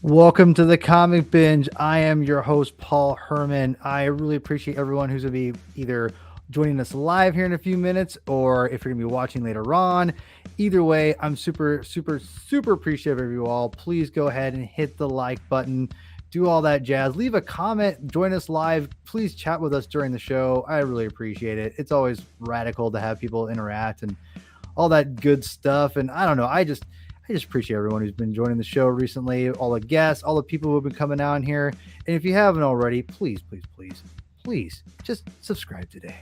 Welcome to the Comic Binge. I am your host, Paul Herman. I really appreciate everyone who's going to be either joining us live here in a few minutes or if you're going to be watching later on. Either way, I'm super appreciative of you all. Please go ahead and hit the like button, do all that jazz. Leave a comment, join us live. Please chat with us during the show. I really appreciate it. It's always radical to have people interact and all that good stuff. And I don't know, I just appreciate everyone who's been joining the show recently, all the guests, all the people who have been coming on here. And if you haven't already, please just subscribe today.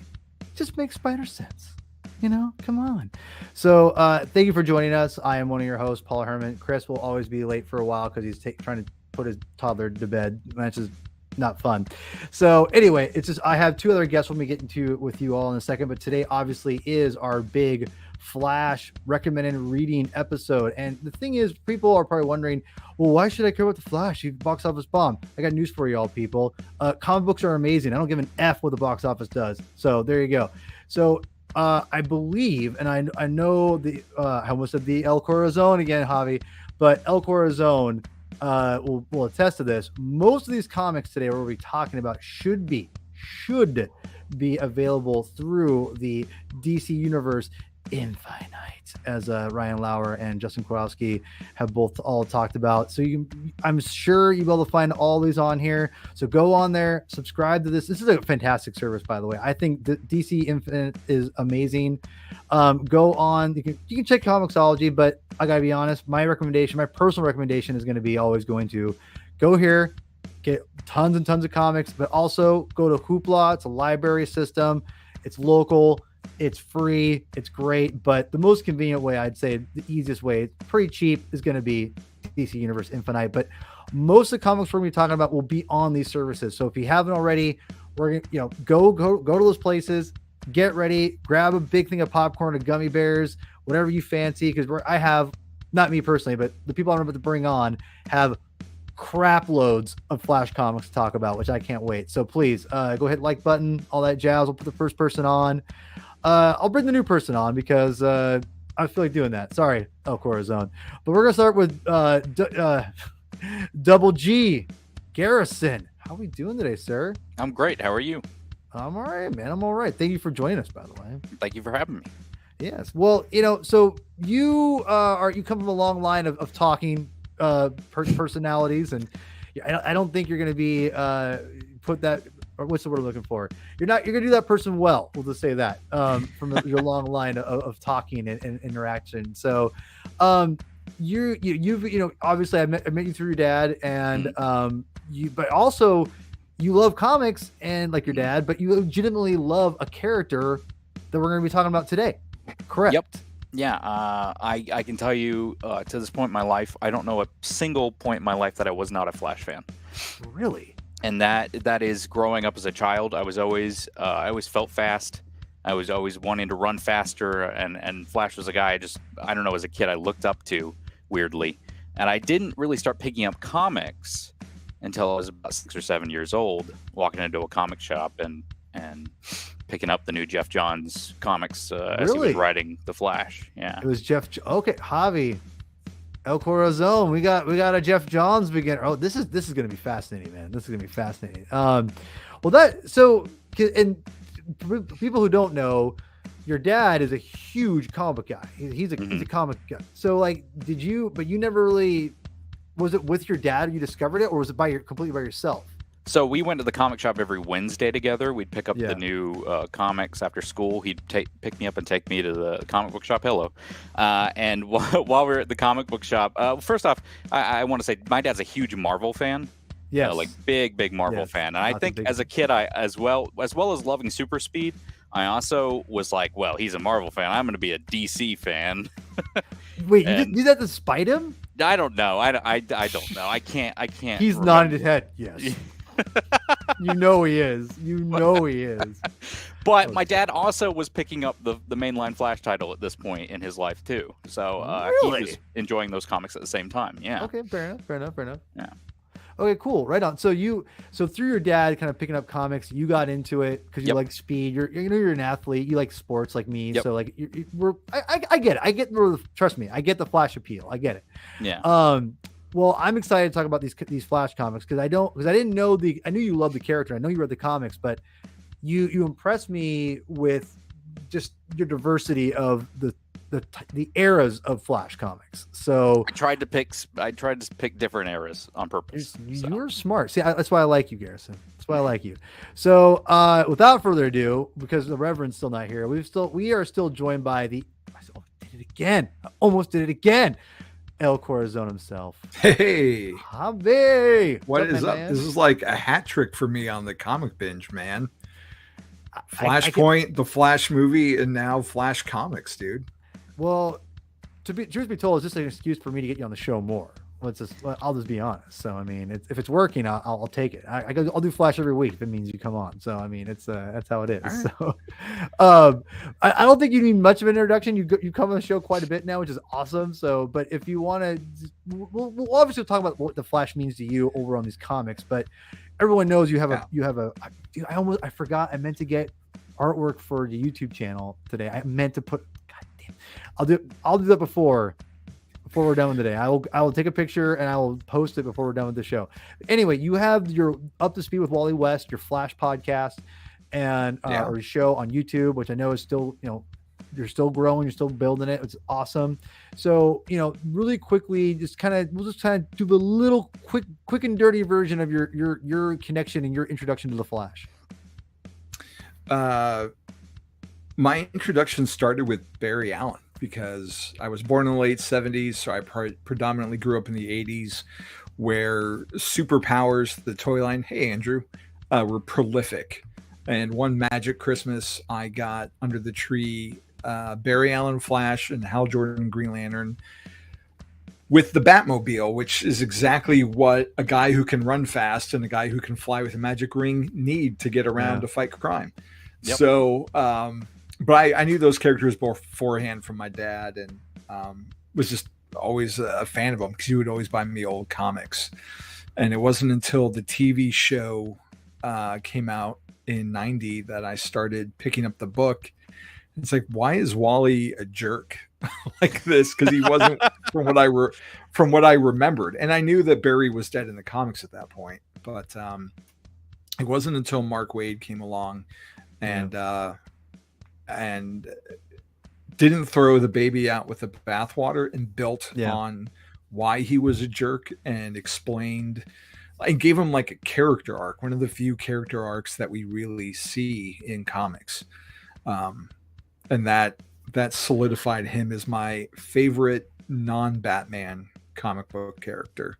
Just make spider sense. Come on. So thank you for joining us. I am one of your hosts, Paul Herman. Chris will always be late for a while because he's trying to put his toddler to bed, which is not fun. So anyway, it's just I have two other guests we'll be getting to with you all in a second. But today obviously is our big Flash recommended reading episode. And the thing is, people are probably wondering, well, why should I care about the Flash? You box office bomb. I got news for you all, people. Comic books are amazing. I don't give an F what the box office does. So there you go. So I believe, and I know I almost said the El Corazon again, Javi, but El Corazon will attest to this. Most of these comics today we'll be talking about should be available through the DC Universe Infinite, as Ryan Lauer and Justin Kowalski have both all talked about. So I'm sure you'll be able to find all these on here. So go on there, subscribe to this. This is a fantastic service, by the way. I think the DC Infinite is amazing. Go on. You can check Comixology, but I gotta be honest. My personal recommendation is going to be always going to go here, get tons and tons of comics, but also go to Hoopla. It's a library system. It's local. It's free. It's great. But the most convenient way, I'd say the easiest way, it's pretty cheap, is going to be DC Universe Infinite. But most of the comics we're going to be talking about will be on these services. So if you haven't already, we're going to, go to those places, get ready, grab a big thing of popcorn, of gummy bears, whatever you fancy. Because I have, not me personally, but the people I'm about to bring on have crap loads of Flash comics to talk about, which I can't wait. So please go hit like button, all that jazz. We'll put the first person on. I'll bring the new person on because I feel like doing that. Sorry, El Corazon. But we're going to start with Double G, Garrison. How are we doing today, sir? I'm great. How are you? I'm all right, man. I'm all right. Thank you for joining us, by the way. Thank you for having me. Yes. Well, so you come from a long line of talking personalities, and I don't think you're going to be put that, or what's the word I'm looking for? You're going to do that person well. We'll just say that from your long line of talking and interaction. So you've obviously I met you through your dad, and but also you love comics and like your dad, but you legitimately love a character that we're going to be talking about today. Correct? Yep. Yeah, I can tell you to this point in my life, I don't know a single point in my life that I was not a Flash fan. Really? And that is growing up as a child. I always felt fast. I was always wanting to run faster, and Flash was a guy I don't know, as a kid I looked up to weirdly. And I didn't really start picking up comics until I was about 6 or 7 years old, walking into a comic shop and picking up the new Jeff Johns comics as he was writing The Flash. Yeah, it was Jeff. Okay, Javi, El Corazon. We got a Jeff Johns beginner. Oh, this is going to be fascinating, man. This is going to be fascinating. And people who don't know, your dad is a huge comic guy. He's a comic guy. So like, but you never really, was it with your dad you discovered it, or was it completely by yourself? So we went to the comic shop every Wednesday together. We'd pick up the new comics after school. He'd pick me up and take me to the comic book shop. Hello. And while we were at the comic book shop, first off, I want to say my dad's a huge Marvel fan. Yeah, like big Marvel fan. And I think as a kid, I as well as loving Super Speed, I also was like, well, he's a Marvel fan, I'm going to be a DC fan. Wait, you did that to spite him? I don't know. I don't know. I can't. He's nodding his head. Yes. You know he is. But my dad also was picking up the mainline Flash title at this point in his life too. So really? He was enjoying those comics at the same time. Yeah. Okay, fair enough. Yeah. Okay, cool. Right on. So through your dad kind of picking up comics, you got into it because you like speed. You're an athlete. You like sports like me. Yep. So like I get it. Trust me, I get the Flash appeal. I get it. Yeah. Well, I'm excited to talk about these Flash comics because I didn't know I knew you loved the character. I know you read the comics, but you impressed me with just your diversity of the eras of Flash comics. So I tried to pick different eras on purpose. you were smart. See, that's why I like you, Garrison. That's why I like you. So without further ado, because the Reverend's still not here, we are still joined by the did it again. I almost did it again. El Corazon himself. Hey, Javi. what is up? Man? This is like a hat trick for me on the comic binge, man. I Flashpoint, the Flash movie, and now Flash comics, dude. Well, truth be told, it's just an excuse for me to get you on the show more. I'll just be honest. So I mean, if it's working, I'll take it. I'll do Flash every week if it means you come on. So I mean, that's how it is. Right. So, I don't think you need much of an introduction. You come on the show quite a bit now, which is awesome. So, but if you want to, we'll obviously talk about what the Flash means to you over on these comics. But everyone knows you have dude, I forgot. I meant to get artwork for the YouTube channel today. I meant to put. God damn, I'll do that before we're done with today. I will take a picture and I will post it before we're done with the show. Anyway, you have your Up to Speed with Wally West, your Flash podcast, and or show on YouTube, which I know is still, you're still growing, you're still building it. It's awesome. So, really quickly, we'll just kind of do the little quick and dirty version of your connection and your introduction to the Flash. My introduction started with Barry Allen because I was born in the late 70s, so I predominantly grew up in the 80s where superpowers, the toy line, hey Andrew, were prolific. And one magic Christmas, I got under the tree Barry Allen Flash and Hal Jordan Green Lantern with the Batmobile, which is exactly what a guy who can run fast and a guy who can fly with a magic ring need to get around to fight crime. Yep. So, but I knew those characters beforehand from my dad, and was just always a fan of them because he would always buy me old comics. And it wasn't until the TV show came out in '90 that I started picking up the book. It's like, why is Wally a jerk like this? Because he wasn't from what I remembered, and I knew that Barry was dead in the comics at that point. But it wasn't until Mark Waid came along and didn't throw the baby out with the bathwater and built on why he was a jerk and explained and gave him like a character arc, one of the few character arcs that we really see in comics. And that solidified him as my favorite non-Batman comic book character.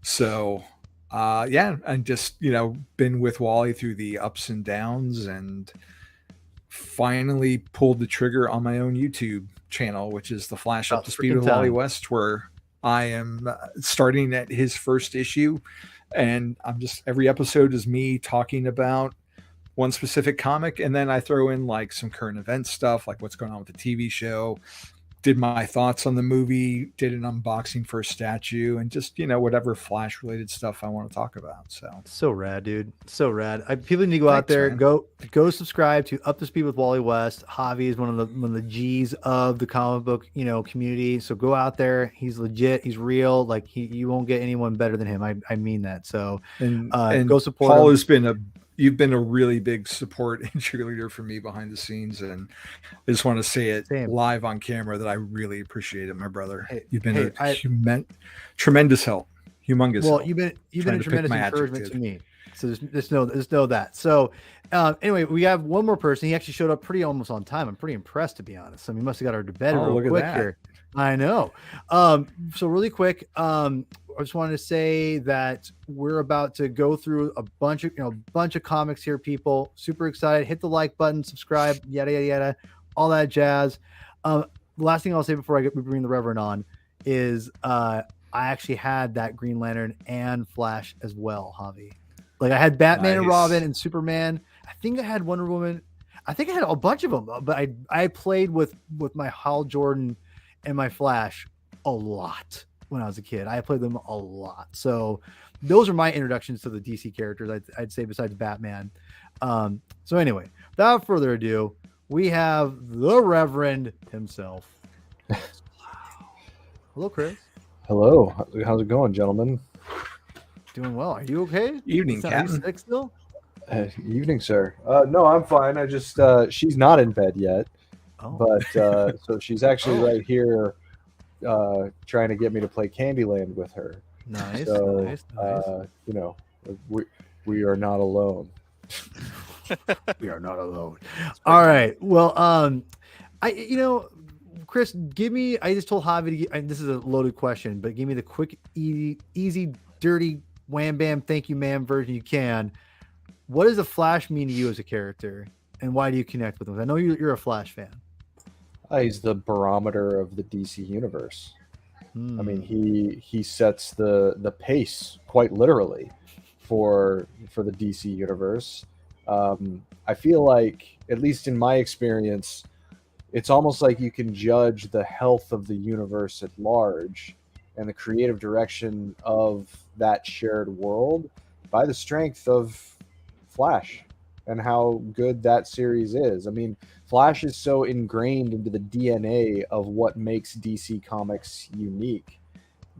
So and just, been with Wally through the ups and downs, and finally pulled the trigger on my own YouTube channel, which is the Flash Up to Speed with Wally West, where I am starting at his first issue, and every episode is me talking about one specific comic, and then I throw in like some current event stuff, like what's going on with the TV show, did my thoughts on the movie, did an unboxing for a statue, and just, whatever Flash related stuff I want to talk about. So rad, dude. So rad. People need to go out there, man. Go subscribe to Up to Speed with Wally West. Javi is one of the G's of the comic book, community. So go out there. He's legit. He's real. Like you won't get anyone better than him. I mean that. So and go support Paul him. You've been a really big support and cheerleader for me behind the scenes, and I just want to say it live on camera that I really appreciate it, my brother. You've been tremendous help, humongous. Well, help, you've been a tremendous encouragement to me. So just know that. So anyway, we have one more person. He actually showed up pretty almost on time. I'm pretty impressed, to be honest. So we must have got our to bed real quick here. I know. So really quick, I just wanted to say that we're about to go through a bunch of comics here, people. Super excited. Hit the like button, subscribe, yada, yada, yada, all that jazz. The last thing I'll say before we bring the Reverend on is I actually had that Green Lantern and Flash as well, Javi. Like I had Batman and Robin and Superman. I think I had Wonder Woman. I think I had a bunch of them, but I played with my Hal Jordan and my Flash a lot when I was a kid. I played them a lot. So those are my introductions to the DC characters, I'd say, besides Batman. So anyway, without further ado, we have the Reverend himself. Hello, Chris. Hello, how's it going, gentlemen? Doing well. Are you okay? Evening, Are you Captain. sick still? Evening, sir. No, I'm fine. I just she's not in bed yet, Oh, but so she's actually Oh. right here, trying to get me to play Candyland with her. nice, So nice, nice. you know, we we are not alone. We are not alone. It's All great. right. Well, Chris, give me. I just told Javi to. And this is a loaded question, but give me the quick, easy, dirty, wham bam, thank you, ma'am version you can. What does the Flash mean to you as a character, and why do you connect with him? I know you're a Flash fan. He's the barometer of the DC universe. I mean, Hmm. he sets the pace quite literally for the DC universe. I feel like, at least in my experience, it's almost like you can judge the health of the universe at large and the creative direction of that shared world by the strength of Flash and how good that series is. I mean, Flash is so ingrained into the DNA of what makes DC Comics unique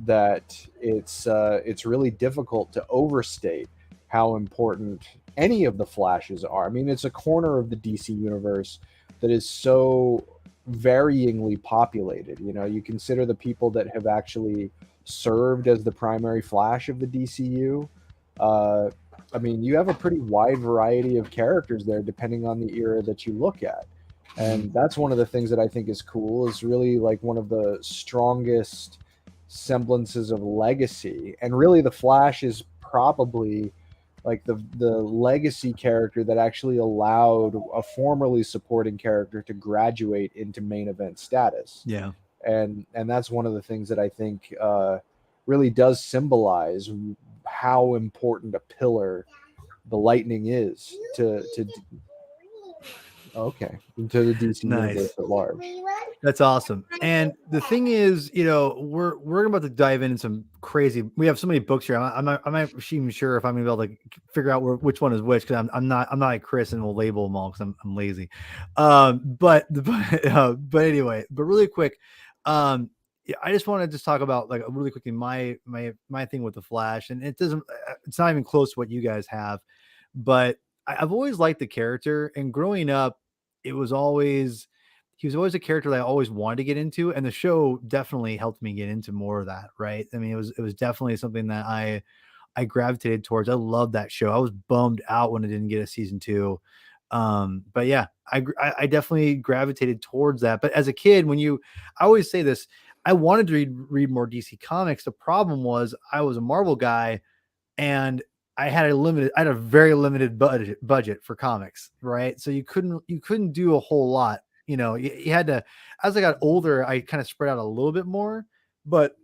that it's really difficult to overstate how important any of the Flashes are. I mean, it's a corner of the DC universe that is so varyingly populated. You know, you consider the people that have actually served as the primary Flash of the DCU. Uh, I mean, you have a pretty wide variety of characters there, depending on the era that you look at. And that's one of the things that I think is cool, is really like one of the strongest semblances of legacy. And really, the Flash is probably like the legacy character that actually allowed a formerly supporting character to graduate into main event status. Yeah. And that's one of the things that I think really does symbolize how important a pillar the Lightning is to okay, to the DC universe Nice. at large. That's awesome. And the thing is, we're about to dive into some crazy. We have so many books here. I'm not even sure if I'm gonna be able to figure out which one is which, because I'm not like Chris and we'll label them all because I'm lazy. But anyway, but really quick, yeah, I just want to just talk about like really quickly my thing with the Flash, and it's not even close to what you guys have, but I've always liked the character, and growing up, it was always he was always a character that I always wanted to get into, and the show definitely helped me get into more of that. Right? I mean, it was definitely something that I gravitated towards. I love that show. I was bummed out when it didn't get a season two. But yeah, I definitely gravitated towards that. But as a kid, I always say this, I wanted to read more DC comics. The problem was I was a Marvel guy, and I had a very limited budget for comics, right? So you couldn't do a whole lot. You had to. As I got older, I kind of spread out a little bit more, but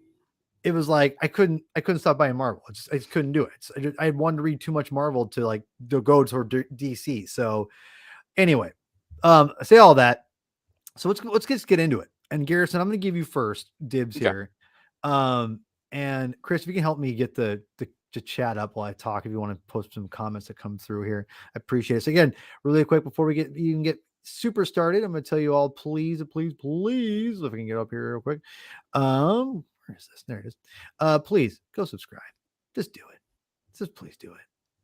it was like I couldn't stop buying Marvel. I just couldn't do it. I wanted to read too much Marvel to go toward DC. So anyway, I say all that. So let's just get into it. And Garrison, I'm going to give you first dibs Okay. here. And Chris, if you can help me get the chat up while I talk, if you want to post some comments that come through here, I appreciate it. So again, really quick before we get super started, I'm going to tell you all, please, please, please, if I can get up here real quick. Where is this? There it is. Please go subscribe. Just do it. Just please do it.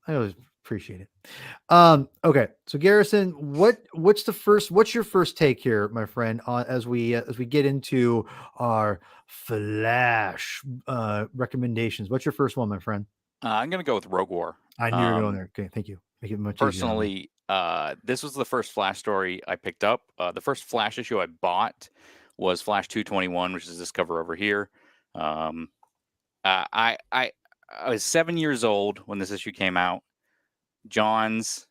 I always appreciate it. Okay. So Garrison, what's your first take here, my friend, as we get into our Flash recommendations? What's your first one, my friend? I'm gonna go with Rogue War. I knew you were going there. Okay, thank you. Make it much easier on me. Personally, this was the first Flash story I picked up. The first Flash issue I bought was Flash 221, which is this cover over here. Um, I was 7 years old when this issue came out. John's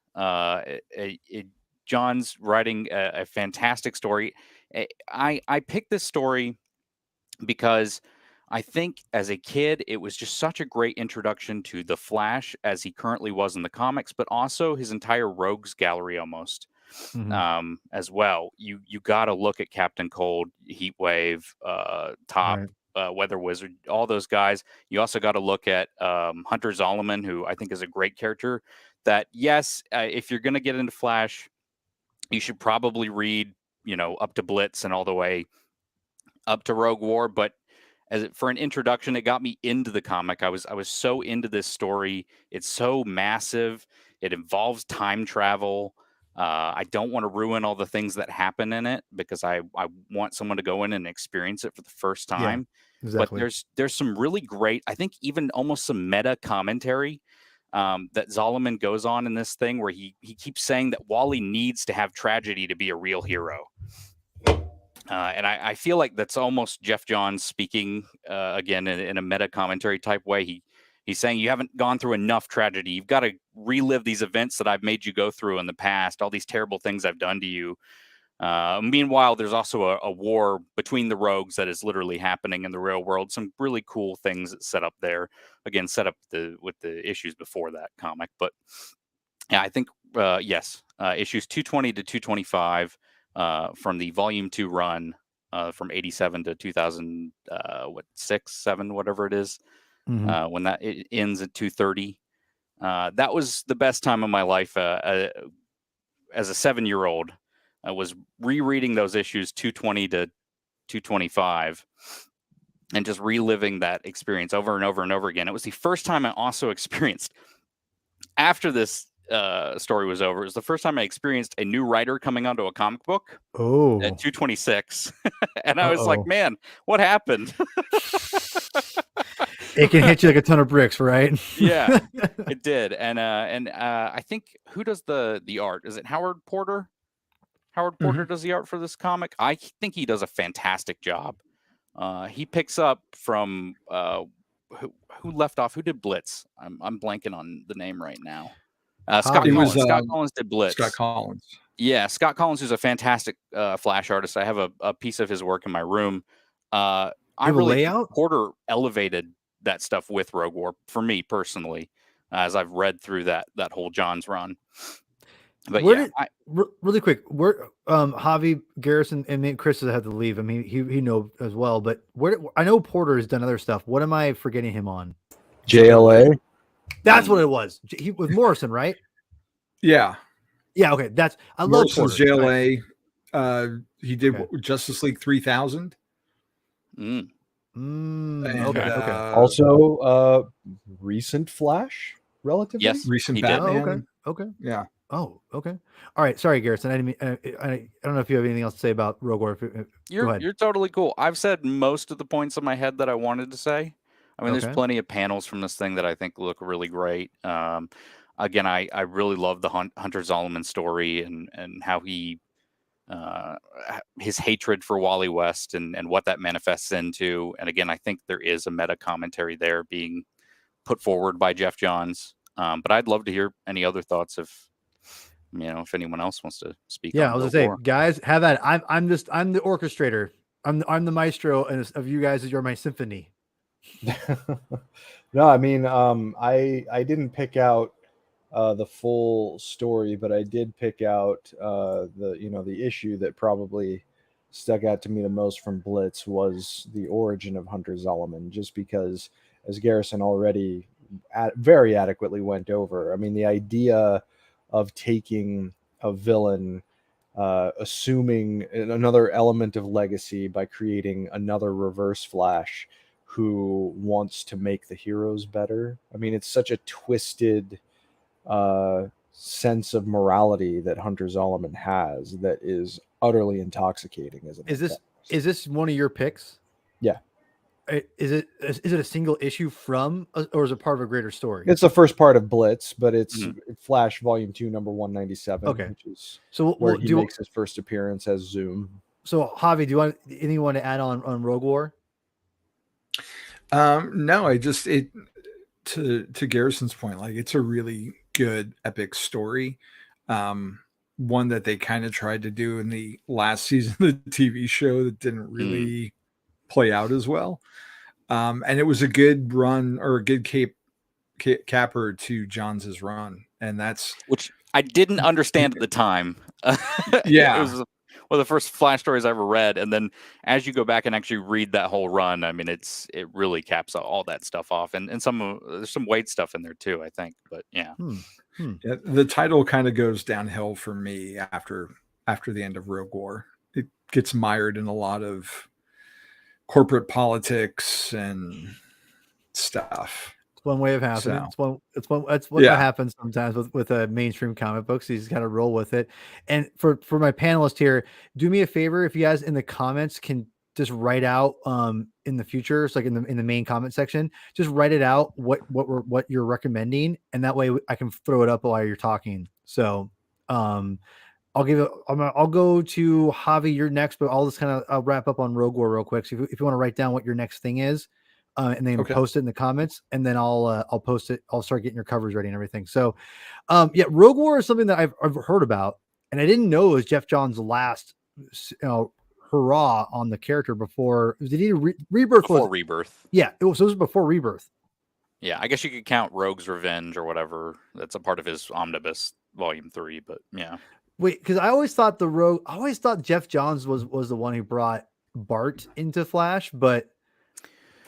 John's writing a fantastic story. I picked this story because I think as a kid, it was just such a great introduction to the Flash as he currently was in the comics, but also his entire rogues gallery almost as well. You got to look at Captain Cold, Heatwave, Top, Right. Weather Wizard, all those guys. You also got to look at Hunter Zolomon, who I think is a great character. That yes, if you're going to get into Flash, you should probably read up to Blitz and all the way up to Rogue War, but for an introduction, it got me into the comic. I was so into this story. It's so massive. It involves time travel. I don't want to ruin all the things that happen in it because I want someone to go in and experience it for the first time. Exactly. But there's some really great, I think even almost some meta commentary that Zolomon goes on in this thing where he keeps saying that Wally needs to have tragedy to be a real hero. And I feel like that's almost Jeff Johns speaking again in a meta commentary type way. He's saying you haven't gone through enough tragedy. You've got to relive these events that I've made you go through in the past, all these terrible things I've done to you. Meanwhile, there's also a war between the rogues that is literally happening in the real world. Some really cool things that set up there. Again, set up with the issues before that comic. But yeah, I think yes, issues 220 to 225 from the Volume 2 run from 87 to 2006, 7, whatever it is. When it ends at 230, that was the best time of my life as a 7-year-old. I was rereading those issues 220 to 225 and just reliving that experience over and over and over again. It was the first time I also experienced, after this story was over, it was the first time I experienced a new writer coming onto a comic book at 226. And I was like, man, what happened? It can hit you like a ton of bricks, right? Yeah, it did. And I think, who does the art? Is it Howard Porter? Howard Porter does the art for this comic. I think he does a fantastic job. He picks up from who left off? Who did Blitz? I'm blanking on the name right now. Scott Collins. Scott Collins did Blitz. Scott Collins. Yeah, Scott Collins, who's a fantastic Flash artist. I have a piece of his work in my room. I really think Porter elevated that stuff with Rogue War for me personally, as I've read through that whole John's run. But really quick, where Javi Garrison and Chris has had to leave. I mean, he knows as well. But I know Porter has done other stuff. What am I forgetting him on? JLA. That's what it was. He was Morrison, right? Yeah. Yeah. Okay. I Morrison's love Porter. JLA. Right. He did Justice League 3000. Okay. Also, recent Flash, relatively. Yes, recent he Batman. did. Okay. Yeah. Oh, okay. All right. Sorry, Garrison. I didn't mean. I don't know if you have anything else to say about Rogue War. You're totally cool. I've said most of the points in my head that I wanted to say. I mean, there's plenty of panels from this thing that I think look really great. Again, I really love the Hunter Zolomon story and how he his hatred for Wally West and what that manifests into. And again, I think there is a meta commentary there being put forward by Jeff Johns. But I'd love to hear any other thoughts if anyone else wants to speak. Yeah, I was gonna say, guys, have at it. I'm the orchestrator. I'm the maestro of you guys. You're my symphony. No, I mean, I didn't pick out the full story, but I did pick out the issue that probably stuck out to me the most from Blitz was the origin of Hunter Zolomon, just because, as Garrison already very adequately went over, I mean, the idea of taking a villain, assuming another element of legacy by creating another Reverse Flash who wants to make the heroes better. I mean, it's such a twisted sense of morality that Hunter Zolomon has that is utterly intoxicating. Is this one of your picks? Yeah. Is it a single issue from, or is it part of a greater story? It's the first part of Blitz, but it's Flash Volume 2, number 197. Okay, which is so where he makes his first appearance as Zoom. So Javi, do you want anyone to add on Rogue War? No, to Garrison's point, like, it's a really good epic story. One that they kind of tried to do in the last season of the TV show that didn't really play out as well. And it was a good run, or a good capper to Johns' run. And that's, which I didn't understand at the time. Yeah. It was one of the first Flash stories I ever read. And then as you go back and actually read that whole run, I mean, it really caps all that stuff off. And there's some Wade stuff in there too, I think. But yeah. Yeah, the title kind of goes downhill for me after the end of Rogue War. It gets mired in a lot of corporate politics and stuff. It's one way of happening. So, That's what yeah. happens sometimes with mainstream comic books. You just kind of roll with it. And for my panelists here, do me a favor, if you guys in the comments can just write out in the future, it's like in the main comment section, just write it out what you're recommending, and that way I can throw it up while you're talking. So I'll go to Javi, you're next, but I'll wrap up on Rogue War real quick. So if you want to write down what your next thing is, and then post it in the comments, and then I'll post it. I'll start getting your covers ready and everything. So, yeah, Rogue War is something that I've heard about, and I didn't know it was Jeff Johns' last, hurrah on the character before. Did he Rebirth? Before Rebirth. Yeah, it was before Rebirth. Yeah, I guess you could count Rogue's Revenge or whatever. That's a part of his Omnibus Volume 3, but yeah. Wait, because I always thought Jeff Johns was the one who brought Bart into Flash, but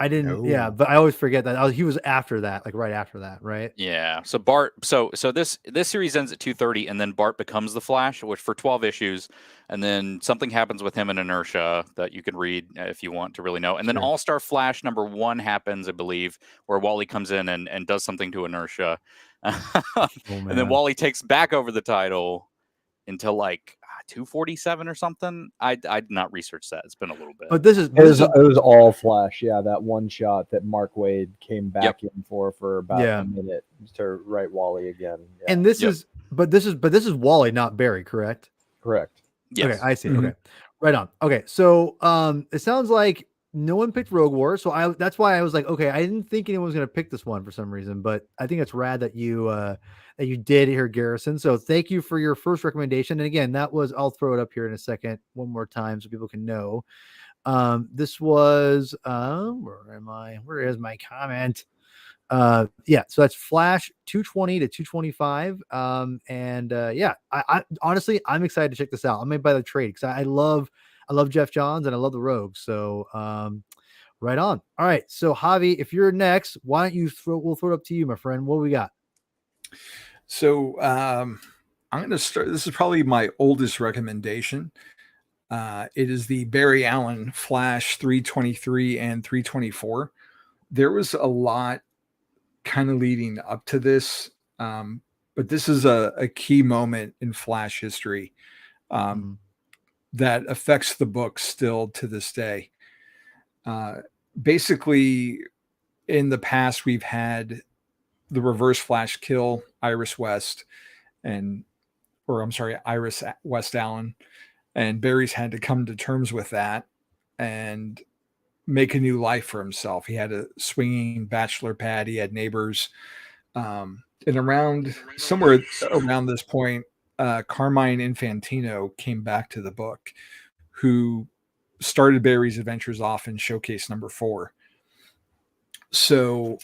I didn't. No. Yeah, but I always forget that he was after that, like right after that, right? Yeah. So Bart. So this series ends at 2:30, and then Bart becomes the Flash, which for 12 issues, and then something happens with him in Inertia that you can read if you want to really know. And then All Star Flash #1 happens, I believe, where Wally comes in and does something to Inertia, and then Wally takes back over the title until like 247 or something. I did not research that. It's been a little bit. But it was all Flash. Yeah, that one shot that Mark Waid came back in for about a minute to write Wally again. Yeah. And this is Wally, not Barry, correct? Correct. Yes. Okay, I see. Okay, right on. Okay, so it sounds like no one picked Rogue War, so that's why I was like, okay, I didn't think anyone was going to pick this one for some reason, but I think it's rad that you did here, Garrison. So thank you for your first recommendation. And again, I'll throw it up here in a second one more time so people can know. This was where am I? Where is my comment? Yeah, so that's Flash 220 to 225. Yeah, I honestly, I'm excited to check this out. I may buy the trade because I love Jeff Johns and I love the Rogues. So right on. All right, so Javi, if you're next, why don't we'll throw it up to you, my friend. What we got? So I'm going to start. This is probably my oldest recommendation. It is the Barry Allen Flash 323 and 324. There was a lot kind of leading up to this, but this is a key moment in Flash history that affects the book still to this day. Basically, in the past, we've had the Reverse Flash kill Iris West Iris West Allen, and Barry's had to come to terms with that and make a new life for himself. He had a swinging bachelor pad. He had neighbors. And somewhere around this point, Carmine Infantino came back to the book, who started Barry's adventures off in Showcase #4. So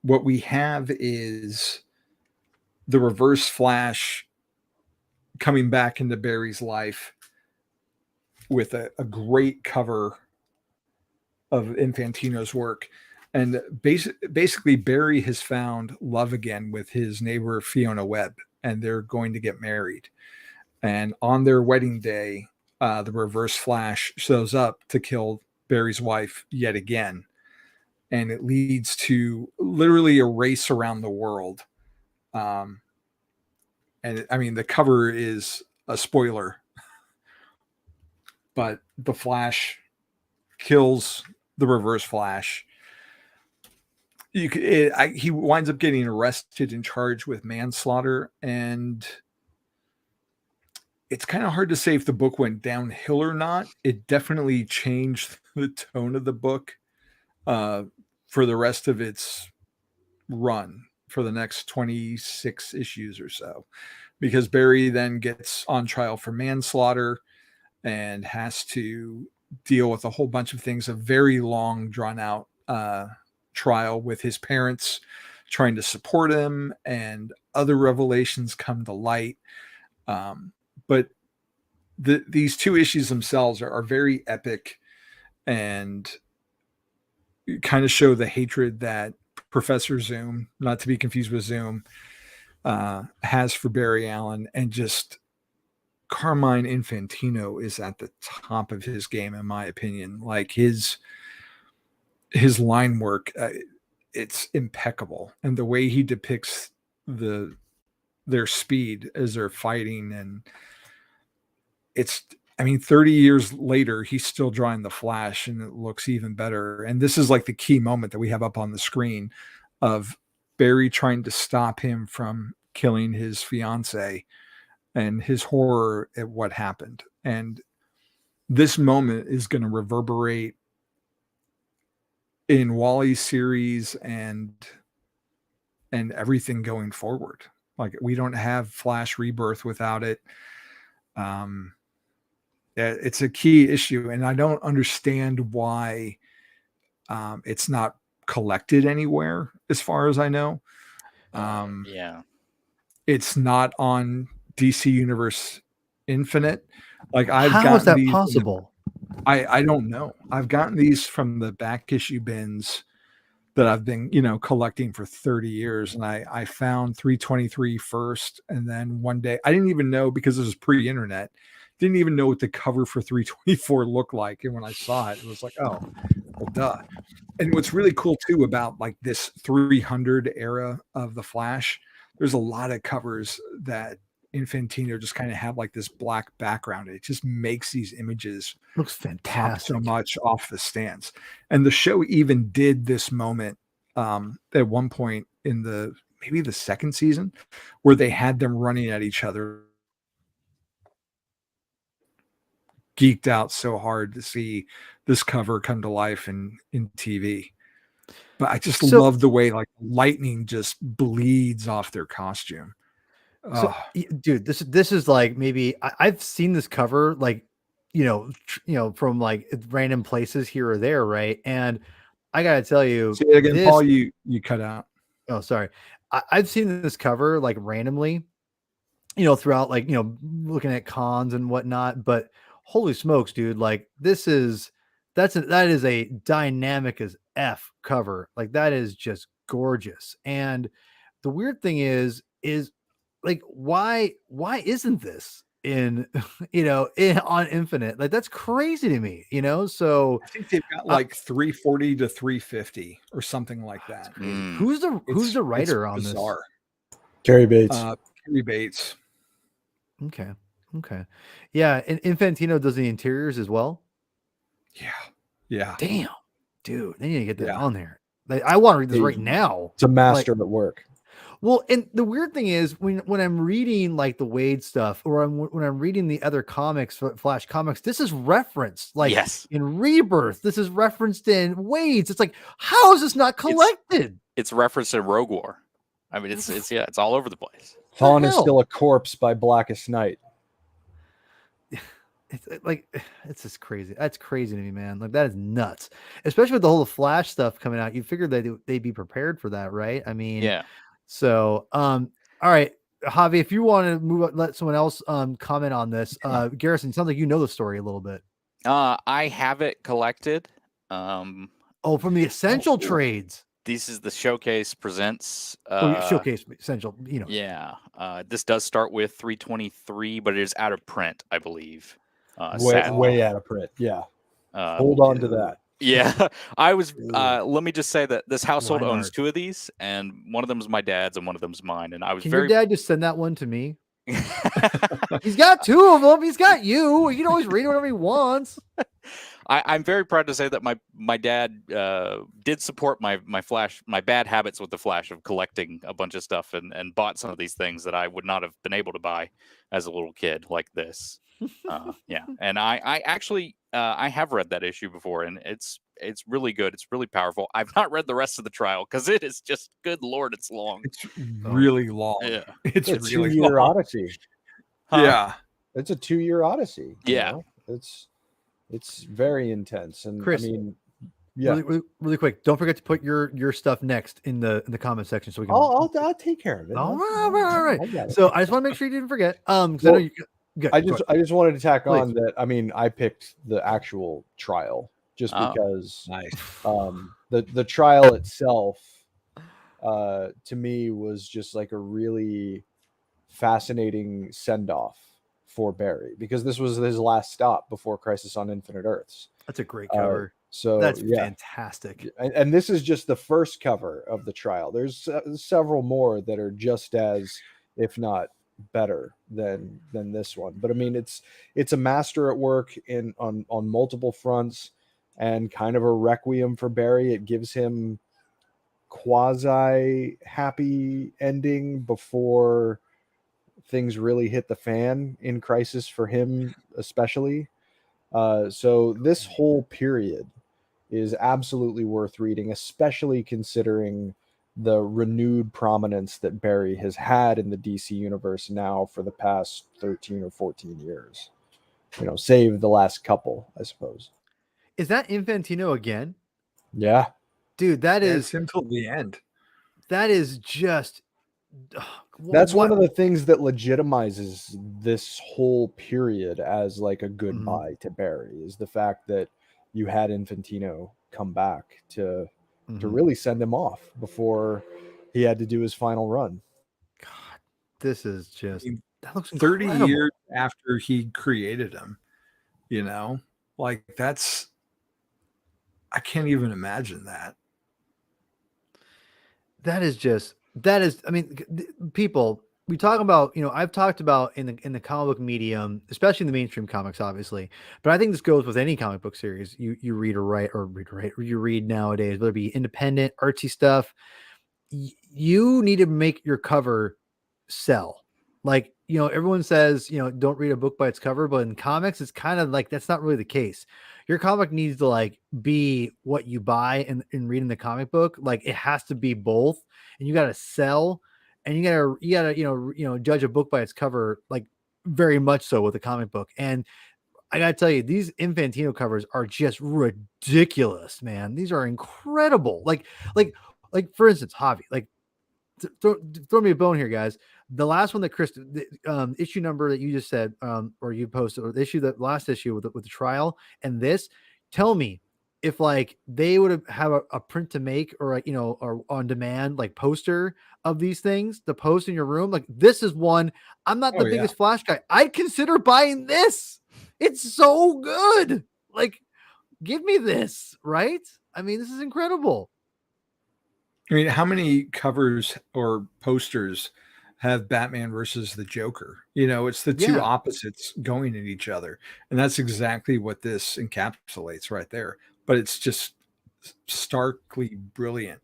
what we have is the Reverse Flash coming back into Barry's life with a great cover of Infantino's work. And basically Barry has found love again with his neighbor Fiona Webb, and they're going to get married. And on their wedding day, the Reverse Flash shows up to kill Barry's wife yet again. And it leads to literally a race around the world. And I mean, the cover is a spoiler, but the Flash kills the Reverse Flash. He winds up getting arrested and charged with manslaughter, and it's kind of hard to say if the book went downhill or not. It definitely changed the tone of the book for the rest of its run for the next 26 issues or so, because Barry then gets on trial for manslaughter and has to deal with a whole bunch of things, a very long drawn out trial with his parents trying to support him, and other revelations come to light. But these two issues themselves are very epic and kind of show the hatred that Professor Zoom, not to be confused with Zoom, has for Barry Allen, and just Carmine Infantino is at the top of his game, in my opinion. Like his line work, it's impeccable, and the way he depicts their speed as they're fighting, and it's, I mean, 30 years later, he's still drawing the Flash, and it looks even better. And this is like the key moment that we have up on the screen of Barry trying to stop him from killing his fiance and his horror at what happened. And this moment is going to reverberate in Wally's series and everything going forward. Like, we don't have Flash Rebirth without it. It's a key issue, and I don't understand why it's not collected anywhere, as far as I know. Yeah. It's not on DC Universe Infinite. Like, I've How gotten is that these possible? I don't know. I've gotten these from the back issue bins that I've been, collecting for 30 years. And I found 323 first. And then one day, I didn't even know, because this was pre-internet, didn't even know what the cover for 324 looked like. And when I saw it, it was like, oh, well, duh. And what's really cool too about like this 300 era of the Flash, there's a lot of covers that Infantino just kind of have like this black background. It just makes these images Looks pop fantastic. so much off the stands. And the show even did this moment at one point in maybe the second season, where they had them running at each other. Geeked out so hard to see this cover come to life in TV. But I just love the way like lightning just bleeds off their costume. So, dude, this is like, maybe I've seen this cover, like, from like random places here or there, right? And I gotta tell you, say it again, Paul. You cut out. Oh, sorry. I've seen this cover like randomly, throughout, like, looking at cons and whatnot. But holy smokes, dude! Like, that is a dynamic as F cover. Like, that is just gorgeous. And the weird thing is like, why isn't this in on Infinite? Like, that's crazy to me, so I think they've got like 340 to 350 or something like that. Who's the writer on bizarre. this? Gary Bates. Gary Bates. Okay. Yeah, and Infantino does the interiors as well. Yeah. Damn, dude, they need to get that on there. Like, I want to read this right now. It's a master at work. Well, and the weird thing is, when I'm reading like the Wade stuff, or when I'm reading the other comics, Flash comics, this is referenced like in Rebirth. This is referenced in Wade's. It's like, how is this not collected? It's referenced in Rogue War. I mean, it's all over the place. Thawne is still a corpse by Blackest Night. It's just crazy. That's crazy to me, man. Like, that is nuts. Especially with the whole Flash stuff coming out. You figured they'd be prepared for that, right? I mean, yeah. So, all right, Javi, if you want to move, let someone else comment on this. Garrison, sounds like you know the story a little bit. I have it collected. From the Essential trades. This is the Showcase presents. Showcase Essential. Yeah. This does start with 323, but it is out of print, I believe. Way out of print. Yeah. Hold on to that. Yeah, I was. Let me just say that this household owns two of these, and one of them is my dad's, and one of them is mine. And I was your dad just send that one to me? He's got two of them. He's got you. He can always read whatever he wants. I'm very proud to say that my dad did support my bad habits with the Flash of collecting a bunch of stuff, and bought some of these things that I would not have been able to buy as a little kid, like this. Yeah, and I actually I have read that issue before, and it's really good. It's really powerful. I've not read the rest of the trial because it is just, good Lord, it's long. It's really long. Yeah, it's a really 2-year odyssey. Yeah, it's a 2-year odyssey. Yeah, it's very intense. And Chris, I mean, yeah, really quick. Don't forget to put your stuff next in the comment section so we can. I'll take care of it. All right. So I just want to make sure you didn't forget. Because well, I know you. Good, I just wanted to tack on that. I mean, I picked the actual trial just because the trial itself to me was just like a really fascinating send-off for Barry, because this was his last stop before Crisis on Infinite Earths. That's a great cover. So That's yeah, fantastic. and this is just the first cover of the trial. There's several more that are just as, if not better than this one. But I mean, it's a master at work on multiple fronts, and kind of a requiem for Barry. It gives him quasi happy ending before things really hit the fan in Crisis for him, especially. So this whole period is absolutely worth reading, especially considering the renewed prominence that Barry has had in the DC universe now for the past 13 or 14 years. Save the last couple, I suppose. Is that Infantino again? Yeah. Dude, that Yeah, is it's him till the end. that is just That's one of the things that legitimizes this whole period as like a goodbye to Barry, is the fact that you had Infantino come back to really send him off before he had to do his final run. God, this is just, that looks 30 incredible. years after he created him, like I can't even imagine that. That is, I mean, people, we talk about, I've talked about in the comic book medium, especially in the mainstream comics, obviously, but I think this goes with any comic book series you read or write, or you read nowadays, whether it be independent, artsy stuff. You need to make your cover sell. Like, everyone says, don't read a book by its cover, but in comics, it's kind of like, that's not really the case. Your comic needs to like be what you buy in reading the comic book. Like, it has to be both, and you got to sell, and you gotta, judge a book by its cover, like very much so with a comic book. And I gotta tell you, these Infantino covers are just ridiculous, man. These are incredible. Like for instance, Javi, like, throw me a bone here, guys. The last one that Chris, the issue number that you just said, or you posted, or the issue, that last issue with the trial, and this, tell me if like they would have a print to make, or or on demand like poster of these things to post in your room. Like, this is one. I'm not the biggest Flash guy. I'd consider buying this. It's so good. Like, give me this, right? I mean, this is incredible. I mean, how many covers or posters have Batman versus the Joker? It's the two opposites going at each other. And that's exactly what this encapsulates right there. But it's just starkly brilliant.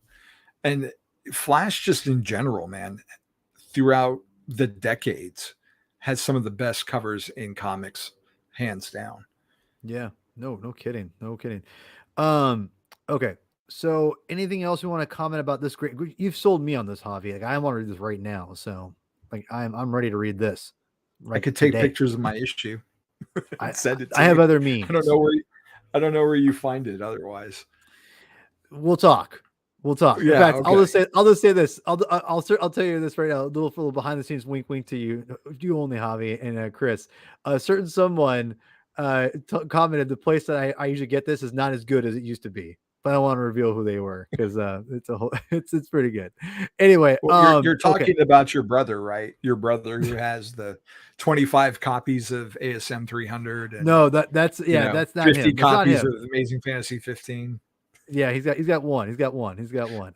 And Flash, just in general, man, throughout the decades, has some of the best covers in comics, hands down. Yeah. No kidding. No kidding. Okay. So anything else you want to comment about this? Great. You've sold me on this, Javi. Like, I want to read this right now. So like, I'm ready to read this. Right, I could take pictures of my issue. Send it to I have other means. I don't know where you find it otherwise. We'll talk. Yeah, in fact, okay. I'll just say this. I'll tell you this right now. A little behind the scenes wink to you only, Javi and Chris. A certain someone commented, the place that I usually get this is not as good as it used to be. But I don't want to reveal who they were, because it's pretty good. Anyway, well, you're talking about your brother, right? Your brother who has the 25 copies of ASM 300. And, no, that's not 50 him. copies of Amazing Fantasy 15. Yeah, he's got one.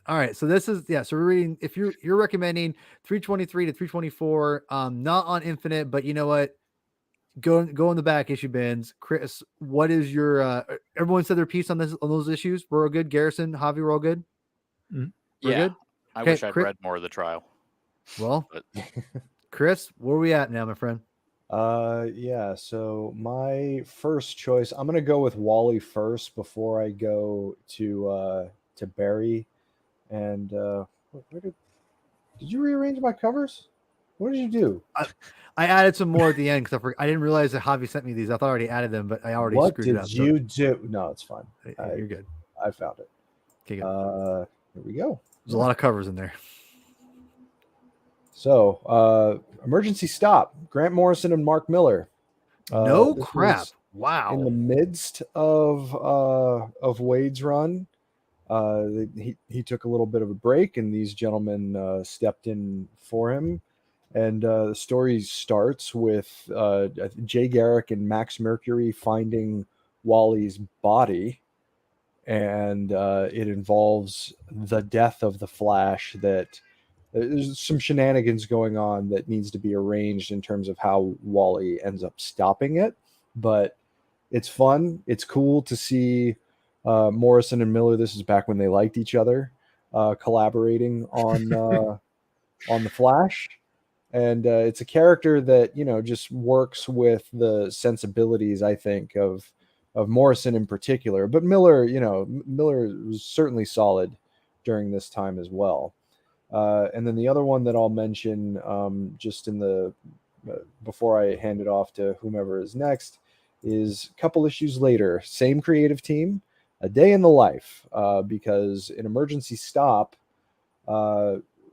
All right, so this is so we're reading. If you're recommending 323 to 324, not on Infinite, but you know what? Go in the back issue bins. Chris, what is your everyone said their piece on those issues? We're all good. Garrison, Javi, we're all good. We're good? I wish I'd read more of the trial. Well, Chris, where are we at now, my friend? So my first choice, I'm gonna go with Wally first before I go to Barry. And did you rearrange my covers? What did you do? I added some more at the end because I didn't realize that Javi sent me these. I thought I already added them, but I already screwed it up. What did you do? No, it's fine. You're good. I found it. Okay, good. Here we go. There's a lot of covers in there. So, Emergency Stop, Grant Morrison and Mark Miller. No crap. Wow. In the midst of Wade's run, he took a little bit of a break, and these gentlemen stepped in for him. And the story starts with Jay Garrick and Max Mercury finding Wally's body, and it involves the death of the Flash. That there's some shenanigans going on that needs to be arranged in terms of how Wally ends up stopping it. But it's fun. It's cool to see Morrison and Miller. This is back when they liked each other, collaborating on the Flash. And it's a character that just works with the sensibilities, I think, of Morrison in particular. But Miller, Miller was certainly solid during this time as well. And then the other one that I'll mention, just in the before I hand it off to whomever is next, is a couple issues later, same creative team, A Day in the Life, because an emergency stop,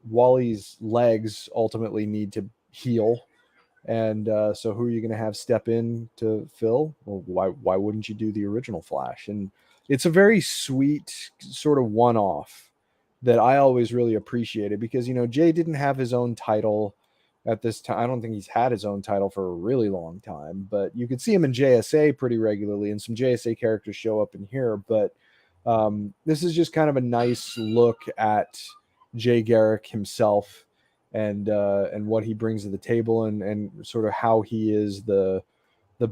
Wally's legs ultimately need to heal. And so who are you going to have step in to fill? Well, why wouldn't you do the original Flash? And it's a very sweet sort of one-off that I always really appreciated, because, Jay didn't have his own title at this time. I don't think he's had his own title for a really long time, but you could see him in JSA pretty regularly, and some JSA characters show up in here. But this is just kind of a nice look at Jay Garrick himself and what he brings to the table, and sort of how he is the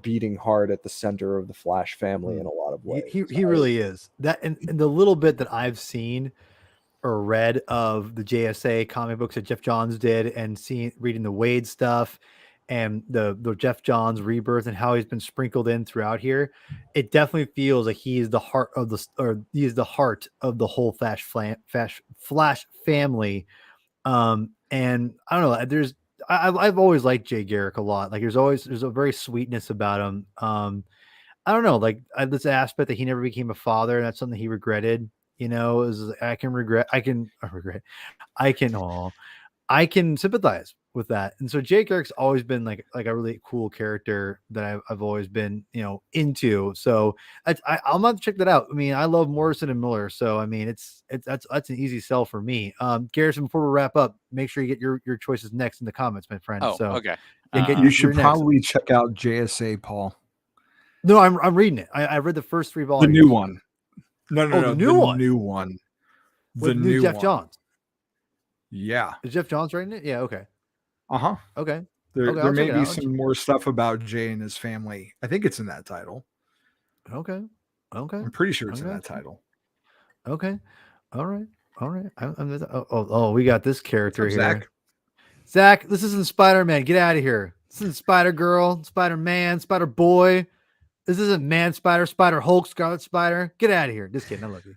beating heart at the center of the Flash family in a lot of ways. He really is. That and the little bit that I've seen or read of the JSA comic books that Jeff Johns did, and reading the Wade stuff and the Jeff Johns rebirth and how he's been sprinkled in throughout here, it definitely feels like he is the heart of the whole Flash family. And I don't know, I've always liked Jay Garrick a lot. Like there's a very sweetness about him. I don't know, like this aspect that he never became a father, and that's something he regretted. I can sympathize with that. And so Jay Garrick's always been like a really cool character that I've always been, into. So I'll have to check that out. I mean, I love Morrison and Miller. So, I mean, that's an easy sell for me. Garrison, before we wrap up, make sure you get your choices next in the comments, my friend. Oh, so okay. You should probably check out JSA, Paul. No, I'm reading it. I read the first 3 volumes. The new one. No, the new one. With new Jeff Johns. Yeah. Is Jeff Johns writing it? Yeah. Okay. Uh-huh. Okay. There may be some more stuff about Jay and his family. I think it's in that title. Okay. I'm pretty sure it's in that title. Okay. All right. We got this character here. Zach, this isn't Spider-Man. Get out of here. This isn't Spider-Girl, Spider-Man, Spider-Boy. This isn't Man Spider, Spider-Hulk, Scarlet Spider. Get out of here. Just kidding. I love you.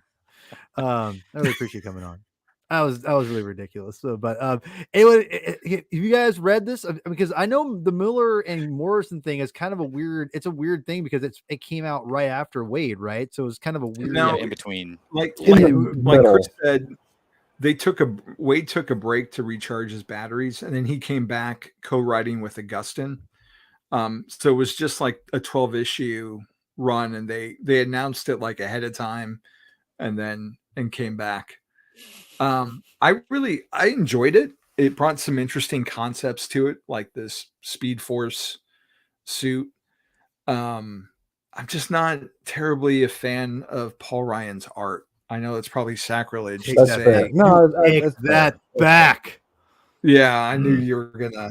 I really appreciate you coming on. That was really ridiculous. So, but if you guys read this, because I know the Miller and Morrison thing is kind of a weird thing, because it came out right after Wade, right? So it was kind of a weird in between. Like Chris said, Wade took a break to recharge his batteries, and then he came back co-writing with Augustin. So it was just like a 12 issue run, and they announced it like ahead of time and came back. I enjoyed it. It brought some interesting concepts to it, like this Speed Force suit. I'm just not terribly a fan of Paul Ryan's art. I know it's probably sacrilege to say. No, take that back. Yeah, I knew you were gonna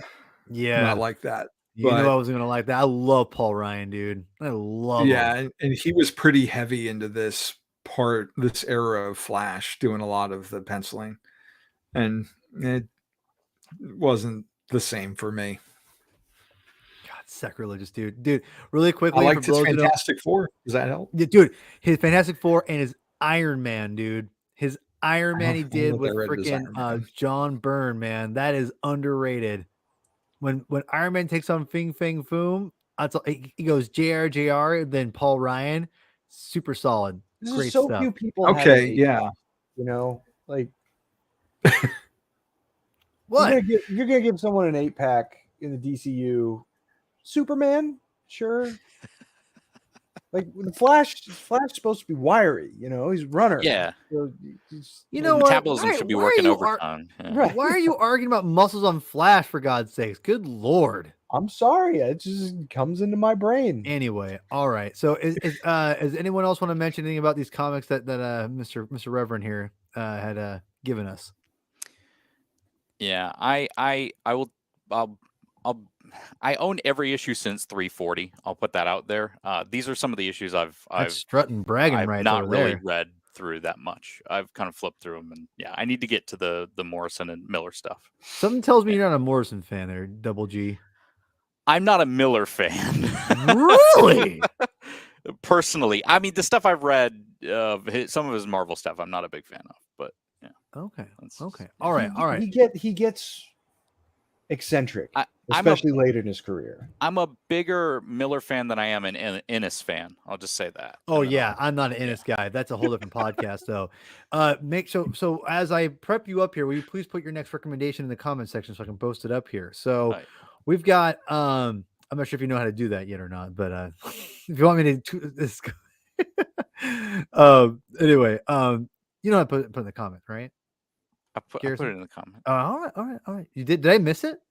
not like that. You knew I was gonna like that. I love Paul Ryan, dude. I love him. Yeah, and he was pretty heavy into this era of Flash, doing a lot of the penciling, and it wasn't the same for me. God, sacrilegious, dude. Really quickly, I liked his Fantastic Four. Does that help? Yeah, dude, his Fantastic Four and his Iron Man, dude. His Iron Man he did with freaking John Byrne, man. That is underrated. When Iron Man takes on Fing Fang Foom, he goes JR, then Paul Ryan, super solid. Great so stuff. Few people. Okay, yeah. Like what? You're gonna give someone an 8-pack in the DCU. Superman, sure. Like the Flash is supposed to be wiry, you know, he's a runner. Yeah. So You know what? Metabolism should be working overtime. Yeah. Right. Why are you arguing about muscles on Flash, for God's sakes? Good Lord. I'm sorry, it just comes into my brain. Anyway, all right. So does anyone else want to mention anything about these comics that Mr. Reverend here had given us? Yeah, I will. I own every issue since 340. I'll put that out there. These are some of the issues I've strutting bragging I've right not over really there. read through that much. I've kind of flipped through them, and yeah, I need to get to the Morrison and Miller stuff. Something tells me you're not a Morrison fan there, Double G. I'm not a Miller fan. Really? Personally, I mean, the stuff I've read, some of his Marvel stuff, I'm not a big fan of. But yeah. Okay. That's- Okay. All right. All right. He gets eccentric, especially late in his career. I'm a bigger Miller fan than I am an Ennis fan. I'll just say that. Oh yeah, I'm not an Ennis guy. That's a whole different podcast, though. So as I prep you up here, will you please put your next recommendation in the comment section so I can post it up here? So Right. we've got I'm not sure if you know how to do that yet or not, but if you want me to this anyway, you know how to put it in the comment, right? I put it in the comment. All right. You did I miss it?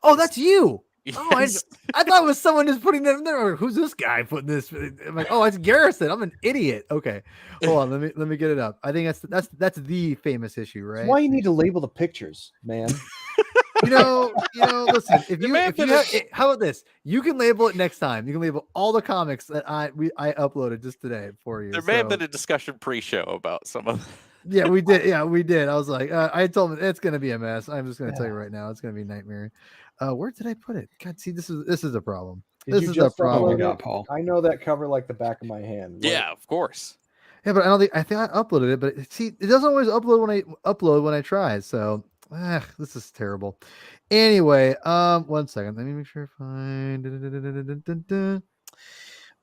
Oh, that's you. Oh, Yes. I thought it was someone just putting that in there. Or, who's this guy putting this? I'm like, oh, it's Garrison. I'm an idiot. Okay, hold on. Let me get it up. I think that's the famous issue, right? That's why you need to label the pictures, man. You know. Listen, how about this? You can label it next time. You can label all the comics that I uploaded just today for you. There may have been a discussion pre-show about some of. Yeah, we did. Yeah, we did. I was like, I told him it's gonna be a mess. I'm just gonna tell you right now, it's gonna be a nightmare. Where did I put it? God, see, this is a problem. This is a problem. Oh my God, Paul. I know that cover like the back of my hand. Yeah, of course. Yeah, but I think I uploaded it, but it doesn't always upload when I try. So this is terrible. Anyway, 1 second. Let me make sure I find.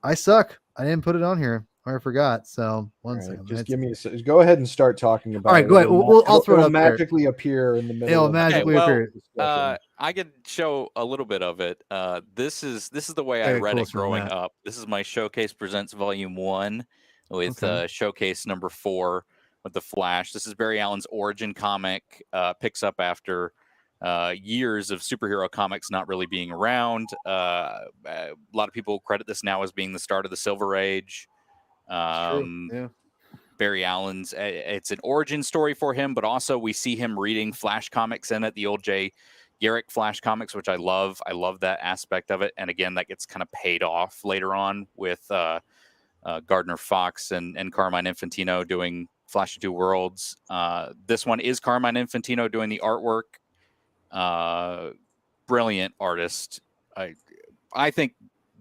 I suck. I didn't put it on here. Or I forgot. So one second. Just give me go ahead and start talking about it. All right, go ahead. I'll throw it up there. Magically appear in the middle. It'll magically appear. I can show a little bit of it. This is the way I read it growing up. This is my Showcase Presents Volume 1 with Showcase number 4 with the Flash. This is Barry Allen's origin comic. Picks up after years of superhero comics not really being around. A lot of people credit this now as being the start of the Silver Age. Barry Allen's it's an origin story for him, but also we see him reading Flash comics in it, the old Jay Garrick Flash comics, which I love. I love that aspect of it. And again, that gets kind of paid off later on with Gardner Fox and Carmine Infantino doing Flash of Two Worlds. This one is Carmine Infantino doing the artwork. Brilliant artist. I think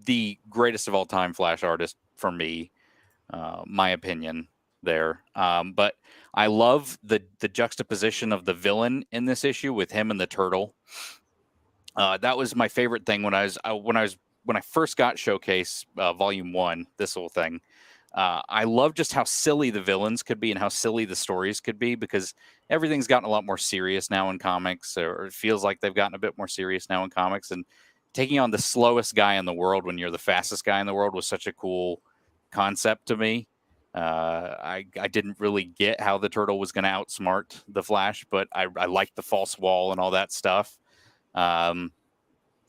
the greatest of all time Flash artist for me. My opinion there. But I love the juxtaposition of the villain in this issue with him and the Turtle. That was my favorite thing when I first got Showcase Volume 1, this whole thing. I love just how silly the villains could be and how silly the stories could be, because everything's gotten a lot more serious now in comics, or it feels like they've gotten a bit more serious now in comics. And taking on the slowest guy in the world when you're the fastest guy in the world was such a cool concept to me. I didn't really get how the Turtle was going to outsmart the Flash, but I liked the false wall and all that stuff.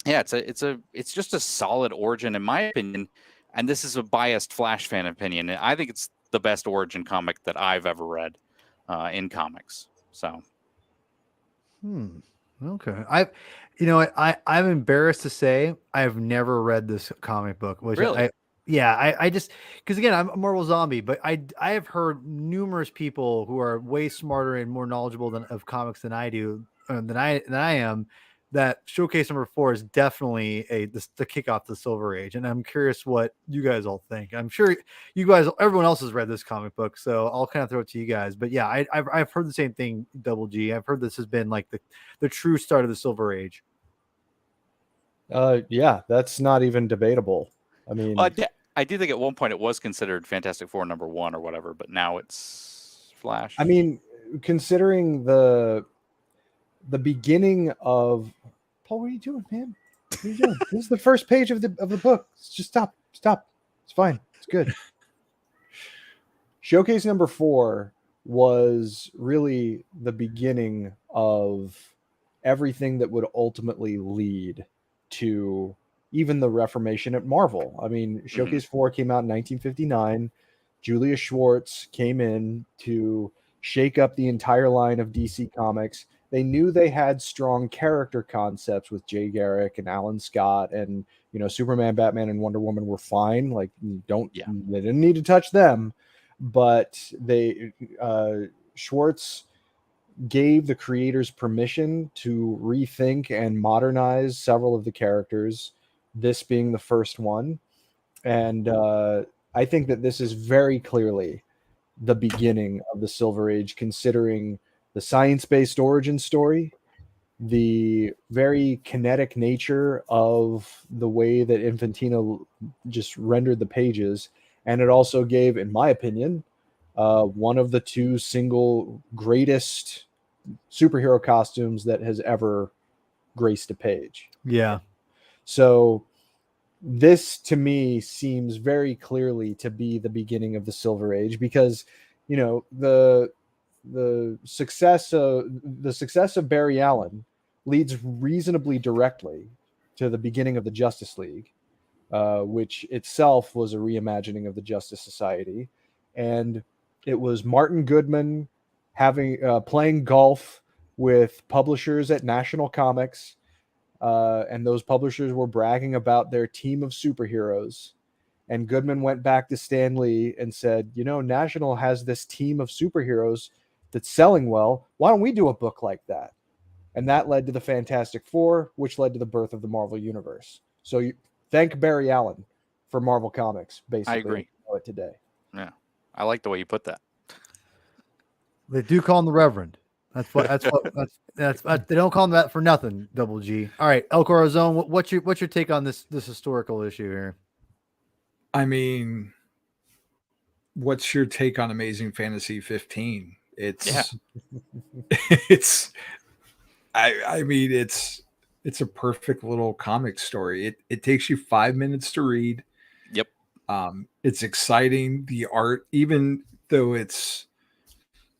It's just a solid origin in my opinion, and this is a biased Flash fan opinion. I think it's the best origin comic that I've ever read in comics. So, okay, I'm embarrassed to say I've never read this comic book. Which really? I just, because again, I'm a Marvel zombie, but I have heard numerous people who are way smarter and more knowledgeable of comics than I do, than I am, that Showcase number 4 is definitely the kickoff to the Silver Age. And I'm curious what you guys all think. I'm sure everyone else has read this comic book, so I'll kind of throw it to you guys. But yeah, I've heard the same thing, Double G. I've heard this has been like the true start of the Silver Age. Yeah, that's not even debatable. I mean, I do think at one point it was considered Fantastic Four number 1 or whatever, but now it's Flash. I mean, considering the beginning of Paul, what are you doing, man? What are you doing? This is the first page of the book. Just stop. It's fine. It's good. Showcase number 4 was really the beginning of everything that would ultimately lead to even the Reformation at Marvel. I mean, Showcase 4 came out in 1959. Julius Schwartz came in to shake up the entire line of DC Comics. They knew they had strong character concepts with Jay Garrick and Alan Scott, and Superman, Batman, and Wonder Woman were fine. Like, they didn't need to touch them, but Schwartz gave the creators permission to rethink and modernize several of the characters, this being the first one. And I think that this is very clearly the beginning of the Silver Age, considering the science-based origin story, the very kinetic nature of the way that Infantino just rendered the pages. And it also gave, in my opinion, one of the 2 single greatest superhero costumes that has ever graced a page. Yeah. So this, to me, seems very clearly to be the beginning of the Silver Age, because the success of Barry Allen leads reasonably directly to the beginning of the Justice League, which itself was a reimagining of the Justice Society. And it was Martin Goodman playing golf with publishers at National Comics, and those publishers were bragging about their team of superheroes. And Goodman went back to Stan Lee and said, National has this team of superheroes that's selling well. Why don't we do a book like that? And that led to the Fantastic Four, which led to the birth of the Marvel Universe. So thank Barry Allen for Marvel Comics, basically. I agree. Today. Yeah. I like the way you put that. They do call him the Reverend. They don't call him that for nothing. Double G. All right, El Corazon, what's your take on this historical issue here? I mean, what's your take on Amazing Fantasy 15? It's I mean, it's a perfect little comic story. It takes you 5 minutes to read. Yep. It's exciting. The art, even though it's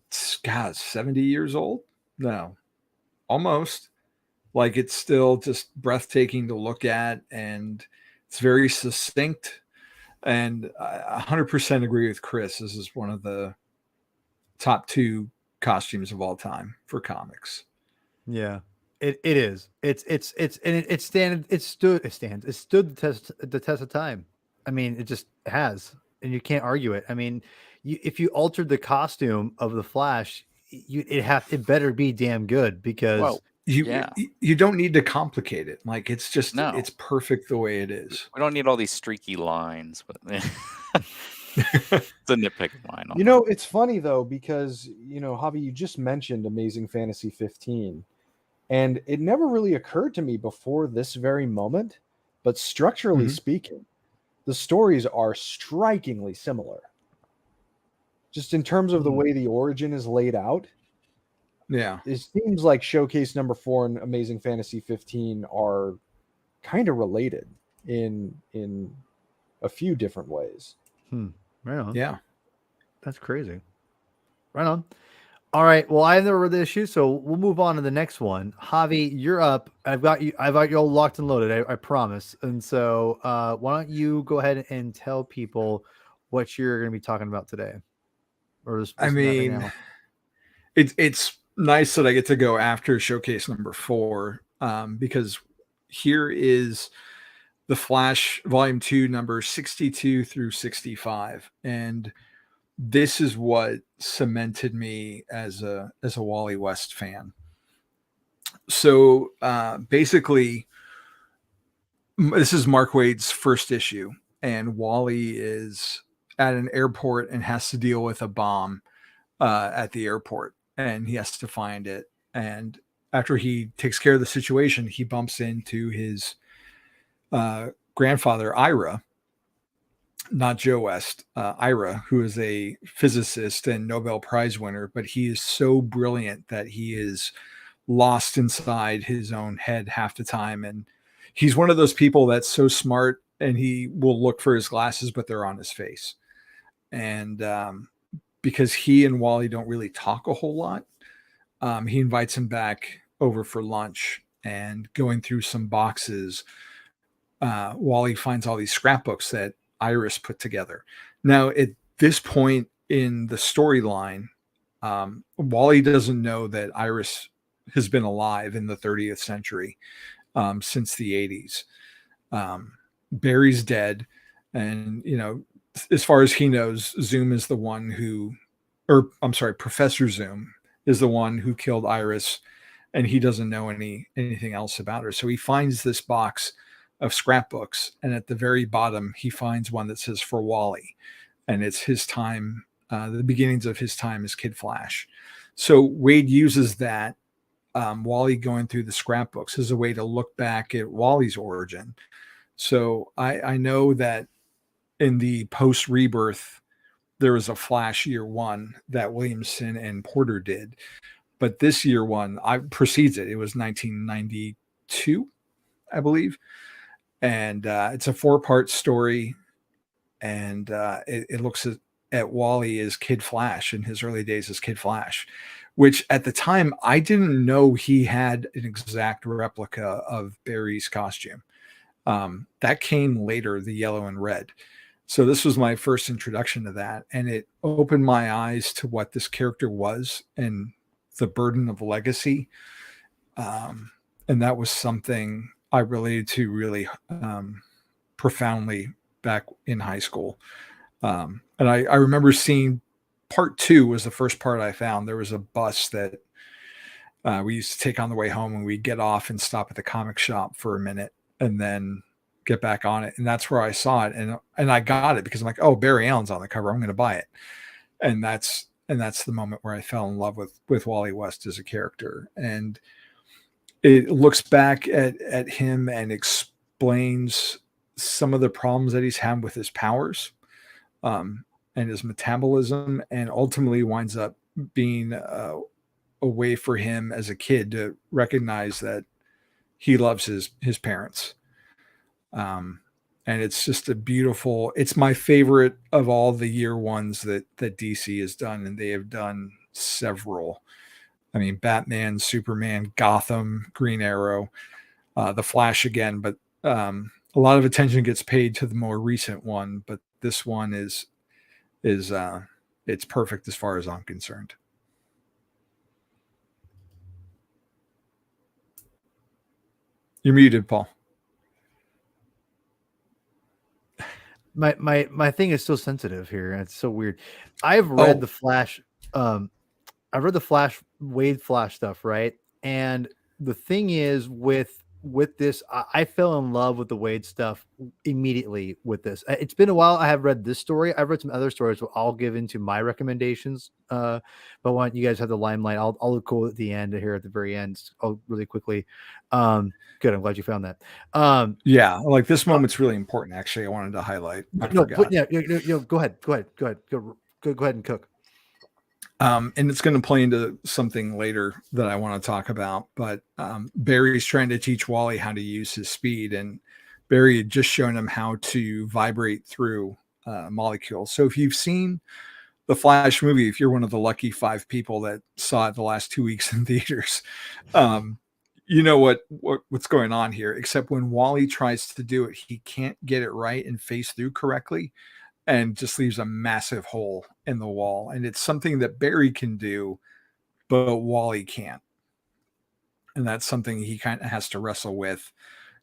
70 years old. No, almost. Like, it's still just breathtaking to look at, and it's very succinct. And I 100% agree with Chris. This is one of the top 2 costumes of all time for comics. Yeah, it is. It stood the test of time. I mean, it just has, and you can't argue it. I mean, if you altered the costume of the Flash, it better be damn good, because you don't need to complicate it. Like, it's just it's perfect the way it is. We don't need all these streaky lines, but it's a nitpick of mine. It's funny though, because Javi, you just mentioned Amazing Fantasy 15, and it never really occurred to me before this very moment, but structurally speaking, the stories are strikingly similar. Just in terms of the way the origin is laid out. Yeah. It seems like Showcase number 4 and Amazing Fantasy 15 are kind of related in a few different ways. Right on. Yeah. That's crazy. Right on. All right. Well, I never read the issue, so we'll move on to the next one. Javi, you're up. I've got you all locked and loaded, I promise. And so why don't you go ahead and tell people what you're going to be talking about today? I mean, it's nice that I get to go after Showcase number 4, because here is the Flash Volume 2, number 62 through 65, and this is what cemented me as a Wally West fan. So basically, this is Mark Waid's first issue, and Wally is at an airport and has to deal with a bomb at the airport, and he has to find it. And after he takes care of the situation, he bumps into his grandfather, Ira, not Joe West, Ira, who is a physicist and Nobel Prize winner, but he is so brilliant that he is lost inside his own head half the time. And he's one of those people that's so smart and he will look for his glasses, but they're on his face. And because he and Wally don't really talk a whole lot, he invites him back over for lunch, and going through some boxes, Wally finds all these scrapbooks that Iris put together. Now, at this point in the storyline, Wally doesn't know that Iris has been alive in the 30th century since the 80s. Barry's dead, and as far as he knows, Zoom is the one who, or I'm sorry, Professor Zoom is the one who killed Iris, and he doesn't know anything else about her. So he finds this box of scrapbooks, and at the very bottom, he finds one that says "For Wally," and it's his time, the beginnings of his time as Kid Flash. So Wade uses that, Wally going through the scrapbooks, as a way to look back at Wally's origin. So I know that in the post Rebirth, there was a Flash year one that Williamson and Porter did, but this year one precedes it. It was 1992, I believe, and it's a 4-part story, and it looks at Wally as Kid Flash in his early days as Kid Flash, which at the time I didn't know he had an exact replica of Barry's costume. That came later, the yellow and red. So this was my first introduction to that, and it opened my eyes to what this character was and the burden of legacy. And that was something I related to really profoundly back in high school. And I remember seeing part 2 was the first part I found. There was a bus that we used to take on the way home, and we'd get off and stop at the comic shop for a minute and then get back on it. And that's where I saw it. And I got it because I'm like, oh, Barry Allen's on the cover, I'm going to buy it. And that's the moment where I fell in love with Wally West as a character. And it looks back at him and explains some of the problems that he's had with his powers, and his metabolism, and ultimately winds up being a way for him as a kid to recognize that he loves his parents. And it's just it's my favorite of all the year ones that DC has done, and they have done several. I mean, Batman, Superman, Gotham, Green Arrow, the Flash again, but a lot of attention gets paid to the more recent one, but this one is it's perfect as far as I'm concerned. You're muted, Paul. My thing is so sensitive here, and it's so weird. I've read the Flash. I've read the Flash, Wade Flash stuff, right? And the thing is with this, I fell in love with the Wade stuff immediately with this. It's been a while. I have read this story. I've read some other stories, so I'll give into my recommendations. But when you guys have the limelight, I'll look cool at the end here at the very end. Really quickly. Good. I'm glad you found that. Yeah, like this moment's really important. Actually, I wanted to highlight. Go ahead and cook. And it's going to play into something later that I want to talk about. But Barry's trying to teach Wally how to use his speed, and Barry had just shown him how to vibrate through molecules. So if you've seen the Flash movie, if you're one of the lucky 5 people that saw it the last 2 weeks in theaters, you know what's going on here. Except when Wally tries to do it, he can't get it right and face through correctly, and just leaves a massive hole in the wall. And it's something that Barry can do, but Wally can't. And that's something he kind of has to wrestle with,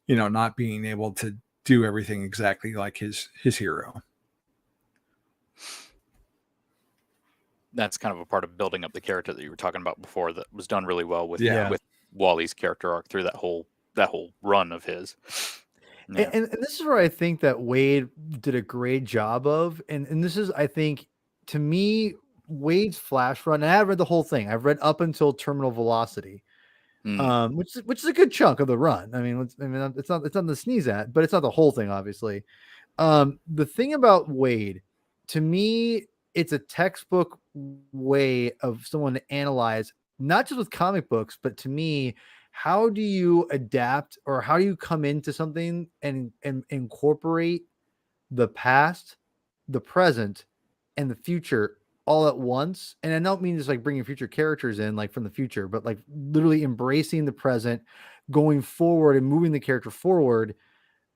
not being able to do everything exactly like his hero. That's kind of a part of building up the character that you were talking about before that was done really well with Wally's character arc through that whole run of his. Yeah. And this is where I think that Wade did a great job of, and this is, I think, to me, Wade's Flash run, and I haven't read the whole thing. I've read up until Terminal Velocity, which is a good chunk of the run. I mean, it's not to sneeze at, but it's not the whole thing, obviously. The thing about Wade, to me, it's a textbook way of someone to analyze, not just with comic books, but to me, how do you adapt, or how do you come into something and incorporate the past, the present, and the future all at once? And I don't mean just like bringing future characters in like from the future, but like literally embracing the present, going forward and moving the character forward.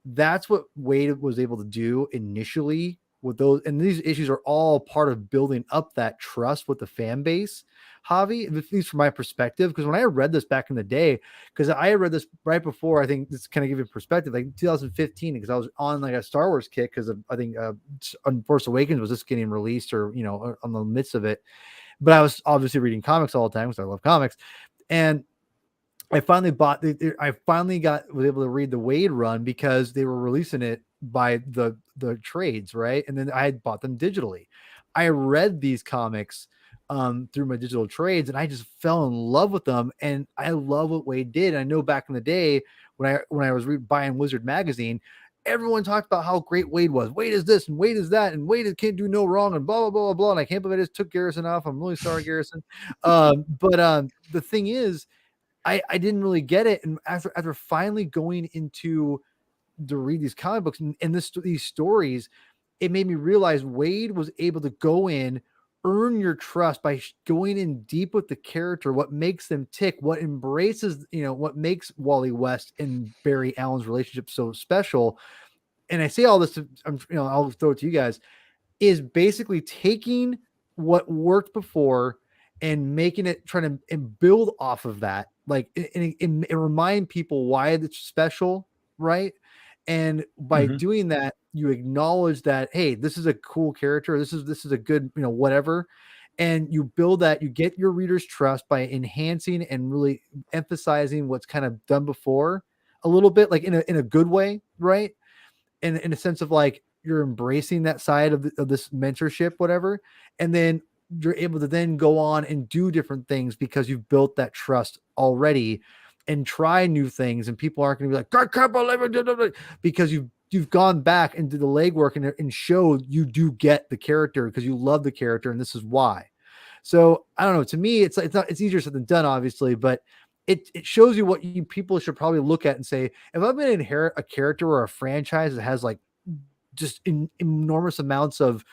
That's what Wade was able to do initially with those. And these issues are all part of building up that trust with the fan base, Javi, at least from my perspective. Because when I read this back in the day, because I read this right before, I think this kind of give you perspective, like 2015, because I was on like a Star Wars kick, because I think Force Awakens was just getting released, or, you know, on the midst of it. But I was obviously reading comics all the time because I love comics. And I finally was able to read the Wade run because they were releasing it by the trades, right? And then I had bought them digitally. I read these comics through my digital trades, and I just fell in love with them. And I love what Wade did. I know back in the day when I was buying Wizard magazine, everyone talked about how great Wade was. Wade is this and Wade is that, and Wade can't do no wrong, and blah blah blah blah. And I can't believe I just took Garrison off. I'm really sorry, Garrison. But the thing is, I didn't really get it. And after finally going into to read these comic books and these stories, it made me realize Wade was able to go in, earn your trust by going in deep with the character, what makes them tick, what embraces, you know, what makes Wally West and Barry Allen's relationship so special. And I say all this I'll throw it to you guys, is basically taking what worked before and making it, trying to build off of that, like and remind people why it's special, right? And by doing that, you acknowledge that, hey, this is a cool character, this is a good, you know, whatever. And you build that, you get your readers' trust by enhancing and really emphasizing what's kind of done before a little bit, like in a good way, right? In a sense of like you're embracing that side of this mentorship, whatever. And then you're able to then go on and do different things because you've built that trust already, and try new things. And people aren't going to be like, I can't believe it, because you've gone back and did the legwork and showed you do get the character because you love the character, and this is why. So I don't know. To me, it's easier said than done, obviously, but it shows you what you people should probably look at and say, if I'm going to inherit a character or a franchise that has like just enormous amounts of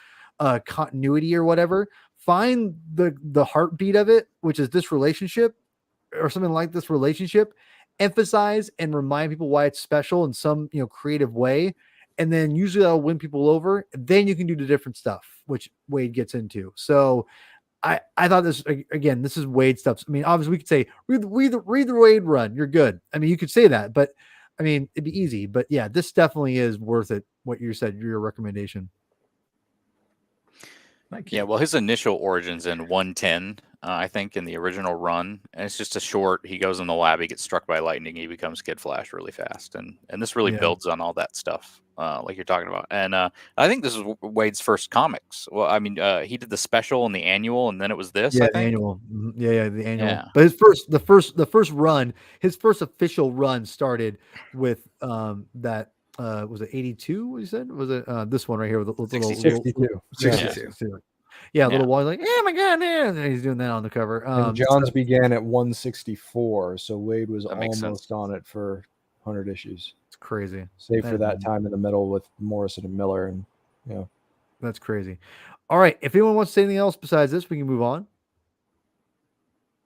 continuity or whatever, find the heartbeat of it, which is this relationship or something like this relationship, emphasize and remind people why it's special in some, you know, creative way. And then usually that'll win people over. Then you can do the different stuff, which Wade gets into. So I thought this, again, this is Wade stuff. I mean, obviously we could say, read the Wade run, you're good. I mean, you could say that, but I mean, it'd be easy. But yeah, this definitely is worth it. What you said, your recommendation. Yeah, well, his initial origins in 110, I think, in the original run, and it's just a short. He goes in the lab, he gets struck by lightning, he becomes Kid Flash really fast, and this really builds on all that stuff, like you're talking about. And I think this is Wade's first comics. Well, I mean, he did the special and the annual, and then it was this. Yeah, I think. the annual. Yeah, the annual. Yeah. But the first run, his first official run started with that. Was it 82? What you said? Was it this one right here with the little 62? 62. Yeah, little one like, oh my god, man, and he's doing that on the cover. And Johns began at 164, so Wade was almost sense. on it for 100 issues. It's crazy. Save for that time in the middle with Morrison and Miller, and you know, that's crazy. All right, if anyone wants to say anything else besides this, we can move on.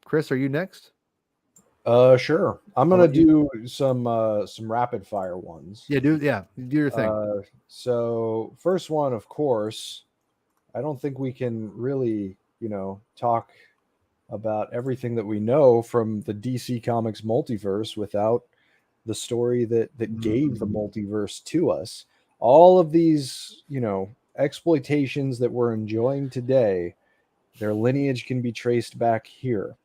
Chris, are you next? Sure. I'm gonna do some rapid fire ones. Yeah, do your thing. So first one, of course, I don't think we can really, you know, talk about everything that we know from the DC Comics multiverse without the story that gave the multiverse to us. All of these, you know, exploitations that we're enjoying today, their lineage can be traced back here.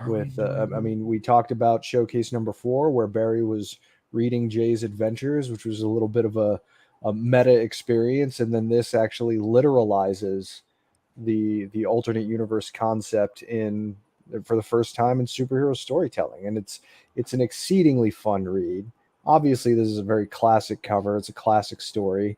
With I mean, we talked about Showcase number 4, where Barry was reading Jay's adventures, which was a little bit of a meta experience, and then this actually literalizes the alternate universe concept for the first time in superhero storytelling, and it's an exceedingly fun read. Obviously, this is a very classic cover. It's a classic story.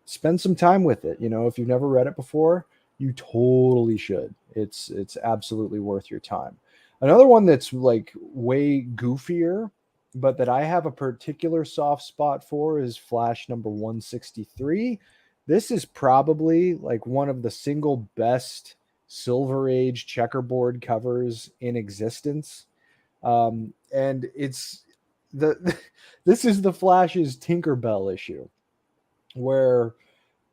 Spend some time with it. You know, if you've never read it before, you totally should. It's absolutely worth your time. Another one that's like way goofier, but that I have a particular soft spot for is Flash number 163. This is probably like one of the single best Silver Age checkerboard covers in existence. And it's the this is the Flash's Tinkerbell issue, where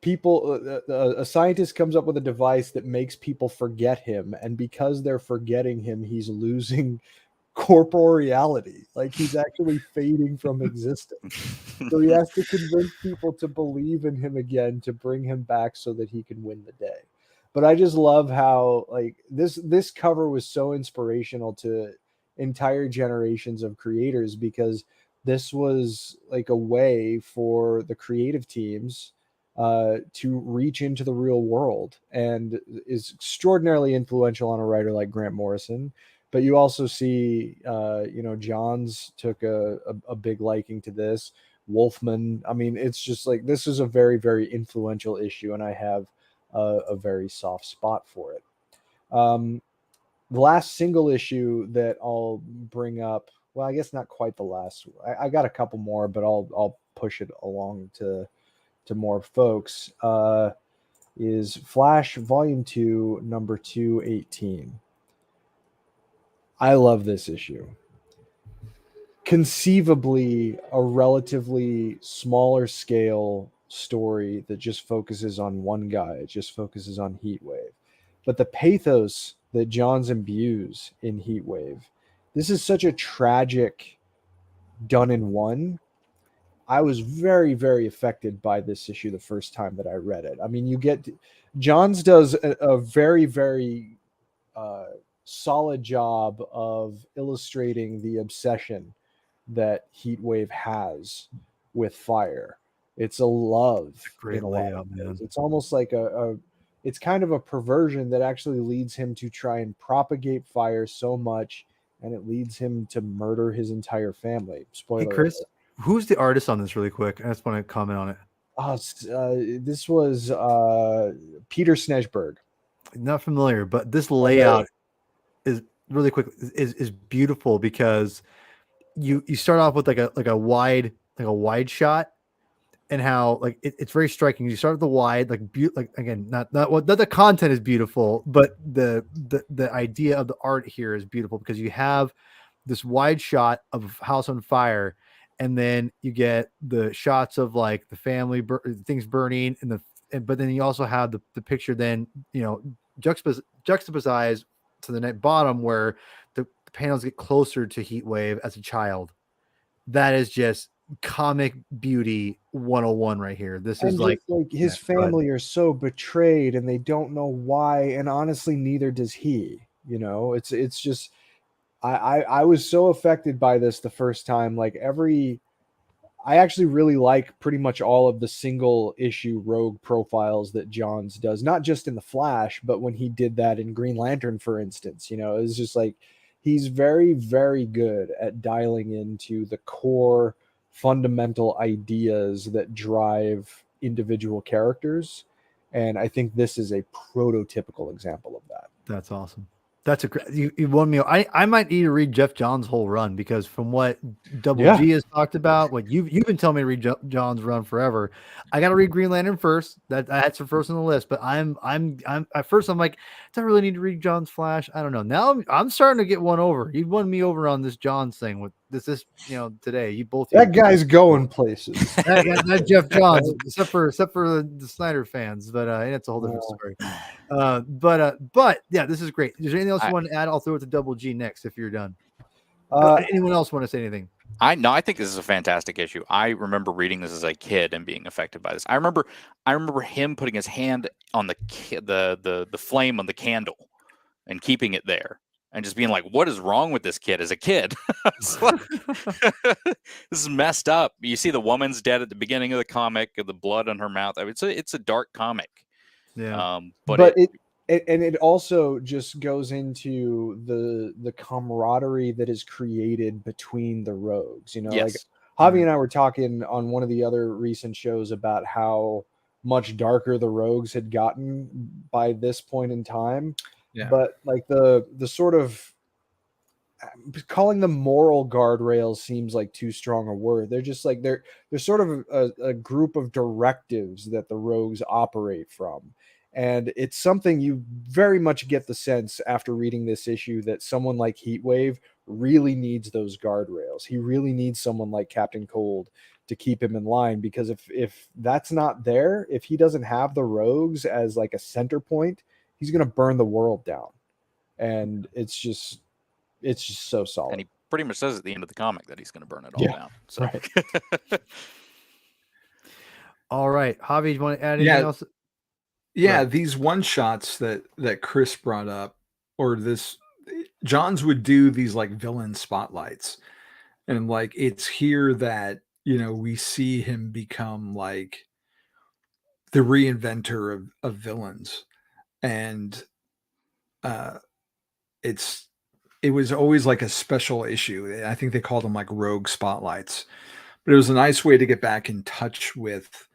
people a scientist comes up with a device that makes people forget him, and because they're forgetting him, he's losing corporeality, like he's actually fading from existence. So he has to convince people to believe in him again to bring him back so that he can win the day. But I just love how like this cover was so inspirational to entire generations of creators, because this was like a way for the creative teams to reach into the real world, and is extraordinarily influential on a writer like Grant Morrison. But you also see, Johns took a big liking to this. Wolfman. I mean, it's just like this is a very, very influential issue, and I have a very soft spot for it. The last single issue that I'll bring up, well, I guess not quite the last. I got a couple more, but I'll push it along to more folks. Is Flash Volume 2, number 218. I love this issue. Conceivably a relatively smaller scale story that just focuses on one guy. It just focuses on Heatwave. But the pathos that Johns imbues in Heatwave, this is such a tragic done in one. I was very, very affected by this issue the first time that I read it. I mean, Johns does a very, very solid job of illustrating the obsession that Heatwave has with fire. It's a love. Great layout, man. It's almost like it's kind of a perversion that actually leads him to try and propagate fire so much, and it leads him to murder his entire family. Spoiler. Hey, Chris, who's the artist on this really quick? I just want to comment on it. This was Peter Snejberg. Not familiar, but this layout is really quick, is beautiful, because you start off with like a wide shot, and how like it's very striking. You start with the wide, like again, not the content is beautiful, but the idea of the art here is beautiful, because you have this wide shot of house on fire, and then you get the shots of like the family things burning, but then you also have the picture then juxtaposed to the bottom, where the panels get closer to Heatwave as a child. That is just comic beauty 101 right here. This is like his family are so betrayed, and they don't know why, and honestly neither does he. It's just I was so affected by this the first time. I actually really like pretty much all of the single issue Rogue profiles that Johns does, not just in the Flash, but when he did that in Green Lantern, for instance. It's just like he's very, very good at dialing into the core fundamental ideas that drive individual characters. And I think this is a prototypical example of that. That's awesome. That's a great. You won me. I might need to read Jeff Johns' whole run, because from what Double G has talked about, what you've been telling me to read Johns' run forever. I got to read Green Lantern first. That's the first on the list. But I'm at first I'm like, do I really need to read Johns' Flash? I don't know. Now I'm starting to get one over. You won me over on this Johns thing with this today. You both. That guy's going places. That Jeff Johns, except for the Snyder fans, but it's a whole different story. But yeah, this is great. Is there anything else you want to add? I'll throw it to Double G next if you're done. Anyone else want to say anything? I think this is a fantastic issue. I remember reading this as a kid and being affected by this. I remember him putting his hand on the flame on the candle and keeping it there, and just being like, what is wrong with this kid as a kid? Like, this is messed up. You see the woman's dead at the beginning of the comic, the blood on her mouth. I mean, it's a dark comic. Yeah. But it also just goes into the camaraderie that is created between the rogues. Yes. Like Javi and I were talking on one of the other recent shows about how much darker the rogues had gotten by this point in time. Yeah. But like the sort of calling them moral guardrails seems like too strong a word. They're just like they're sort of a group of directives that the rogues operate from. And it's something you very much get the sense after reading this issue that someone like Heatwave really needs those guardrails. He really needs someone like Captain Cold to keep him in line, because if that's not there, if he doesn't have the rogues as like a center point, he's going to burn the world down. And it's just so solid. And he pretty much says at the end of the comic that he's going to burn it all down. So. Right. All right, Javi, do you want to add anything else? Yeah, Right. these one shots that Chris brought up, or this, Johns would do these like villain spotlights, and like it's here that we see him become like the reinventor of villains, and it was always like a special issue. I think they called them like rogue spotlights, but it was a nice way to get back in touch with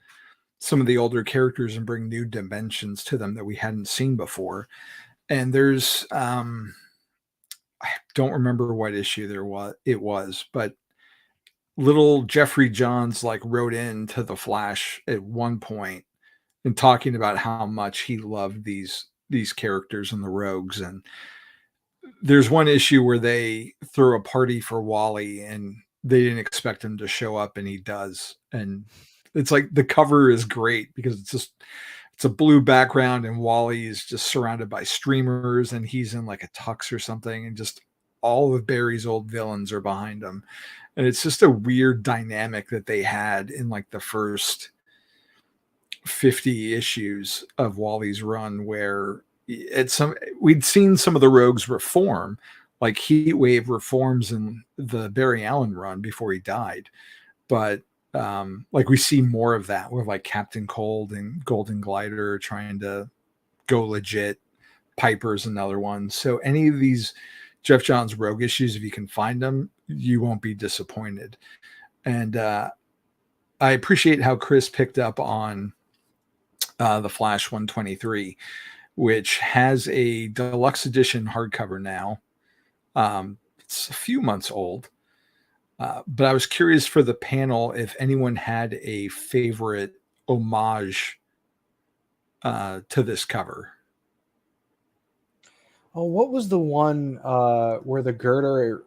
some of the older characters and bring new dimensions to them that we hadn't seen before. And there's I don't remember what issue it was, but little Jeffrey Johns like wrote into the Flash at one point and talking about how much he loved these characters and the rogues. And there's one issue where they throw a party for Wally and they didn't expect him to show up, and he does. And it's like the cover is great because it's a blue background and Wally is just surrounded by streamers and he's in like a tux or something, and just all of Barry's old villains are behind him. And it's just a weird dynamic that they had in like the first 50 issues of Wally's run, where we'd seen some of the rogues reform, like Heatwave reforms in the Barry Allen run before he died. But like we see more of that with like Captain Cold and Golden Glider trying to go legit. Piper's another one. So any of these Jeff Johns rogue issues, if you can find them, you won't be disappointed. And I appreciate how Chris picked up on the Flash 123, which has a deluxe edition hardcover now. It's a few months old. But I was curious for the panel if anyone had a favorite homage to this cover. Oh, what was the one where the girder,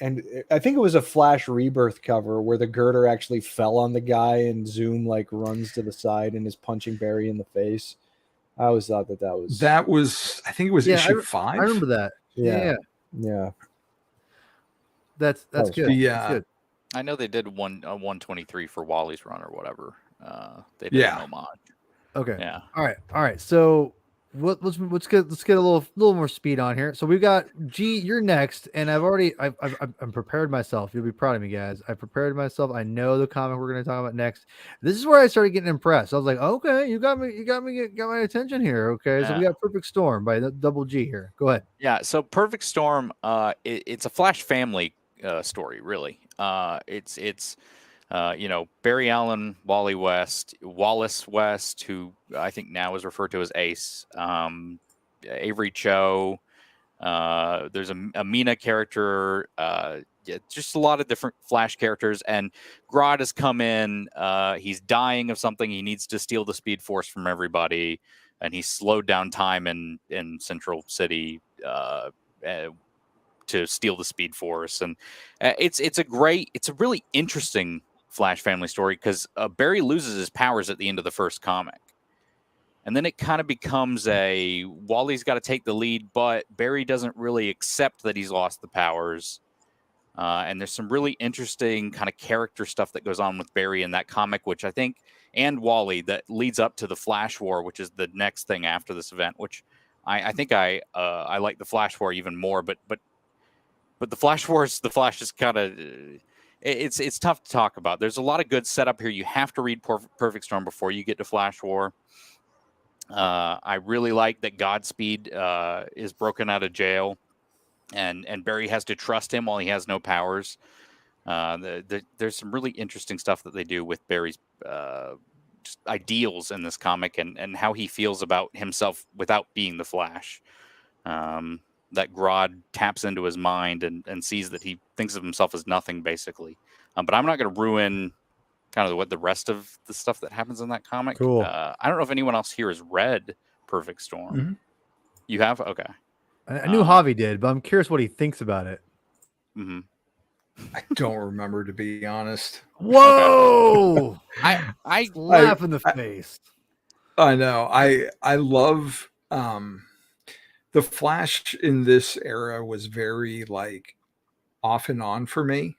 and I think it was a Flash Rebirth cover where the girder actually fell on the guy and Zoom like runs to the side and is punching Barry in the face. I always thought that was I think it was issue 5. I remember that. Yeah. That's good. That's good. I know they did 123 for Wally's run or whatever. They did an homage. Okay. Yeah. All right. So let's get a little more speed on here. So we've got G. You're next, and I'm prepared myself. You'll be proud of me, guys. I prepared myself. I know the comic we're going to talk about next. This is where I started getting impressed. I was like, okay, you got my attention here. Okay, so we got Perfect Storm by Double G here. Go ahead. Yeah. So Perfect Storm, it's a Flash family story, really. It's Barry Allen, Wallace West, who I think now is referred to as Ace, Avery Cho. There's a Mina character, just a lot of different Flash characters. And Grodd has come in. He's dying of something. He needs to steal the Speed Force from everybody, and he's slowed down time in Central City to steal the Speed Force. And it's a really interesting Flash family story, because Barry loses his powers at the end of the first comic, and then it kind of becomes Wally's got to take the lead, but Barry doesn't really accept that he's lost the powers. And there's some really interesting kind of character stuff that goes on with Barry in that comic, which I think, and Wally, that leads up to the Flash War, which is the next thing after this event, which I think I like the Flash War even more, but the Flash Wars, the Flash is kind of, it's tough to talk about. There's a lot of good setup here. You have to read Perfect Storm before you get to Flash War. I really like that Godspeed is broken out of jail, and Barry has to trust him while he has no powers. There's some really interesting stuff that they do with Barry's just ideals in this comic, and how he feels about himself without being the Flash. that Grodd taps into his mind and sees that he thinks of himself as nothing, basically. But I'm not going to ruin kind of what the rest of the stuff that happens in that comic. Cool. I don't know if anyone else here has read Perfect Storm. Mhm. You have? Okay. I knew Javi did, but I'm curious what he thinks about it. Hmm. I don't remember, to be honest. Whoa! I Slap in the face. I know. I love the Flash in this era was very like off and on for me.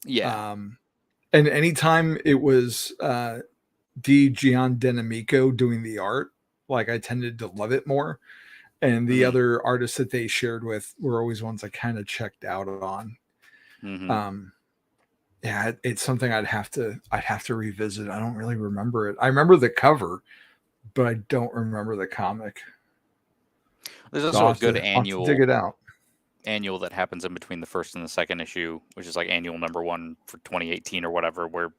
yeah. And anytime it was Di Giandomenico doing the art, like I tended to love it more. And the Mhm. other artists that they shared with were always ones I kind of checked out on. Mhm. Yeah, it's something I'd have to revisit. I don't really remember it. I remember the cover, but I don't remember the comic. There's So also I'll a have good to- I'll have to dig it out. annual that happens in between the first and the second issue, which is like annual number 1 for 2018 or whatever, where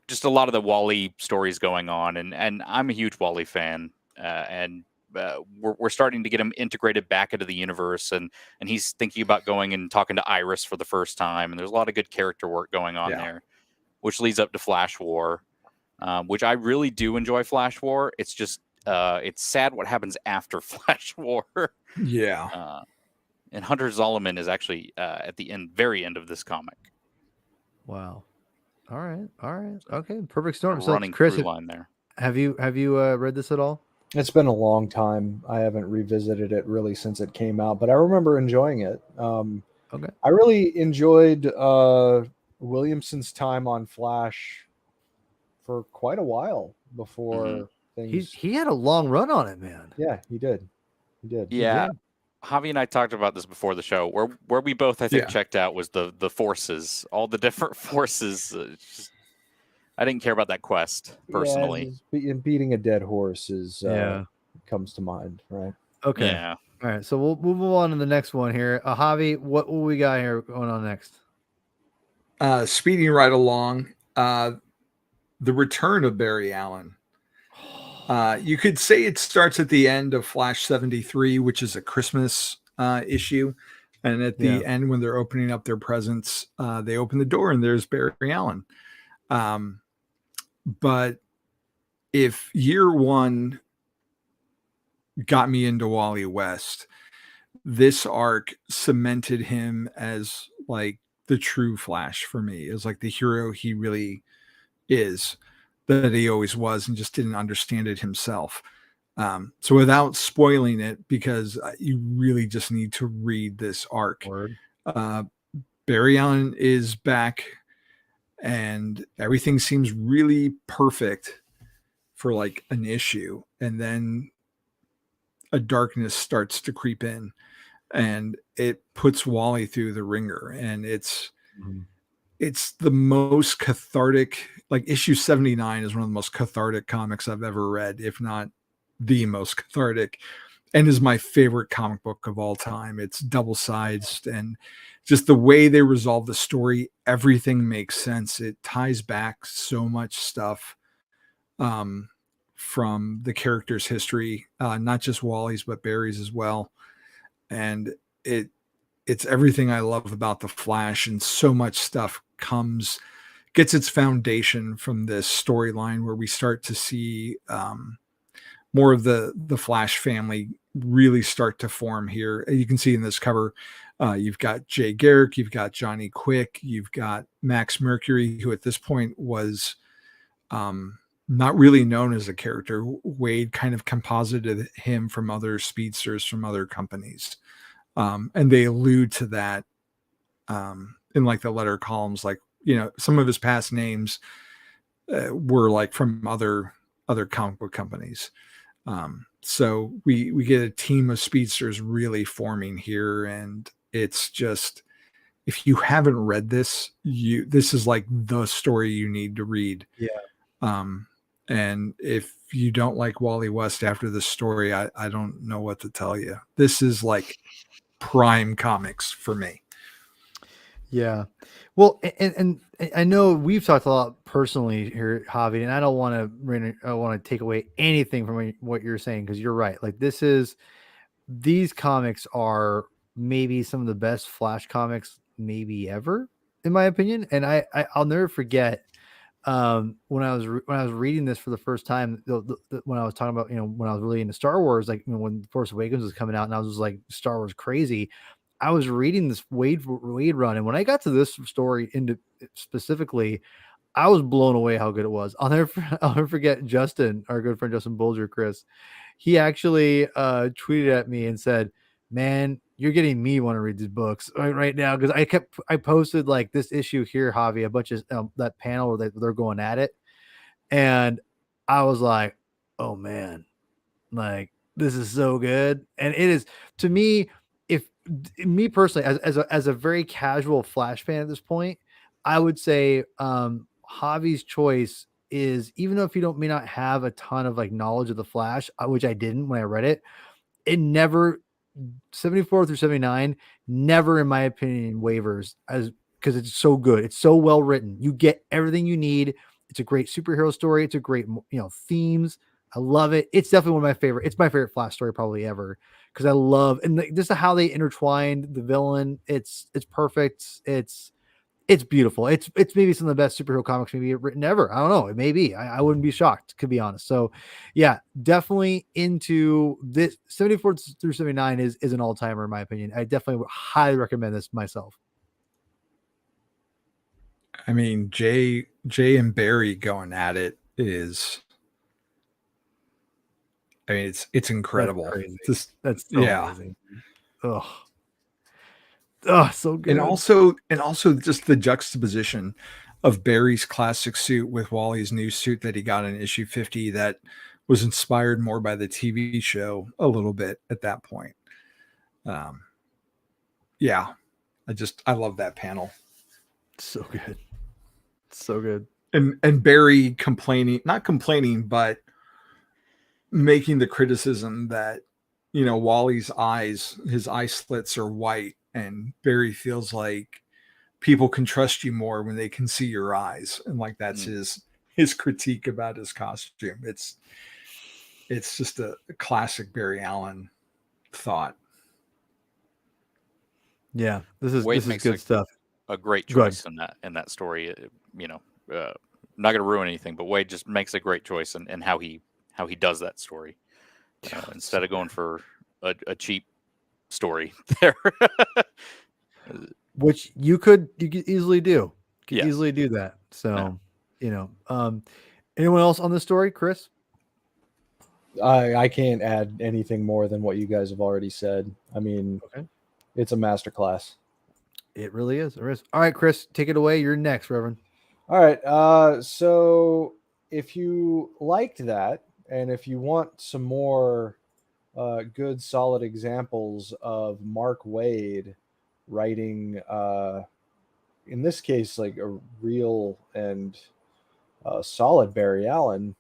just a lot of the Wally stories going on, and I'm a huge Wally fan, and we're starting to get him integrated back into the universe, and he's thinking about going and talking to Iris for the first time, and there's a lot of good character work going on Yeah. there, which leads up to Flash War, which I really do enjoy. Flash War. It's just it's sad what happens after Flash War. Yeah. And Hunter Zolomon is actually at the very end of this comic. Wow. All right. Okay. Perfect Storm. So, Running Chris, through line there. have you read this at all? It's been a long time. I haven't revisited it really since it came out, but I remember enjoying it. Okay. I really enjoyed Williamson's time on Flash for quite a while before things. He had a long run on it, man. Yeah, he did. He did. Yeah. Javi and I talked about this before the show. Where we both, I think, Yeah. checked out was the forces, all the different forces. I didn't care about that quest personally. Yeah, beating a dead horse is comes to mind, right? Okay. Yeah. All right. So we'll move on to the next one here. Javi, what we got here going on next? Speeding right along, the return of Barry Allen. You could say it starts at the end of Flash 73, which is a Christmas issue. And at the end, when they're opening up their presents, they open the door and there's Barry Allen. But if year one got me into Wally West, this arc cemented him as like the true Flash for me, as like the hero he really is, that he always was, and just didn't understand it himself. So without spoiling it, because you really just need to read this arc. Barry Allen is back, and everything seems really perfect for like an issue, and then a darkness starts to creep in, and it puts Wally through the ringer, and it's the most cathartic. Like issue 79 is one of the most cathartic comics I've ever read, if not the most cathartic, and is my favorite comic book of all time. It's double-sided, and just the way they resolve the story, everything makes sense. It ties back so much stuff from the character's history, not just Wally's, but Barry's as well. And it's everything I love about the Flash, and so much stuff gets its foundation from this storyline where we start to see more of the Flash family really start to form here. You can see in this cover, you've got Jay Garrick, you've got Johnny Quick, you've got Max Mercury, who at this point was not really known as a character. Wade kind of composited him from other speedsters from other companies. And they allude to that in like the letter columns, like, some of his past names were like from other comic book companies. So we get a team of speedsters really forming here, and it's just, if you haven't read this, this is like the story you need to read. And if you don't like Wally West after this story, I don't know what to tell you. This is like prime comics for me. Yeah. Well, and I know we've talked a lot personally here, Javi, and I don't want to take away anything from what you're saying, because you're right. Like, this is these comics are maybe some of the best Flash comics maybe ever, in my opinion. And I'll never forget when I was reading this for the first time, when I was talking about, when I was really into Star Wars, like, when Force Awakens was coming out, and I was just like, Star Wars crazy. I was reading this Wade run, and when I got to this story into specifically, I was blown away how good it was. I'll never forget Justin, our good friend Justin Bulger, Chris. He actually tweeted at me and said, "Man, you're getting me want to read these books right now," because I posted like this issue here, Javi, a bunch of that panel where they're going at it, and I was like, "Oh man, like this is so good," and it is to me. If me personally, as a very casual Flash fan at this point, I would say Javi's choice is, even though if you may not have a ton of like knowledge of the Flash, which I didn't when I read it, it never 74 through 79 never, in my opinion, wavers, as because it's so good. It's so well written. You get everything you need. It's a great superhero story. It's a great, themes. I love it. It's definitely one of my favorite. It's my favorite Flash story probably ever, because I love, and just how they intertwined the villain. It's perfect. It's beautiful. It's maybe some of the best superhero comics maybe written ever. I don't know. It may be. I wouldn't be shocked, to be honest. So yeah, definitely into this. 74 through 79 is an all-timer in my opinion. I definitely would highly recommend this myself. I mean, Jay and Barry going at it is, I mean, it's incredible. That's crazy. Just, That's so amazing. So good. And also just the juxtaposition of Barry's classic suit with Wally's new suit that he got in issue 50 that was inspired more by the TV show a little bit at that point. Yeah, I love that panel. So good. So good. And Barry not complaining, but making the criticism that, Wally's his eye slits are white, and Barry feels like people can trust you more when they can see your eyes. And like, that's his critique about his costume. It's just a classic Barry Allen thought. Yeah, this is good stuff. A great choice in that story. Not going to ruin anything, but Wade just makes a great choice in how he does that story. Instead of going for a cheap story there, which you could easily do. Easily do that. So, anyone else on this story, Chris? I can't add anything more than what you guys have already said. I mean, It's a masterclass. It really is. All right, Chris, take it away. You're next, Reverend. All right. So if you liked that, and if you want some more good, solid examples of Mark Waid writing, in this case, like a real and solid Barry Allen,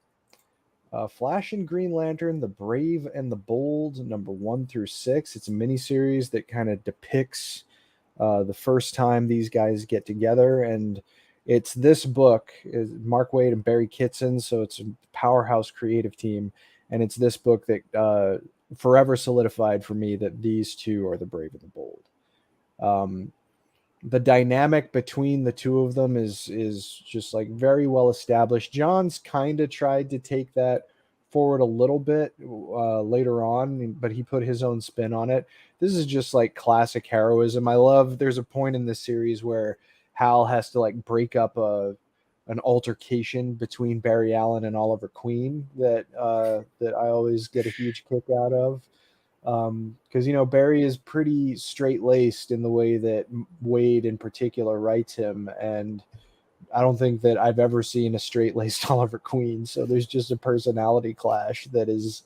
Flash and Green Lantern, The Brave and the Bold, number 1 through 6. It's a miniseries that kind of depicts the first time these guys get together. And it's this book, is Mark Waid and Barry Kitson, so it's a powerhouse creative team. And it's this book that forever solidified for me that these two are the Brave and the Bold. The dynamic between the two of them is just like very well established. John's kind of tried to take that forward a little bit later on, but he put his own spin on it. This is just like classic heroism. I love, there's a point in this series where Hal has to like break up an altercation between Barry Allen and Oliver Queen that I always get a huge kick out of. Because Barry is pretty straight-laced in the way that Waid in particular writes him, and I don't think that I've ever seen a straight-laced Oliver Queen. So there's just a personality clash that is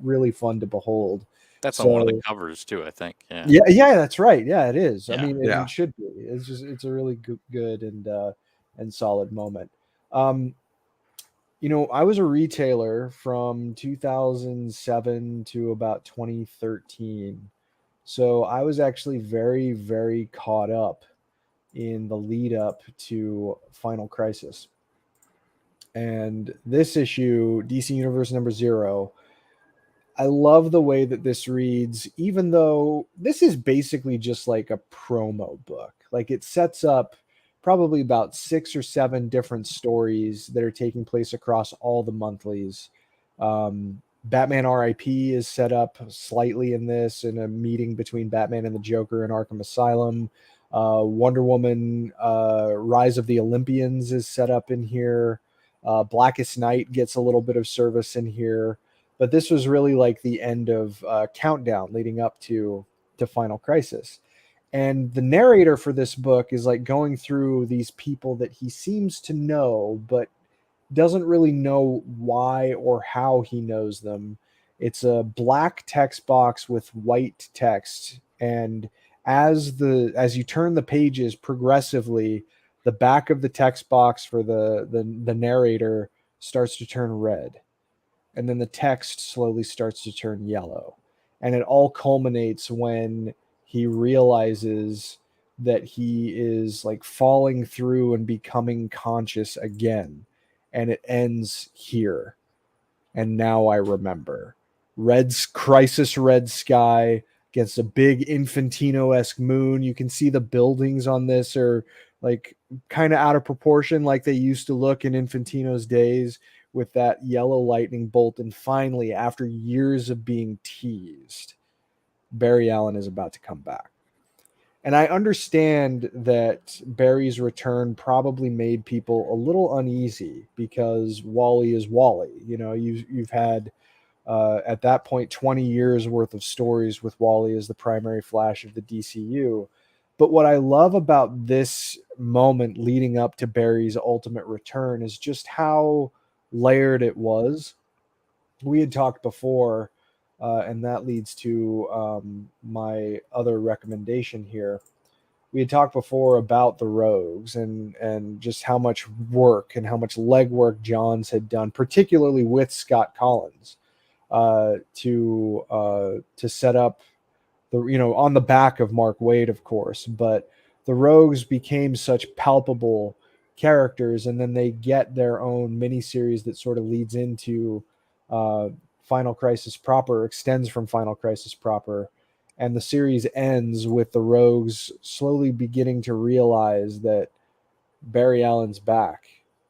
really fun to behold. That's on one of the covers too, I think. Yeah, that's right. Yeah, it is. Yeah. I mean, it should be. It's a really good and solid moment. I was a retailer from 2007 to about 2013. So I was actually very, very caught up in the lead up to Final Crisis. And this issue, DC Universe number 0, I love the way that this reads, even though this is basically just like a promo book. Like it sets up probably about 6 or 7 different stories that are taking place across all the monthlies. Batman RIP is set up slightly in this, in a meeting between Batman and the Joker in Arkham Asylum. Wonder Woman Rise of the Olympians is set up in here. Blackest Night gets a little bit of service in here. But this was really like the end of Countdown leading up to Final Crisis. And the narrator for this book is like going through these people that he seems to know, but doesn't really know why or how he knows them. It's a black text box with white text, and as you turn the pages progressively, the back of the text box for the narrator starts to turn red, and then the text slowly starts to turn yellow, and it all culminates when he realizes that he is like falling through and becoming conscious again, and it ends here. And now I remember. Crisis red sky against a big Infantino-esque moon. You can see the buildings on this are like kind of out of proportion, like they used to look in Infantino's days, with that yellow lightning bolt. And finally, after years of being teased, Barry Allen is about to come back. And I understand that Barry's return probably made people a little uneasy because Wally is Wally. You know, you've had at that point 20 years worth of stories with Wally as the primary Flash of the DCU. But what I love about this moment leading up to Barry's ultimate return is just how layered it was. We had talked before, and that leads to my other recommendation here. We had talked before about the Rogues and just how much work and how much legwork Johns had done, particularly with Scott Collins, to set up the, you know, on the back of Mark Waid, of course. But the Rogues became such palpable characters, and then they get their own miniseries that sort of leads into Final Crisis proper, extends from Final Crisis proper, and the series ends with the Rogues slowly beginning to realize that Barry Allen's back,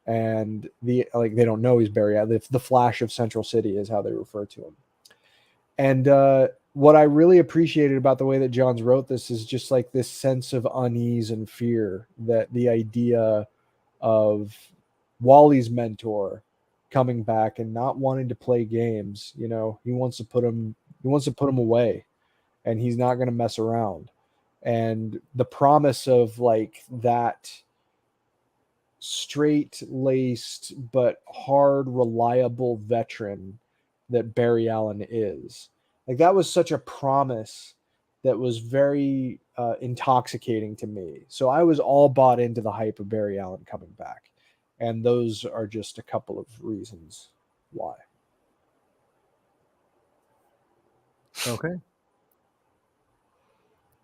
and they don't know he's Barry Allen. The Flash of Central City is how they refer to him. And what I really appreciated about the way that Johns wrote this is just like this sense of unease and fear, that the idea of Wally's mentor coming back and not wanting to play games, you know, he wants to put him away, and he's not going to mess around. And the promise of like that straight-laced but hard, reliable veteran that Barry Allen is, like that was such a promise that was very intoxicating to me. So I was all bought into the hype of Barry Allen coming back. And those are just a couple of reasons why. Okay.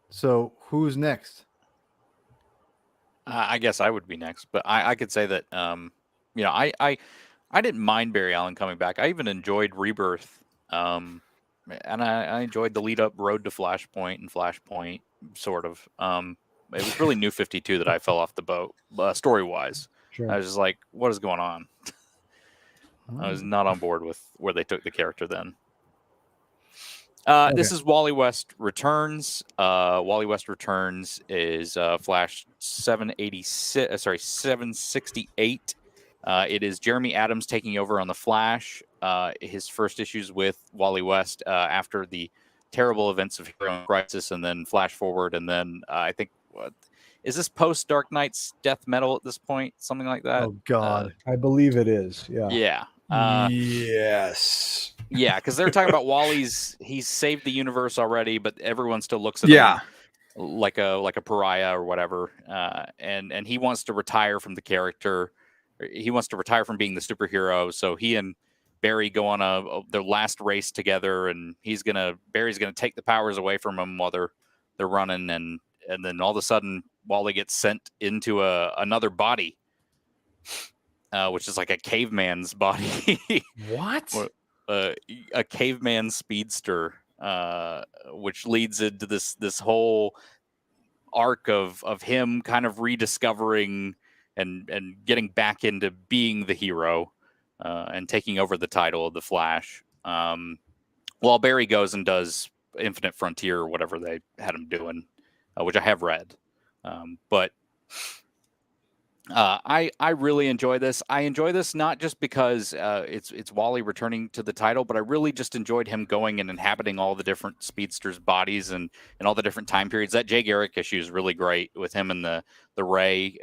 So who's next? I guess I would be next, but I could say that you know, I didn't mind Barry Allen coming back. I even enjoyed Rebirth, and I enjoyed the lead up road to Flashpoint and Flashpoint, sort of. It was really New 52 that I fell off the boat, story wise. Sure. I was just like, what is going on? I was not on board with where they took the character then. This is Wally West Returns. Wally West Returns is Flash 768. It is Jeremy Adams taking over on the Flash. His first issues with Wally West after the terrible events of Hero Crisis, and then Flash Forward, and then I think is this post Dark Knight's Death Metal at this point, something like that? Oh God, I believe it is. Yeah. Yeah. Yes. Yeah, because they're talking about he's saved the universe already, but everyone still looks at him like a pariah or whatever. And he wants to retire from the character. He wants to retire from being the superhero. So he and Barry go on their last race together, and Barry's gonna take the powers away from him while they're running, and then all of a sudden Wally gets sent into another body. Which is like a caveman's body. what? a caveman speedster, which leads into this whole arc of him kind of rediscovering and getting back into being the hero, and taking over the title of the Flash. While Barry goes and does Infinite Frontier or whatever they had him doing, which I have read. But I really enjoy this. I enjoy this not just because it's Wally returning to the title, but I really just enjoyed him going and inhabiting all the different speedsters' bodies and all the different time periods. That Jay Garrick issue is really great with him and the Ray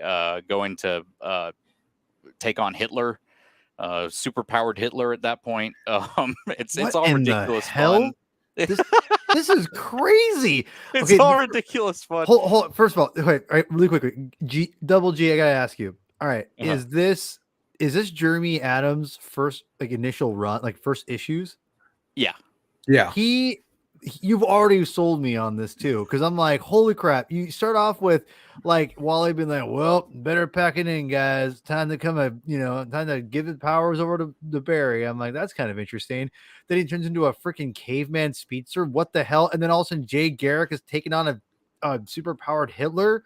going to take on Hitler, super powered Hitler at that point. It's What all in the ridiculous hell? fun. This is crazy. It's Okay, all ridiculous fun. Hold. First of all, wait, all right, really quickly. Double G, I gotta ask you. All right, Uh-huh. is this Jeremy Adams' first initial run, first issues? Yeah. You've already sold me on this too, because I'm like, holy crap! You start off with Wally being like, "Well, better pack it in, guys. Time to time to give the powers over to Barry." I'm like, that's kind of interesting. Then he turns into a freaking caveman speedster. What the hell? And then all of a sudden, Jay Garrick is taking on a super powered Hitler.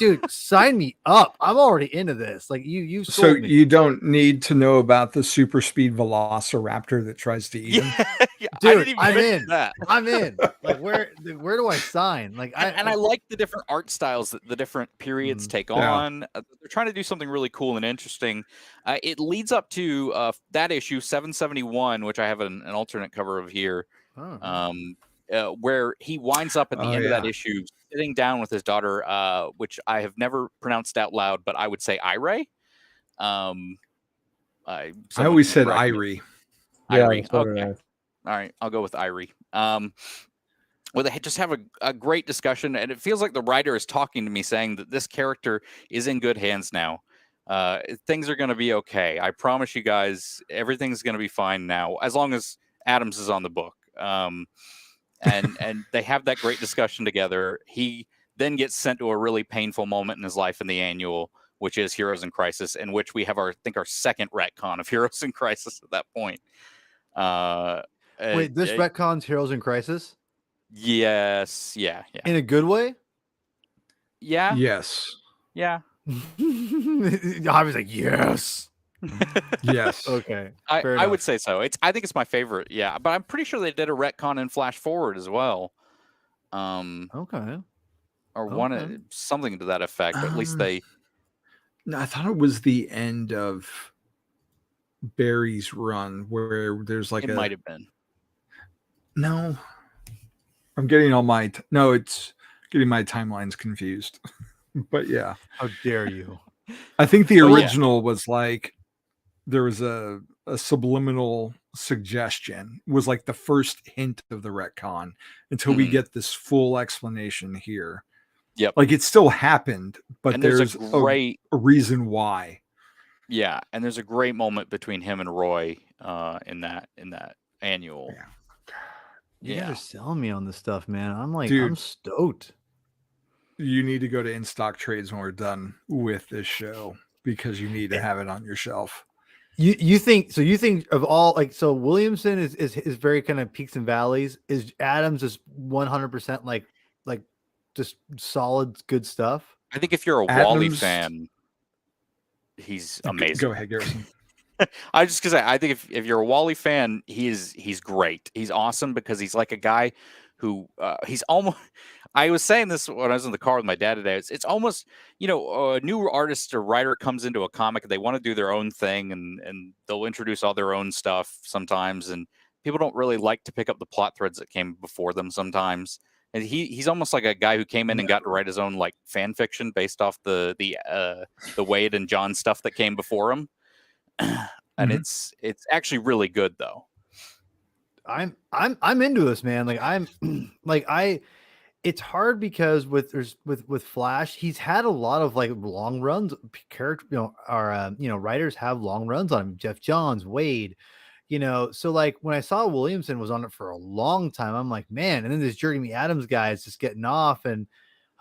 Dude, sign me up. I'm already into this. You So sold me. you don't need to know about the super speed velociraptor that tries to eat him. Yeah, I Dude, didn't even I'm mention in. that. I'm in. Where do I sign? I like the different art styles that the different periods take on. They're trying to do something really cool and interesting. It leads up to that issue 771, which I have an alternate cover of here, where he winds up at the end of that issue sitting down with his daughter, which I have never pronounced out loud, but I would say Irie. I always said correct Irie. Irie. so did Okay. I. All right, I'll go with Irie. Well, they just have a great discussion, and it feels like the writer is talking to me, saying that this character is in good hands now. Things are going to be okay. I promise you guys, everything's going to be fine now, as long as Adams is on the book. And they have that great discussion together. He then gets sent to a really painful moment in his life in the annual, which is Heroes in Crisis, in which we have our second retcon of Heroes in Crisis at that point. Wait, this retcons Heroes in Crisis? Yes. Yeah. In a good way? Yeah. Yes. Yeah. I was like, yes. Yes. Okay. I would say so. I think it's my favorite. Yeah, but I'm pretty sure they did a retcon in Flash Forward as well. Okay. Or something to that effect. But at least they. No, I thought it was the end of Barry's run where there's It might have been. No, I'm getting all my it's getting my timelines confused. But yeah, how dare you? I think the original was there was a subliminal suggestion, was like the first hint of the retcon until we get this full explanation here. Yep. It still happened, but there's a reason why. Yeah, and there's a great moment between him and Roy in that annual. Yeah. You guys are selling me on this stuff, man. I'm Dude, I'm stoked. You need to go to In Stock Trades when we're done with this show, because you need to have it on your shelf. You think of all Williamson is very kind of peaks and valleys. Is Adams is 100% like just solid good stuff? I think if you're a Wally fan, he's amazing. Go ahead, Garrison. I was just gonna say, I think if you're a Wally fan, he's great. He's awesome because he's like a guy who he's almost. I was saying this when I was in the car with my dad today. It's almost, a new artist or writer comes into a comic and they want to do their own thing, and they'll introduce all their own stuff sometimes, and people don't really like to pick up the plot threads that came before them sometimes. And he's almost like a guy who came in and got to write his own fan fiction based off the Wade and John stuff that came before him. And it's actually really good though. I'm into this, man. It's hard because with Flash, he's had a lot of long runs. Character, writers have long runs on him. Jeff Johns, Wade, So when I saw Williamson was on it for a long time, I'm like, man. And then this Jeremy Adams guy is just getting off, and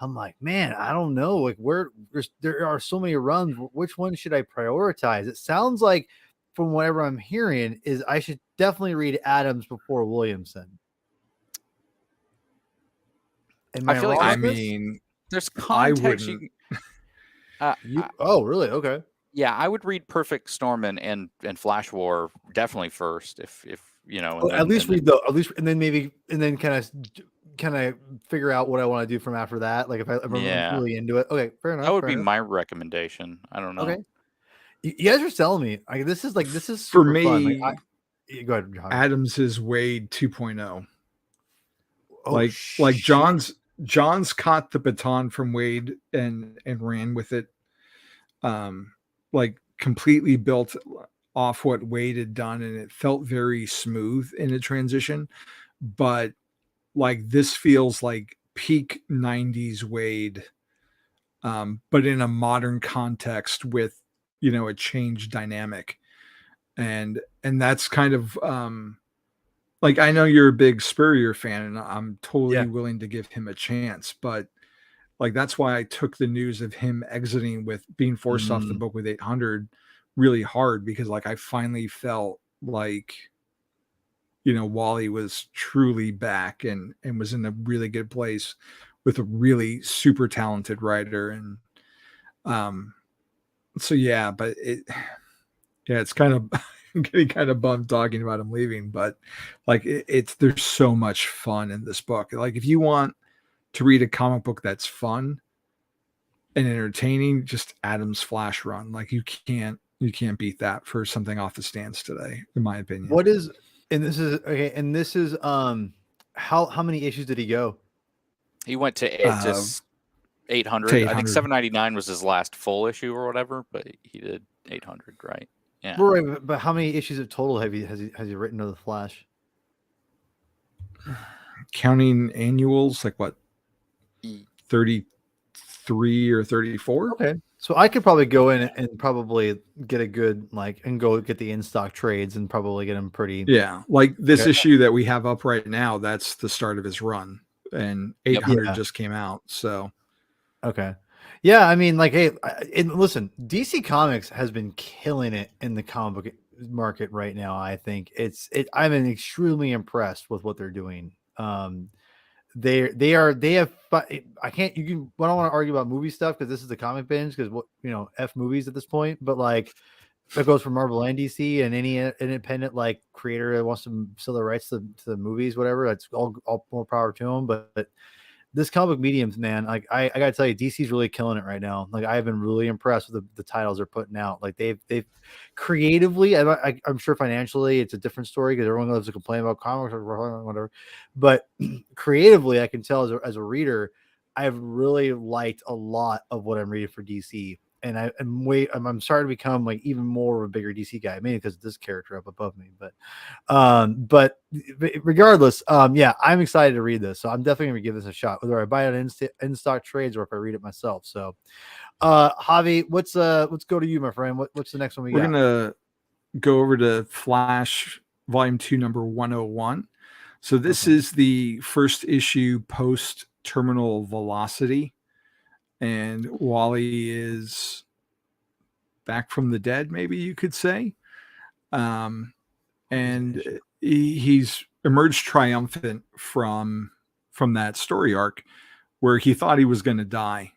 I'm like, man, I don't know. There are so many runs. Which one should I prioritize? It sounds like from whatever I'm hearing, is I should definitely read Adams before Williamson. Am I feel like wrong I with this? mean, there's I context. wouldn't. Oh, really? Okay. Yeah, I would read Perfect Storm and Flash War definitely first, if and At then least and then, read the at least, and then maybe and then kind of figure out what I want to do from after that. Like if I'm yeah, really into it. Okay, fair enough. that would fair be enough. my recommendation. I don't know. Okay. You guys are selling me. Like this is For super fun. Like me, go ahead, John. Adams is Wade 2.0. Oh, like John's caught the baton from Wade and ran with it. Like completely built off what Wade had done, and it felt very smooth in the transition. But like this feels like peak 90s Wade, but in a modern context with a changed dynamic. And that's kind of like, I know you're a big Spurrier fan, and I'm totally willing to give him a chance, but like that's why I took the news of him exiting with being forced off the book with 800 really hard, because like I finally felt like Wally was truly back and was in a really good place with a really super talented writer. And so yeah, but it's kind of I'm getting kind of bummed talking about him leaving, but like it's there's so much fun in this book. Like if you want to read a comic book that's fun and entertaining, just Adam's Flash run. Like you can't beat that for something off the stands today, in my opinion. What is and this is okay, and this is how many issues did he go? He went to 800. I think 799 was his last full issue or whatever, but he did 800, right? Yeah. Right, but how many issues of total has he written of the Flash? Counting annuals, like what, 33 or 34? Okay, so I could probably go in and probably get a good and go get the in stock trades and probably get them pretty. Yeah, like this issue that we have up right now, that's the start of his run, and 800 just came out. So okay. Yeah, I mean, hey, and listen, DC Comics has been killing it in the comic book market right now. I think I'm extremely impressed with what they're doing. They have. I can't. I don't want to argue about movie stuff because this is the comic binge, because F movies at this point. But that goes for Marvel and DC and any independent creator that wants to sell the rights to the movies, whatever. That's all more power to them. But this comic mediums, man, I gotta tell you, DC's really killing it right now. I've been really impressed with the titles they're putting out. They've creatively, I'm sure financially it's a different story because everyone loves to complain about comics or whatever. But creatively, I can tell as a reader, I've really liked a lot of what I'm reading for DC. And I'm starting to become even more of a bigger DC guy, mainly because of this character up above me. But regardless, yeah, I'm excited to read this, so I'm definitely gonna give this a shot, whether I buy it in stock trades or if I read it myself. So, Javi, let's go to you, my friend. What's the next one we're gonna go over to Flash Volume 2, number 101. So this is the first issue post Terminal Velocity. And Wally is back from the dead, maybe you could say. And he's emerged triumphant from that story arc where he thought he was going to die.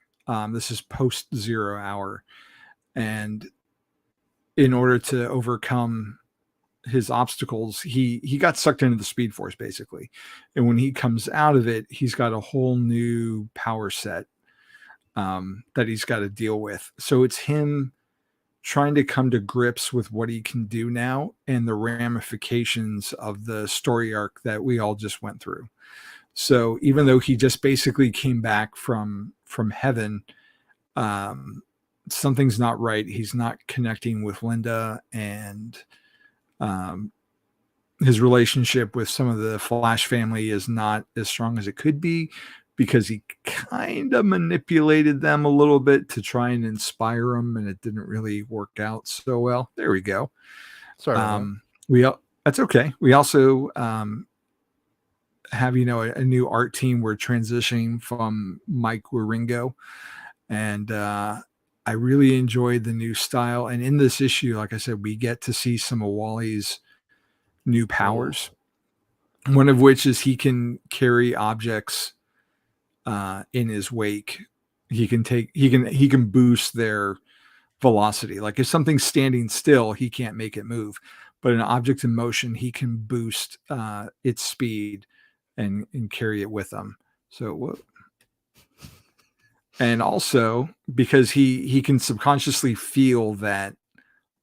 This is post 0 hour. And in order to overcome his obstacles, he got sucked into the Speed Force, basically. And when he comes out of it, he's got a whole new power set that he's got to deal with. So it's him trying to come to grips with what he can do now and the ramifications of the story arc that we all just went through. So even though he just basically came back from heaven, something's not right. He's not connecting with Linda, and his relationship with some of the Flash family is not as strong as it could be, because he kind of manipulated them a little bit to try and inspire them, and it didn't really work out so well. There we go. Sorry. That's okay. We also have a new art team. We're transitioning from Mike Wieringo, and I really enjoyed the new style. And in this issue, like I said, we get to see some of Wally's new powers. One of which is he can carry objects in his wake. He can boost their velocity. Like if something's standing still, he can't make it move. But an object in motion, he can boost its speed and carry it with him. So, and also because he can subconsciously feel that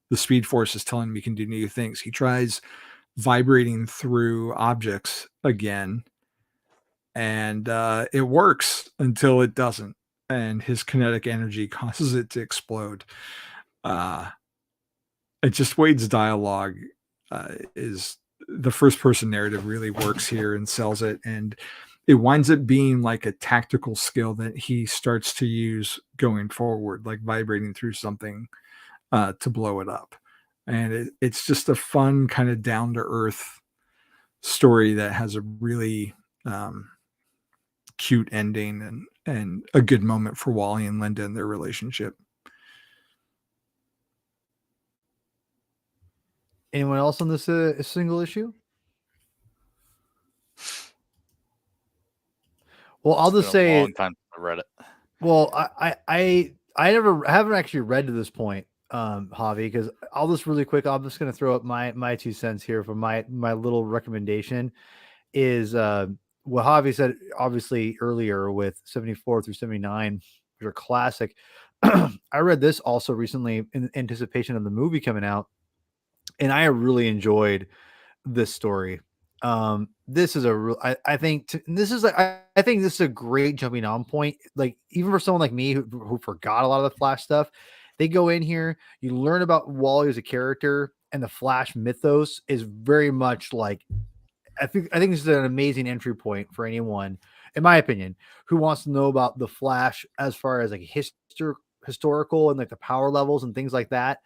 the Speed Force is telling him he can do new things. He tries vibrating through objects again, and it works until it doesn't, and his kinetic energy causes it to explode. It just Wade's dialogue is the first person narrative really works here and sells it, and it winds up being like a tactical skill that he starts to use going forward, like vibrating through something to blow it up. And it's just a fun kind of down to earth story that has a really cute ending and a good moment for Wally and Linda and their relationship. Anyone else on this single issue? Well, I'll just say, a long time since I read it. Well, I haven't actually read to this point, Javi, because I'll just really quick. I'm just going to throw up my 2 cents here for my little recommendation. Is what Javi said obviously earlier with 74 through 79, which are classic. I read this also recently in anticipation of the movie coming out, and I really enjoyed this story. This is I think this is a great jumping on point. Like even for someone like me who forgot a lot of the Flash stuff, they go in here, you learn about Wally as a character, and the Flash mythos is very much like, I think this is an amazing entry point for anyone, in my opinion, who wants to know about the Flash as far as like historical and like the power levels and things like that.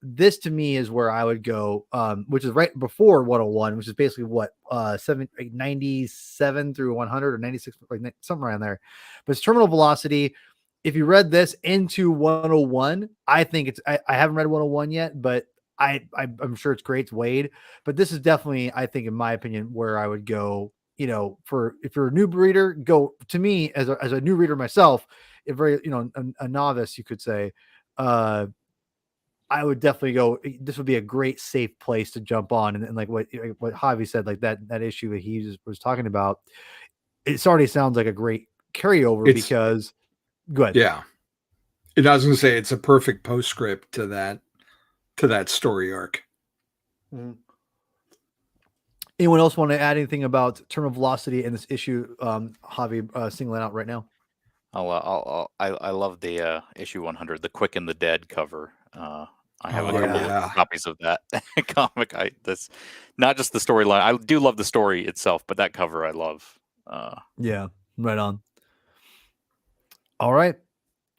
This to me is where I would go, which is right before 101, which is basically what 97 through 100 or 96, like somewhere around there. But it's Terminal Velocity. If you read this into 101, I think I haven't read 101 yet, but I'm sure it's great. It's Wade, but this is definitely, I think, in my opinion, where I would go. You know, if you're a new reader, go to me as a new reader myself, a novice, you could say. I would definitely go. This would be a great safe place to jump on, and like what Javi said, like that issue that he was talking about, it already sounds like a great carryover because, go ahead. Yeah, and I was going to say it's a perfect postscript to that story arc. Mm-hmm. Anyone else want to add anything about Terminal Velocity in this issue? Javi, singling out right now. I love the issue 100, the Quick and the Dead cover. I have a couple of copies of that comic. That's not just the storyline. I do love the story itself, but that cover I love. Yeah, right on. All right,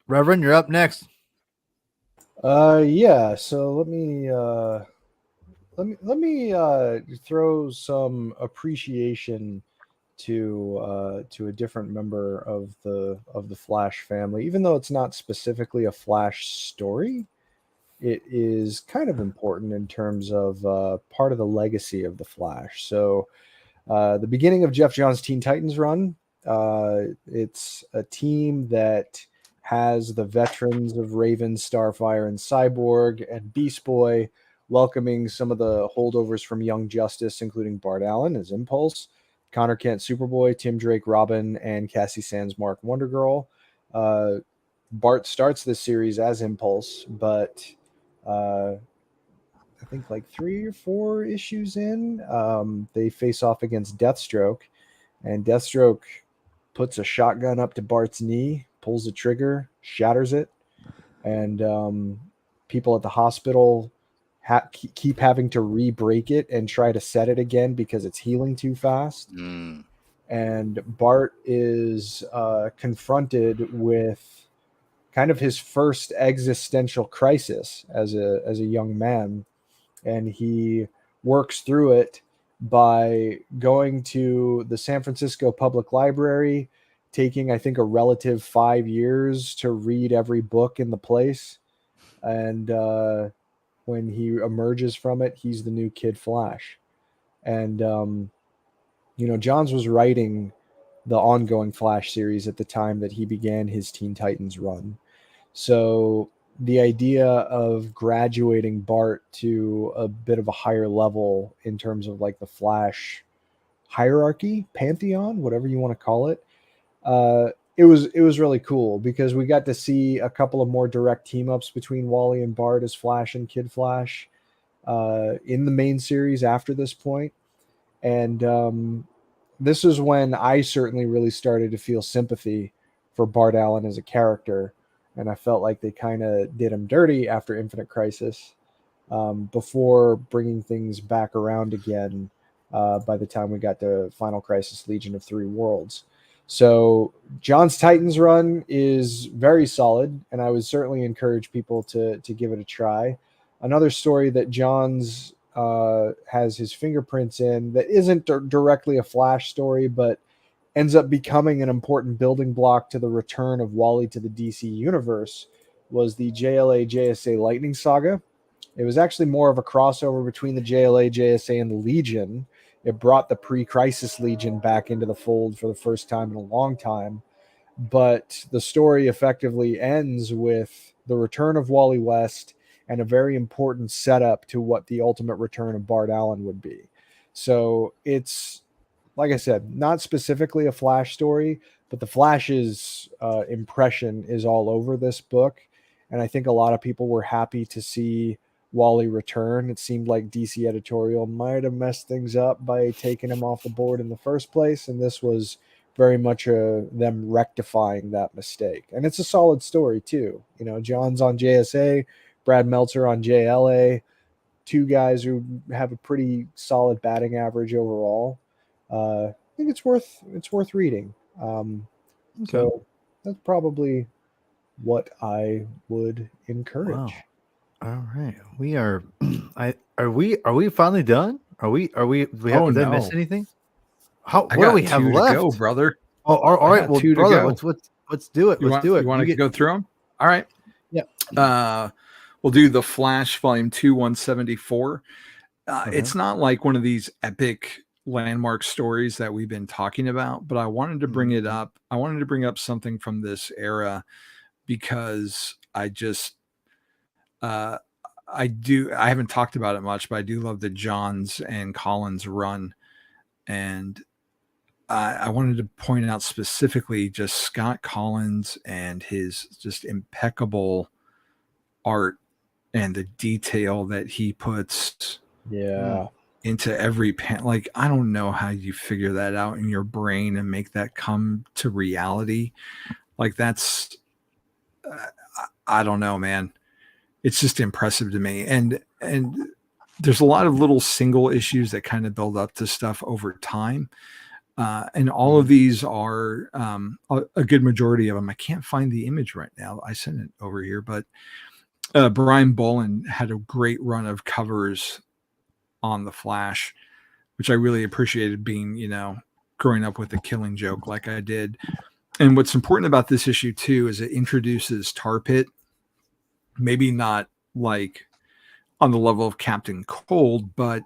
Reverend, you're up next. Yeah. So let me throw some appreciation to a different member of the Flash family, even though it's not specifically a Flash story. It is kind of important in terms of part of the legacy of the Flash. So the beginning of Jeff Johns' Teen Titans run, it's a team that has the veterans of Raven, Starfire, and Cyborg, and Beast Boy welcoming some of the holdovers from Young Justice, including Bart Allen as Impulse, Connor Kent Superboy, Tim Drake Robin, and Cassie Sands Mark Wonder Girl. Bart starts this series as Impulse, but I think like 3 or 4 issues in, they face off against Deathstroke, and Deathstroke puts a shotgun up to Bart's knee, pulls the trigger, shatters it, and people at the hospital keep having to re-break it and try to set it again because it's healing too fast. And Bart is confronted with kind of his first existential crisis as a young man, and he works through it by going to the San Francisco Public Library taking, I think, a relative 5 years to read every book in the place. And when he emerges from it, he's the new Kid Flash. And, Johns was writing the ongoing Flash series at the time that he began his Teen Titans run. So the idea of graduating Bart to a bit of a higher level in terms of like the Flash hierarchy, pantheon, whatever you want to call it, it was really cool because we got to see a couple of more direct team ups between Wally and Bart as Flash and Kid Flash in the main series after this point. And this is when I certainly really started to feel sympathy for Bart Allen as a character. And I felt like they kind of did him dirty after Infinite Crisis before bringing things back around again by the time we got to Final Crisis Legion of Three Worlds. So John's Titans run is very solid, and I would certainly encourage people to give it a try. Another story that John's has his fingerprints in that isn't directly a Flash story, but ends up becoming an important building block to the return of Wally to the DC universe was the JLA JSA Lightning Saga. It was actually more of a crossover between the JLA JSA and the Legion. It brought the pre-Crisis Legion back into the fold for the first time in a long time. But the story effectively ends with the return of Wally West and a very important setup to what the ultimate return of Bart Allen would be. So it's, like I said, not specifically a Flash story, but the Flash's impression is all over this book. And I think a lot of people were happy to see Wally return. It seemed like DC editorial might have messed things up by taking him off the board in the first place. And this was very much them rectifying that mistake. And it's a solid story too. John's on JSA, Brad Meltzer on JLA, two guys who have a pretty solid batting average overall. I think it's worth reading. Okay. So that's probably what I would encourage. Wow. All right, we are. Are we finally done? Are we? Did I miss anything? What do we have left? To go, brother. Oh, all right. Well, brother, let's do it. Let's do it. You want to go through them? All right. Yeah. We'll do the Flash Volume 2, 174. It's not like one of these epic landmark stories that we've been talking about, but I wanted to bring it up. I wanted to bring up something from this era because I just I haven't talked about it much, but I do love the Johns and Collins run. And I wanted to point out specifically just Scott Collins and his just impeccable art and the detail that he puts into every pen. Like, I don't know how you figure that out in your brain and make that come to reality. Like, that's, I don't know, man. It's just impressive to me. And there's a lot of little single issues that kind of build up to stuff over time. And all of these are a good majority of them. I can't find the image right now. I sent it over here, but Brian Bolland had a great run of covers on the Flash, which I really appreciated, being, growing up with the Killing Joke like I did. And what's important about this issue too is it introduces Tar Pit. Maybe not like on the level of Captain Cold, but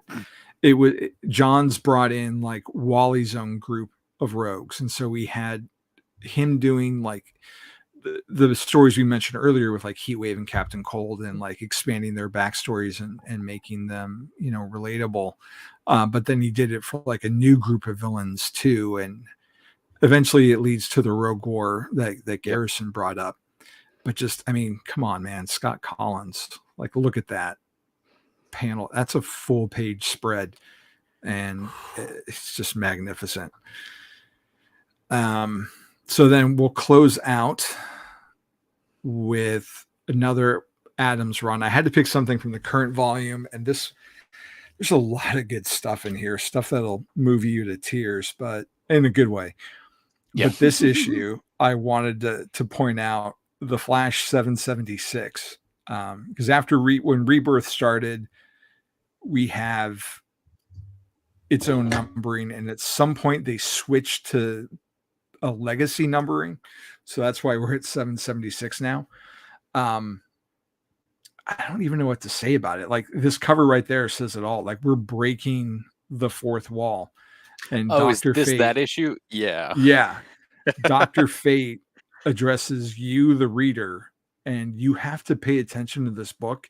John's brought in like Wally's own group of rogues. And so we had him doing like the stories we mentioned earlier with like Heatwave and Captain Cold, and like expanding their backstories and making them, relatable. But then he did it for like a new group of villains too. And eventually it leads to the Rogue War that Garrison brought up. But just, I mean, come on, man, Scott Collins, like, look at that panel. That's a full page spread, and it's just magnificent. So then we'll close out with another Adams run. I had to pick something from the current volume, and there's a lot of good stuff in here, stuff that'll move you to tears, but in a good way. Yeah. But this issue, I wanted to point out the Flash 776, because after when Rebirth started, we have its own numbering, and at some point they switched to a legacy numbering, so that's why we're at 776 now. I don't even know what to say about it. Like, this cover right there says it all. Like, we're breaking the fourth wall. And Oh, is Dr. this Fate, that issue? Yeah. yeah, Dr. Fate addresses you, the reader, and you have to pay attention to this book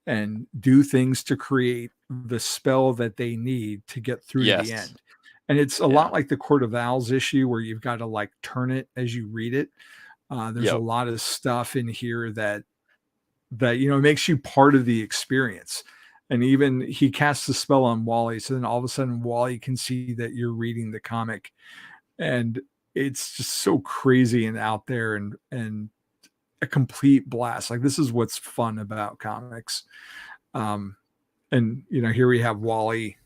and do things to create the spell that they need to get through to the Yes. end. And it's a lot like the Court of Owls issue, where you've got to like turn it as you read it. There's a Yep. lot of stuff in here that makes you part of the experience. And even he casts a spell on Wally, so then all of a sudden Wally can see that you're reading the comic, and it's just so crazy and out there and a complete blast. Like, this is what's fun about comics. And here we have Wally,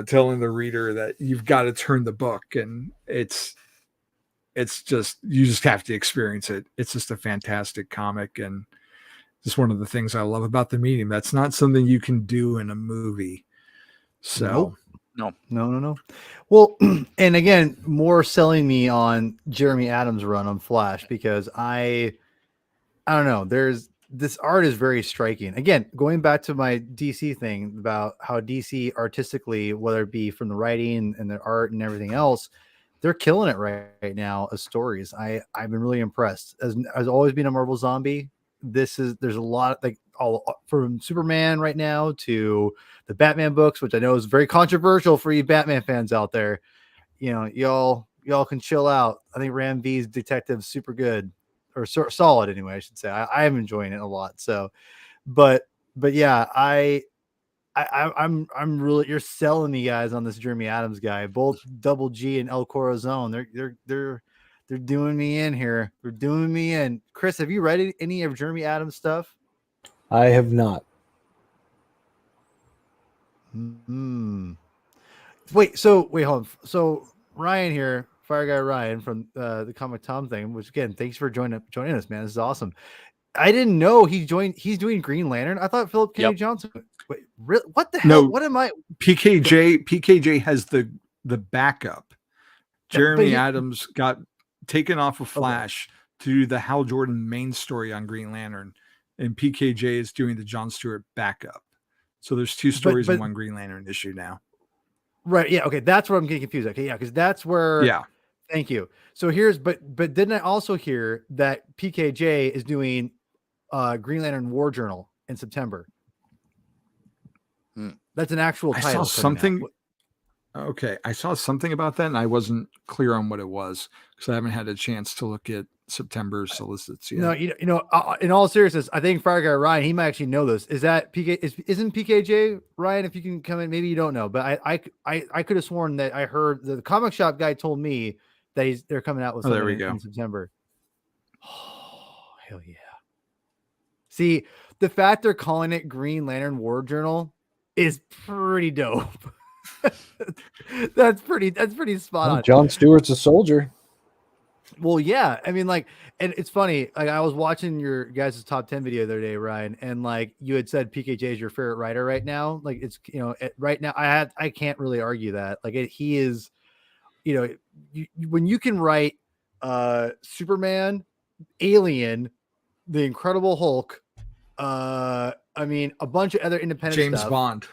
telling the reader that you've got to turn the book, and it's just, you just have to experience it. It's just a fantastic comic, and just one of the things I love about the medium. That's not something you can do in a movie. So No. Well, and again, more selling me on Jeremy Adams' run on Flash, because I don't know. This art is very striking. Again, going back to my DC thing about how DC artistically, whether it be from the writing and the art and everything else, they're killing it right now as stories. I've been really impressed. As always been a Marvel zombie, there's a lot, like, all from Superman right now to the Batman books, which I know is very controversial for you Batman fans out there. Y'all can chill out. I think Ram V's Detective's super good, or solid anyway, I should say. I am enjoying it a lot. So, but yeah, I'm really, you're selling me guys on this Jeremy Adams guy. Both Double G and El Corazon, they're doing me in here. They're doing me in. Chris, have you read any of Jeremy Adams stuff? I have not. Wait, hold on. So Ryan here, Fire Guy Ryan from the Comic Tom thing, which, again, thanks for joining us, man. This is awesome. I didn't know he's doing Green Lantern. I thought Philip Kennedy Johnson. Wait, really? What the hell? No. What am I? PKJ has the backup. Jeremy he- Adams got taken off of Flash to do the Hal Jordan main story on Green Lantern, and PKJ is doing the John Stewart backup. So there's two stories in one Green Lantern issue now. Right. Yeah. Okay. That's where I'm getting confused. Okay. Yeah. Because that's where. Yeah. Thank you. So but didn't I also hear that PKJ is doing Green Lantern War Journal in September? That's an actual title. I saw something. Out. Okay. I saw something about that, and I wasn't clear on what it was because I haven't had a chance to look at September solicits yet. No, in all seriousness, I think Fire Guy Ryan, he might actually know this. Is that isn't PKJ, Ryan? If you can come in, maybe you don't know, but I could have sworn that I heard the comic shop guy told me that they're coming out with something in September. Oh, hell yeah. See, the fact they're calling it Green Lantern War Journal is pretty dope. That's pretty spot on. John Stewart's a soldier. Well, yeah. I mean, like, and it's funny. Like, I was watching your guys' top 10 video the other day, Ryan, and like you had said, PKJ is your favorite writer right now. Like, it's right now, I can't really argue that. Like, he is. When you can write Superman, Alien, The Incredible Hulk, I mean, a bunch of other independent James stuff. Bond.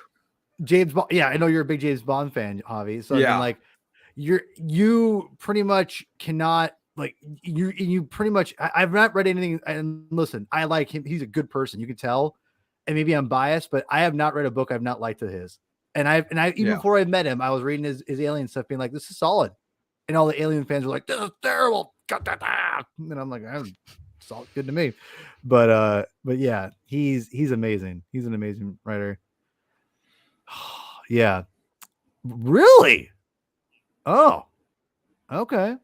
Yeah, I know you're a big James Bond fan, Javi. So yeah. I mean, like, you pretty much cannot, like, you pretty much. I've not read anything. And listen, I like him. He's a good person. You can tell. And maybe I'm biased, but I have not read a book I've not liked of his. And I even before I met him, I was reading his Alien stuff, being like, this is solid. And all the Alien fans were like, this is terrible. And I'm like, it's all good to me. But yeah, he's amazing. He's an amazing writer. Yeah. Really? Oh, okay.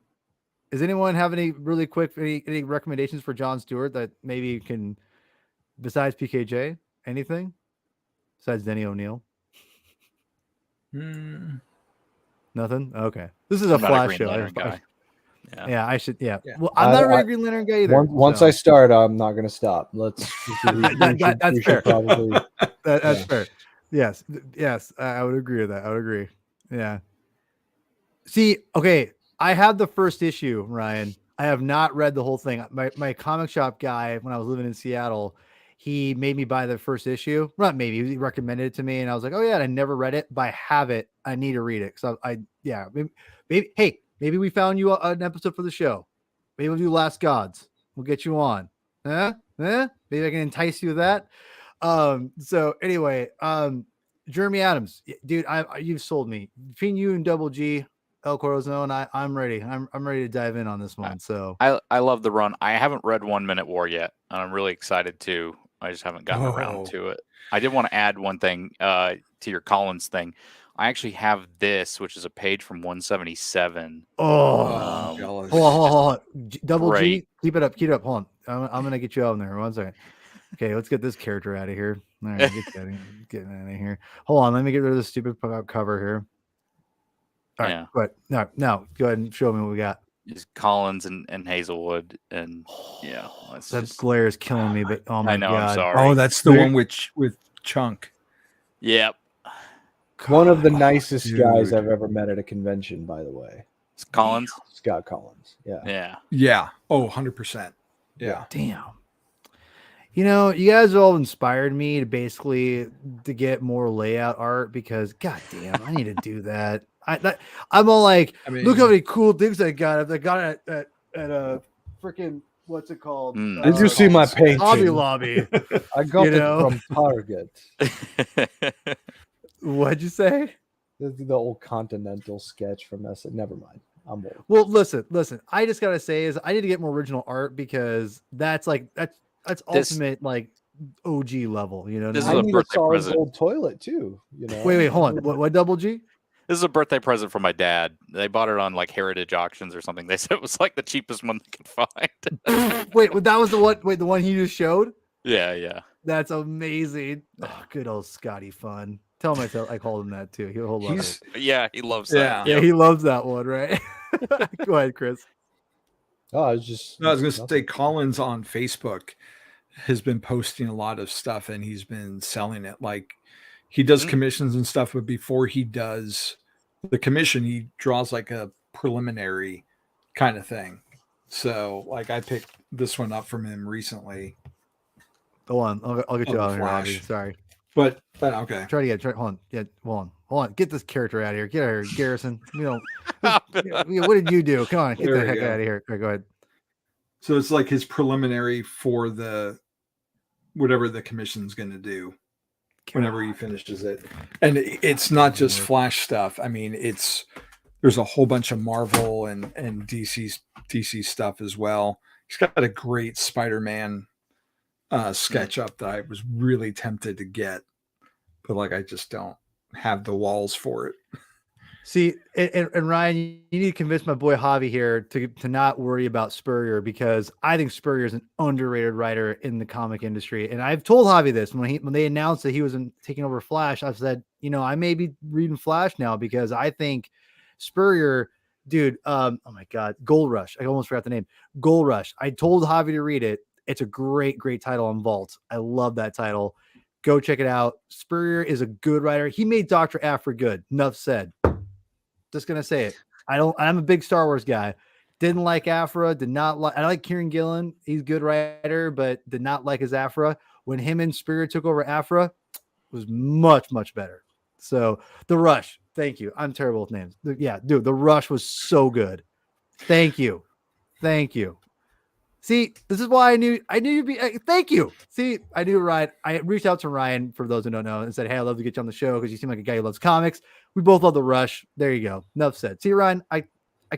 Does anyone have any really quick any recommendations for John Stewart that maybe you can, besides PKJ, anything besides Denny O'Neil? Nothing. Okay, this is a Flash show. Guy. Yeah, I should. Yeah. Well, I'm not a really Green Lantern guy either. Once I start, I'm not going to stop. Let's. That's fair. Probably. That's fair. Yes. I would agree with that. I would agree. Yeah. See, okay. I have the first issue, Ryan. I have not read the whole thing. My comic shop guy, when I was living in Seattle, he made me buy the first issue. Not maybe, he recommended it to me, and I was like, oh yeah, and I never read it, but I have it. I need to read it. So yeah, maybe hey, maybe we found you an episode for the show. Maybe we'll do Last Gods. We'll get you on. Maybe I can entice you with that. So anyway, Jeremy Adams, dude, you've sold me. Between you and Double G, El Corazon, I'm ready. I'm ready to dive in on this one. So I love the run. I haven't read 1 Minute War yet, and I'm really excited to. I just haven't gotten around to it. I did want to add one thing to your Collins thing. I actually have this, which is a page from 177. Jealous. hold on. Double great. G, keep it up. Hold on. I'm gonna get you out in there. 1 second. Okay, let's get this character out of here. All right, get out of here. Hold on, let me get rid of this stupid cover here. All right, but no, go ahead and show me what we got. Is Collins and Hazelwood, and that glare is killing me. But oh my god, I'm sorry. Oh, that's the one with Chunk. Yep. One of the nicest guys I've ever met at a convention, by the way. It's Collins. Scott Collins. Yeah. Yeah. Yeah. Oh, 100%. Yeah. Damn. You know, you guys all inspired me to get more layout art because goddamn, I need to do that. I'm all like, look how many cool things I got. I got it at a freaking what's it called? Did you see my painting? Hobby Lobby. I got it from Target. What'd you say? The old Continental sketch from Never mind. I'm old. Well, listen. I just gotta say is I need to get more original art because that's ultimate like OG level. You know, this is I a need birthday a solid present. gold toilet too. You know. Wait, hold on. What Double G? This is a birthday present from my dad. They bought it on like Heritage Auctions or something. They said it was like the cheapest one they could find. Wait, that was the one. Wait, the one he just showed? Yeah. That's amazing. Oh, good old Scotty Fun. Tell him I called him that too. He'll love it. Yeah, he loves that. Yeah, he loves that one, right? Go ahead, Chris. Oh, I was going to say Collins on Facebook has been posting a lot of stuff and he's been selling it. Like he does commissions and stuff, but before he does the commission, he draws like a preliminary kind of thing. So like I picked this one up from him recently. Go on. I'll get you out of here, Robbie. Sorry. But okay. Hold on. Get this character out of here. Get out of here, Garrison. What did you do? Come on, get the heck out of here. All right, go ahead. So it's like his preliminary for the whatever the commission's going to do whenever he finishes it. And it's not just Flash stuff. I mean, there's a whole bunch of Marvel and DC stuff as well. He's got a great Spider-Man sketch up that I was really tempted to get, but like I just don't have the walls for it. See, and Ryan, you need to convince my boy Javi here to not worry about Spurrier because I think Spurrier is an underrated writer in the comic industry. And I've told Javi this when they announced that he was taking over Flash. I've said, I may be reading Flash now because I think Spurrier, dude. Oh my God, Gold Rush. I almost forgot the name. Gold Rush. I told Javi to read it. It's a great title on Vault. I love that title. Go check it out. Spurrier is a good writer. He made Dr. Aphra good. Enough said. Just gonna say it. I'm a big Star Wars guy. Didn't like Aphra. I like Kieran Gillen. He's a good writer, but did not like his Aphra. When him and Spurrier took over Aphra, it was much, much better. So The Rush. Thank you. I'm terrible with names. Yeah, dude, The Rush was so good. Thank you. See, this is why I knew you'd be. Thank you. See, I knew Ryan. I reached out to Ryan for those who don't know and said, "Hey, I'd love to get you on the show because you seem like a guy who loves comics." We both love The Rush. There you go. Enough said. See, Ryan, I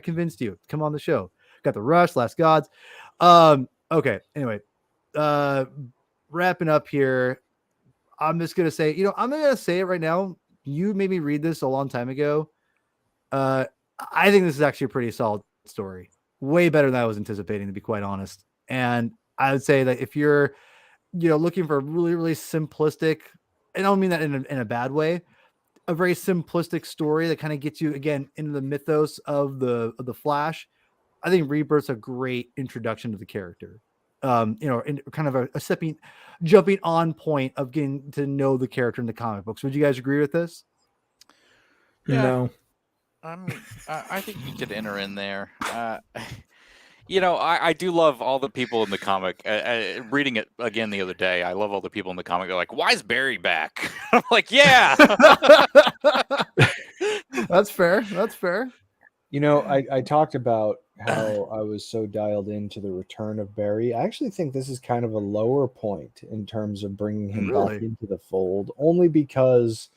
convinced you. Come on the show. Got The Rush, Last Gods. Okay. Anyway, wrapping up here. I'm just gonna say, I'm gonna say it right now. You made me read this a long time ago. I think this is actually a pretty solid story. Way better than I was anticipating, to be quite honest. And I would say that if you're, looking for a really, really simplistic, and I don't mean that in a bad way, a very simplistic story that kind of gets you again into the mythos of the Flash, I think Rebirth's a great introduction to the character. And kind of a jumping on point of getting to know the character in the comic books. Would you guys agree with this? No. I think you could enter in there. I do love all the people in the comic. Reading it again the other day, I love all the people in the comic. They're like, "Why is Barry back?" I'm like, "Yeah." That's fair. That's fair. I talked about how I was so dialed into the return of Barry. I actually think this is kind of a lower point in terms of bringing him Really? back into the fold, only because,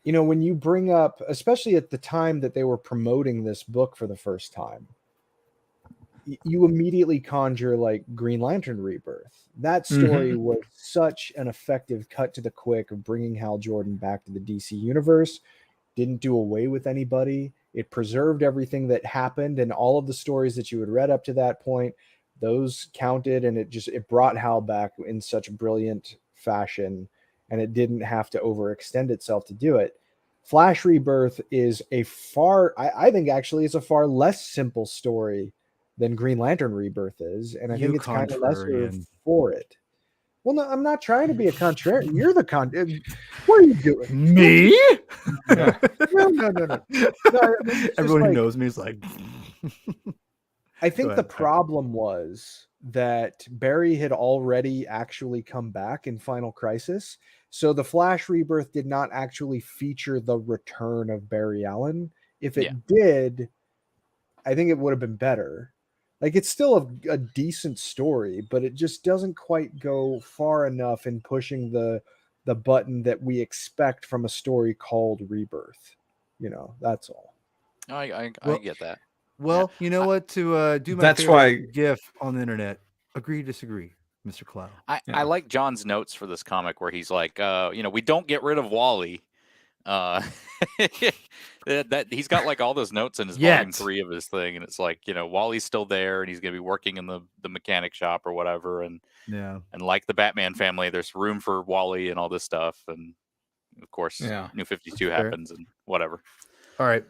when you bring up, especially at the time that they were promoting this book for the first time, you immediately conjure like Green Lantern Rebirth. That story was such an effective cut to the quick of bringing Hal Jordan back to the DC universe. Didn't do away with anybody. It preserved everything that happened, and all of the stories that you had read up to that point, those counted, and it brought Hal back in such brilliant fashion, and it didn't have to overextend itself to do it. Flash Rebirth is I think actually it's a far less simple story than Green Lantern Rebirth is, and I think it's kind of lesser for it. Well, no, I'm not trying to be a contrarian. You're the What are you doing? Me? No. Everyone who knows me is like. I think the problem was that Barry had already actually come back in Final Crisis, so the Flash Rebirth did not actually feature the return of Barry Allen. If it did, I think it would have been better. Like, it's still a decent story, but it just doesn't quite go far enough in pushing the button that we expect from a story called Rebirth. That's all. I get that. Well, you know what? To do my That's why GIF on the internet. Agree, disagree, Mr. Cloud. I like John's notes for this comic where he's like, we don't get rid of Wally. That he's got like all those notes in his volume 3 of his thing, and it's like, Wally's still there, and he's gonna be working in the mechanic shop or whatever, and like the Batman family, there's room for Wally and all this stuff, and of course, New 52 happens and whatever. All right,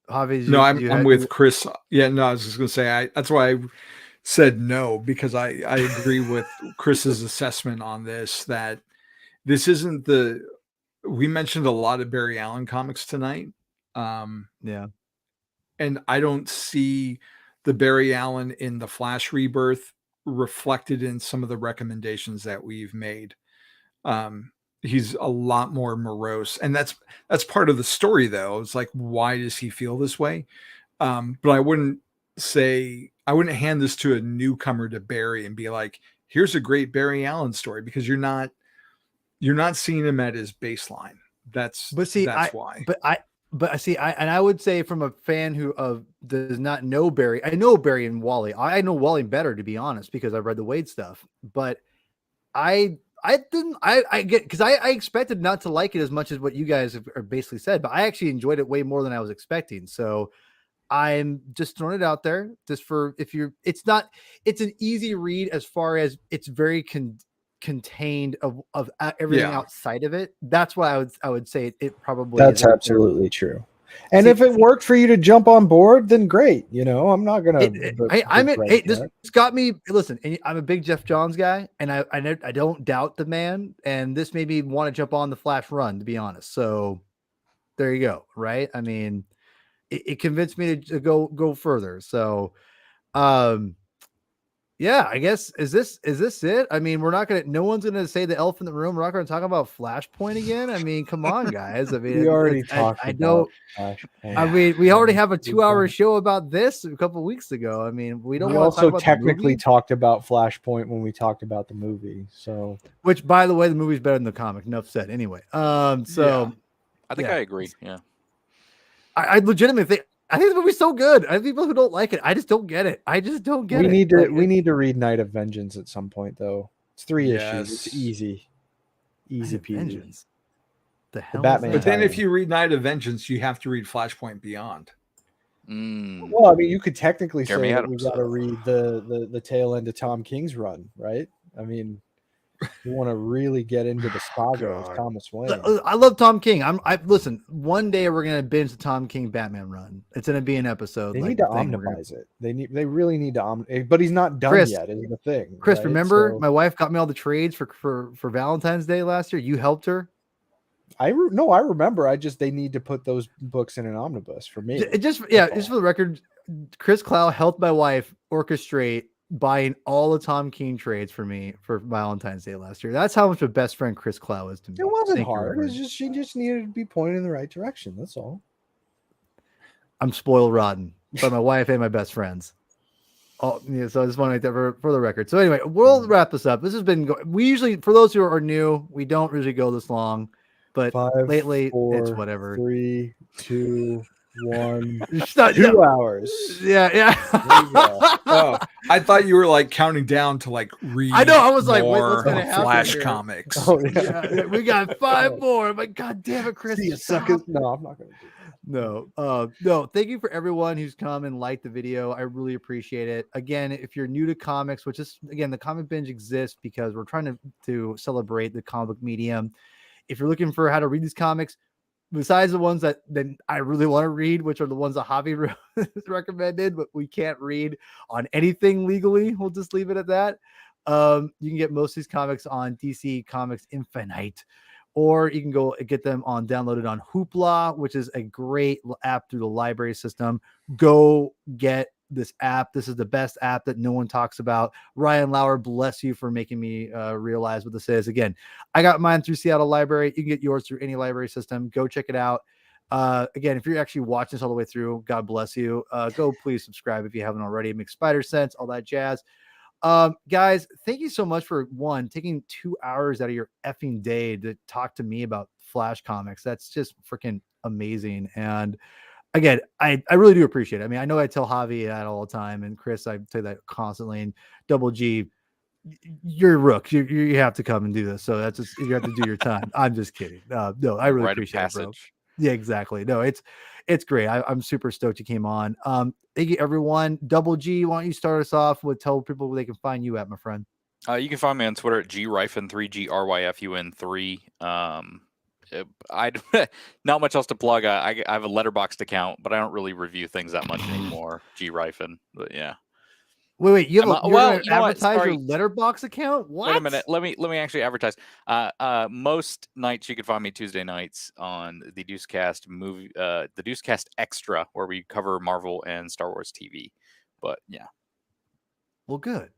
Javi. I'm with Chris. Yeah, no, I was just gonna say that's why I said no, because I agree with Chris's assessment on this, that this isn't we mentioned a lot of Barry Allen comics tonight. And I don't see the Barry Allen in the Flash Rebirth reflected in some of the recommendations that we've made. He's a lot more morose, and that's part of the story, though. It's like, why does he feel this way? But I wouldn't hand this to a newcomer to Barry and be like, here's a great Barry Allen story, because you're not seeing him at his baseline. That's why. I would say, from a fan who does not know Barry, I know Barry and Wally. I know Wally better, to be honest, because I've read the Wade stuff. But I get, because I expected not to like it as much as what you guys have basically said, but I actually enjoyed it way more than I was expecting. So I'm just throwing it out there, just for it's an easy read, as far as it's very contained of everything outside of it. That's why I would say it probably that's absolutely true. And if it worked for you to jump on board, then great. I'm not gonna. This got me. Listen, I'm a big Jeff Johns guy, and I don't doubt the man. And this made me want to jump on the Flash run, to be honest. So there you go. Right? I mean, it convinced me to go further. So, yeah, I guess is this it? I mean, no one's gonna say the elephant in the room. We're not gonna talk about Flashpoint again. I mean, come on, guys. I mean, we already talked. I know. I mean, we already have a 2-hour show about this a couple of weeks ago. I mean, we also technically talked about Flashpoint when we talked about the movie. So, which, by the way, the movie's better than the comic. Enough said. Anyway, I think I agree. Yeah, I legitimately think. I think the movie's so good. I think people who don't like it, I just don't get it. We need to read Night of Vengeance at some point, though. It's 3 issues. It's easy peasy. Vengeance. The hell, Batman. But then, if you read Night of Vengeance, you have to read Flashpoint Beyond. Well, I mean, you could technically say that we got to read the tail end of Tom King's run, right? I mean, you want to really get into the saga of Thomas Wayne. I love Tom King. Listen, one day we're gonna binge the Tom King Batman run. It's gonna be an episode. They need to omnibize it. They really need to but he's not done yet, is the thing. Chris, right? Remember my wife got me all the trades for Valentine's Day last year? You helped her. I remember. They need to put those books in an omnibus for me. Just for the record, Chris Clow helped my wife orchestrate buying all the Tom King trades for me for Valentine's Day last year. That's how much of a best friend Chris Clow is to me. It wasn't Thank you, hard. Reverend. It's just she just needed to be pointed in the right direction. That's all. I'm spoiled rotten by my wife and my best friends. Oh, yeah, so I just want to make that for the record. So anyway, we'll wrap this up. This has been we usually, for those who are new, we don't usually go this long, but 5, lately 4, it's whatever. 3, 2, 1. It's not, 2 hours. Yeah. There you go. Oh, I thought you were like counting down to like read. I know. I was like, wait, more what's gonna happen Flash here? comics. Oh, yeah. Yeah, we got 5 more. I'm like, God damn it, Chris. See you, stop. suckers. No, I'm not going to do that. No. Thank you for everyone who's come and liked the video. I really appreciate it. Again, if you're new to comics, which is again, the Comic Binge exists because we're trying to celebrate the comic book medium. If you're looking for how to read these comics, besides the ones that I really want to read, which are the ones that Javi recommended, but we can't read on anything legally. We'll just leave it at that. You can get most of these comics on DC Comics Infinite, or you can go get them downloaded on Hoopla, which is a great app through the library system. Go get this app. This is the best app that no one talks about. Ryan Lauer, bless you for making me realize what this is. Again, I got mine through Seattle Library. You can get yours through any library system. Go check it out. Again, if you're actually watching this all the way through, God bless you. Go please subscribe if you haven't already. It makes spider sense, all that jazz. Guys, thank you so much for taking 2 hours out of your effing day to talk to me about Flash comics. That's just freaking amazing. And again, I really do appreciate it. I mean, I know I tell Javi that all the time, and Chris, I say that constantly, and Double G, you're a rook. You have to come and do this. So that's just, you have to do your time. I'm just kidding. No, I really appreciate it, bro. Yeah, exactly. No, it's great. I'm super stoked you came on. Thank you, everyone. Double G, why don't you start us off with tell people where they can find you at, my friend? You can find me on Twitter at gryfun3, GRYFUN3. I not much else to plug. I have a Letterboxd account, but I don't really review things that much anymore. Gryfun, but yeah. Wait, you have well, you advertise your Letterboxd account? What? Wait a minute. Let me actually advertise. Most nights you can find me Tuesday nights on the Deucecast movie, the Deucecast Extra, where we cover Marvel and Star Wars TV. But yeah. Well, good.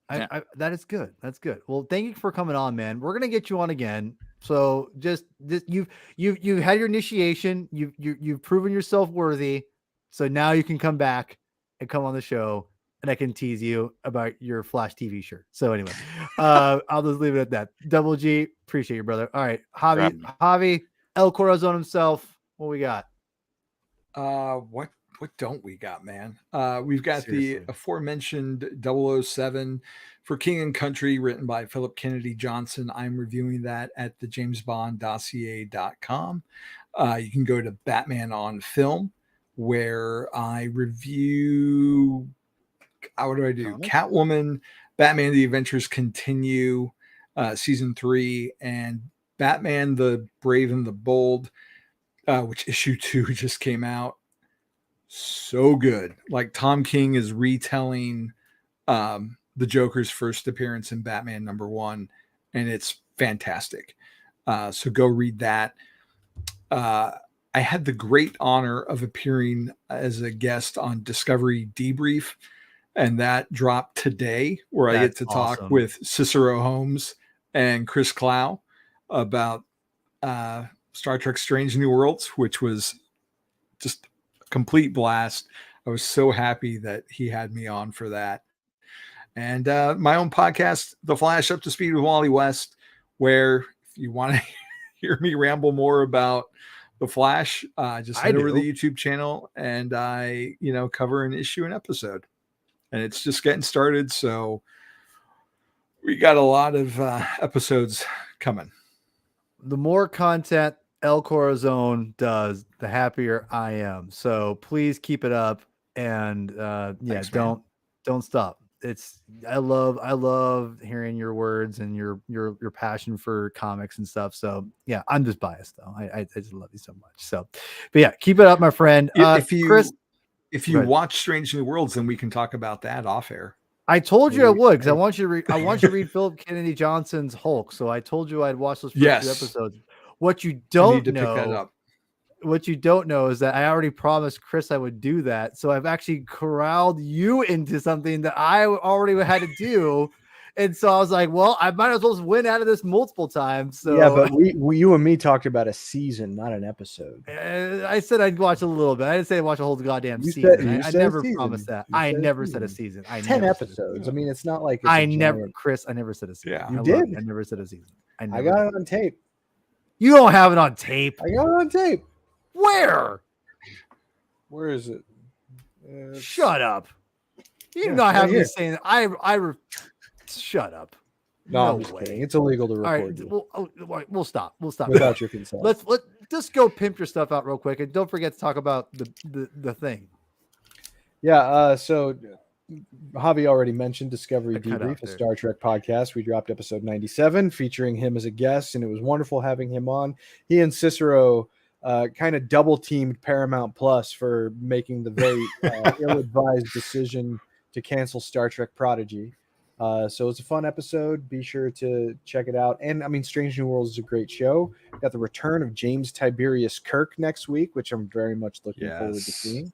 That is good. That's good. Well, thank you for coming on, man. We're gonna get you on again. So just you've had your initiation. You've proven yourself worthy. So now you can come back and come on the show, and I can tease you about your Flash TV shirt. So anyway, I'll just leave it at that. Double G, appreciate you, brother. All right, Javi, El Corazon himself. What we got? What don't we got, man? We've got Seriously. the aforementioned 007 for King and Country, written by Philip Kennedy Johnson. I'm reviewing that at the JamesBondDossier.com. You can go to Batman on Film, where I review. What do I do? Catwoman, Batman: The Adventures Continue, season 3, and Batman: The Brave and the Bold, which issue 2 just came out. So good. Like Tom King is retelling the Joker's first appearance in Batman #1, and it's fantastic. So go read that. I had the great honor of appearing as a guest on Discovery Debrief, and that dropped today, where I get to talk with Cicero Holmes and Chris Clow about Star Trek Strange New Worlds, which was just a complete blast. I was so happy that he had me on for that. And my own podcast, The Flash Up to Speed with Wally West, where if you want to hear me ramble more about The Flash, just head over to the YouTube channel, and I, cover an issue, an episode. And it's just getting started, so we got a lot of episodes coming. The more content El Corazon does, the happier I am. So please keep it up, and Thanks, don't stop. I love hearing your words and your passion for comics and stuff. So yeah, I'm just biased though. I just love you so much. So, but yeah, keep it up, my friend. Chris, if you watch Strange New Worlds, then we can talk about that off air. I told you I would, because I want you to read Philip Kennedy Johnson's Hulk. So I told you I'd watch those first 2 episodes. What you I don't need to pick that know, up. what you don't know is that I already promised Chris I would do that. So I've actually corralled you into something that I already had to do. And so I was like, well, I might as well win out of this multiple times. So Yeah, but we you and me talked about a season, not an episode. I said I'd watch a little bit. I didn't say I'd watch a whole goddamn You season. said- you I said a never season. promised that. You I said a never said a season. season. I 10 never said a episodes. season. I mean, it's not like it's I a never, giant- Chris. I never said a season. Yeah. I You love did. it. I never said a season. I never got did. it on tape. You don't have it on tape. I got it on tape. Where? Where is it? Shut up. You do Yeah, not have right me here. saying that. Shut up. No, I'm No just way. kidding. It's illegal to All record right, you we'll stop. We'll stop. without your consent. Let's just go pimp your stuff out real quick, and don't forget to talk about the thing. Yeah, so Javi already mentioned Discovery I cut out Debrief, a there. Star Trek podcast. We dropped episode 97 featuring him as a guest, and it was wonderful having him on. He and Cicero kind of double teamed Paramount Plus for making the very ill-advised decision to cancel Star Trek Prodigy. So it's a fun episode. Be sure to check it out. And I mean, Strange New Worlds is a great show. Got the return of James Tiberius Kirk next week, which I'm very much looking forward to seeing.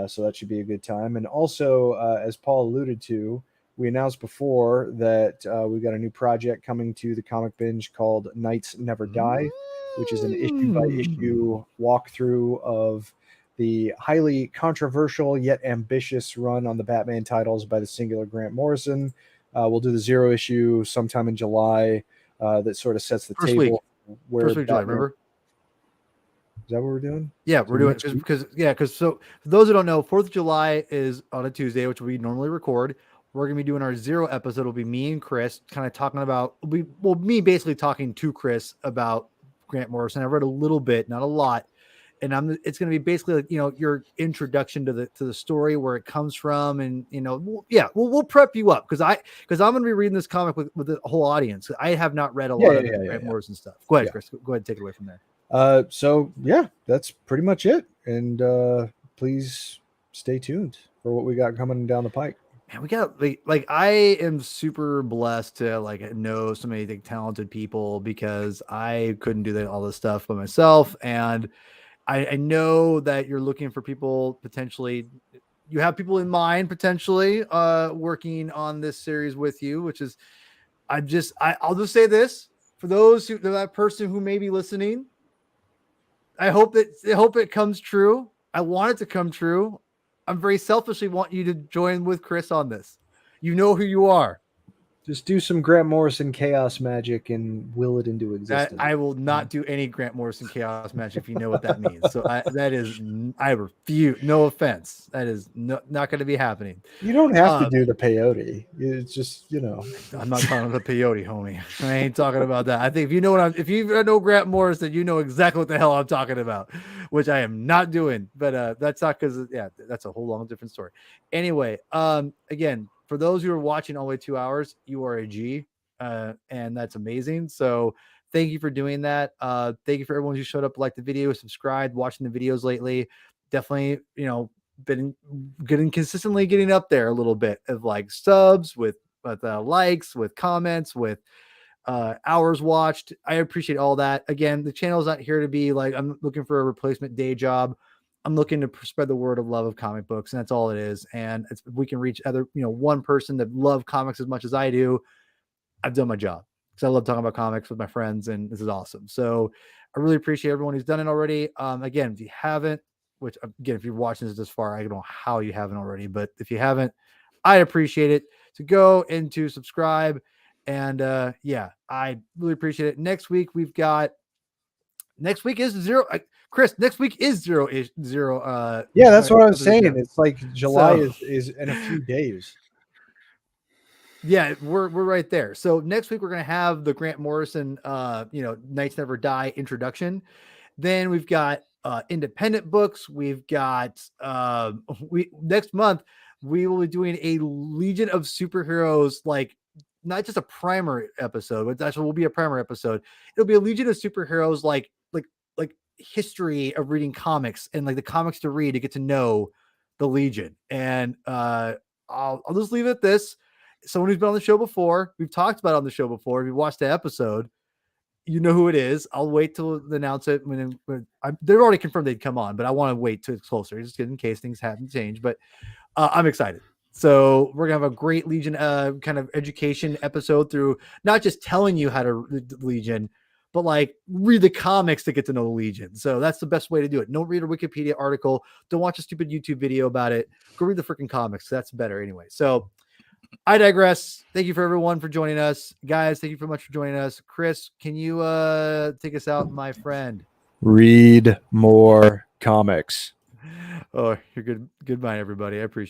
So that should be a good time. And also, as Paul alluded to, we announced before that we got a new project coming to the Comic Binge called Knights Never Die, which is an issue-by-issue walkthrough of the highly controversial yet ambitious run on the Batman titles by the singular Grant Morrison. We'll do the 0 issue sometime in July that sort of sets the First table. week. Where First week of July, Batman- remember? Is that what we're doing? Yeah, So we're doing next week? because so for those who don't know, 4th of July is on a Tuesday, which we normally record. We're gonna be doing our 0 episode. It'll be me and Chris kind of talking about me basically talking to Chris about Grant Morrison. I read a little bit, not a lot. And it's going to be basically like, your introduction to the story, where it comes from. And, we'll prep you up because I'm going to be reading this comic with the whole audience. I have not read a lot of Grant Morrison stuff. Go ahead, Chris. Go ahead and take it away from there. So yeah, that's pretty much it. And please stay tuned for what we got coming down the pike. Man, we got like I am super blessed to know so many talented people, because I couldn't do all this stuff by myself. And I know that you're looking for people potentially. You have people in mind potentially working on this series with you, which is I'll just say this for that person who may be listening. I hope it comes true. I want it to come true. I'm very selfishly want you to join with Chris on this. You know who you are. Just do some Grant Morrison chaos magic and will it into existence. I will not do any Grant Morrison chaos magic if you know what that means. So I refuse. No offense. That is not going to be happening. You don't have to do the peyote. It's just, I'm not talking about the peyote, homie. I ain't talking about that. I think if you know Grant Morrison, you know exactly what the hell I'm talking about, which I am not doing. But that's not because that's a whole long different story. Anyway, again, for those who are watching all the way 2 hours, you are a G, and that's amazing. So thank you for doing that. Thank you for everyone who showed up, liked the video, subscribed, watching the videos lately. Definitely, been consistently getting up there a little bit of subs with likes, with comments, with hours watched. I appreciate all that. Again, the channel is not here to be I'm looking for a replacement day job. I'm looking to spread the word of love of comic books, and that's all it is. And if we can reach one person that love comics as much as I do, I've done my job, because I love talking about comics with my friends, and this is awesome. So I really appreciate everyone who's done it already. Again, if you haven't, if you're watching this far, I don't know how you haven't already, but if you haven't, I appreciate it. So go into subscribe, and I really appreciate it. Next week is 0. Chris, next week is 0. Yeah, that's what I was saying. It's like July is in a few days. Yeah, we're right there. So next week we're gonna have the Grant Morrison Knights Never Die introduction. Then we've got independent books. We've got next month we will be doing a Legion of Superheroes, not just a primer episode, but that's what will be a primer episode. It'll be a Legion of Superheroes, like history of reading comics, and the comics to read to get to know the Legion. And I'll just leave it at this. Someone who's been on the show before, we've talked about it on the show before, if you watched the episode, you know who it is. I'll wait till they announce it when they're already confirmed they'd come on, but I want to wait till it's closer, just in case things haven't changed. But I'm excited. So we're gonna have a great Legion kind of education episode through not just telling you how to read the Legion, but like read the comics to get to know the Legion. So that's the best way to do it. Don't read a Wikipedia article. Don't watch a stupid YouTube video about it. Go read the freaking comics. That's better anyway. So I digress. Thank you for everyone for joining us, guys. Thank you very much for joining us. Chris, can you take us out, my friend? Read more comics. Oh, you're good. Goodbye, everybody. I appreciate it.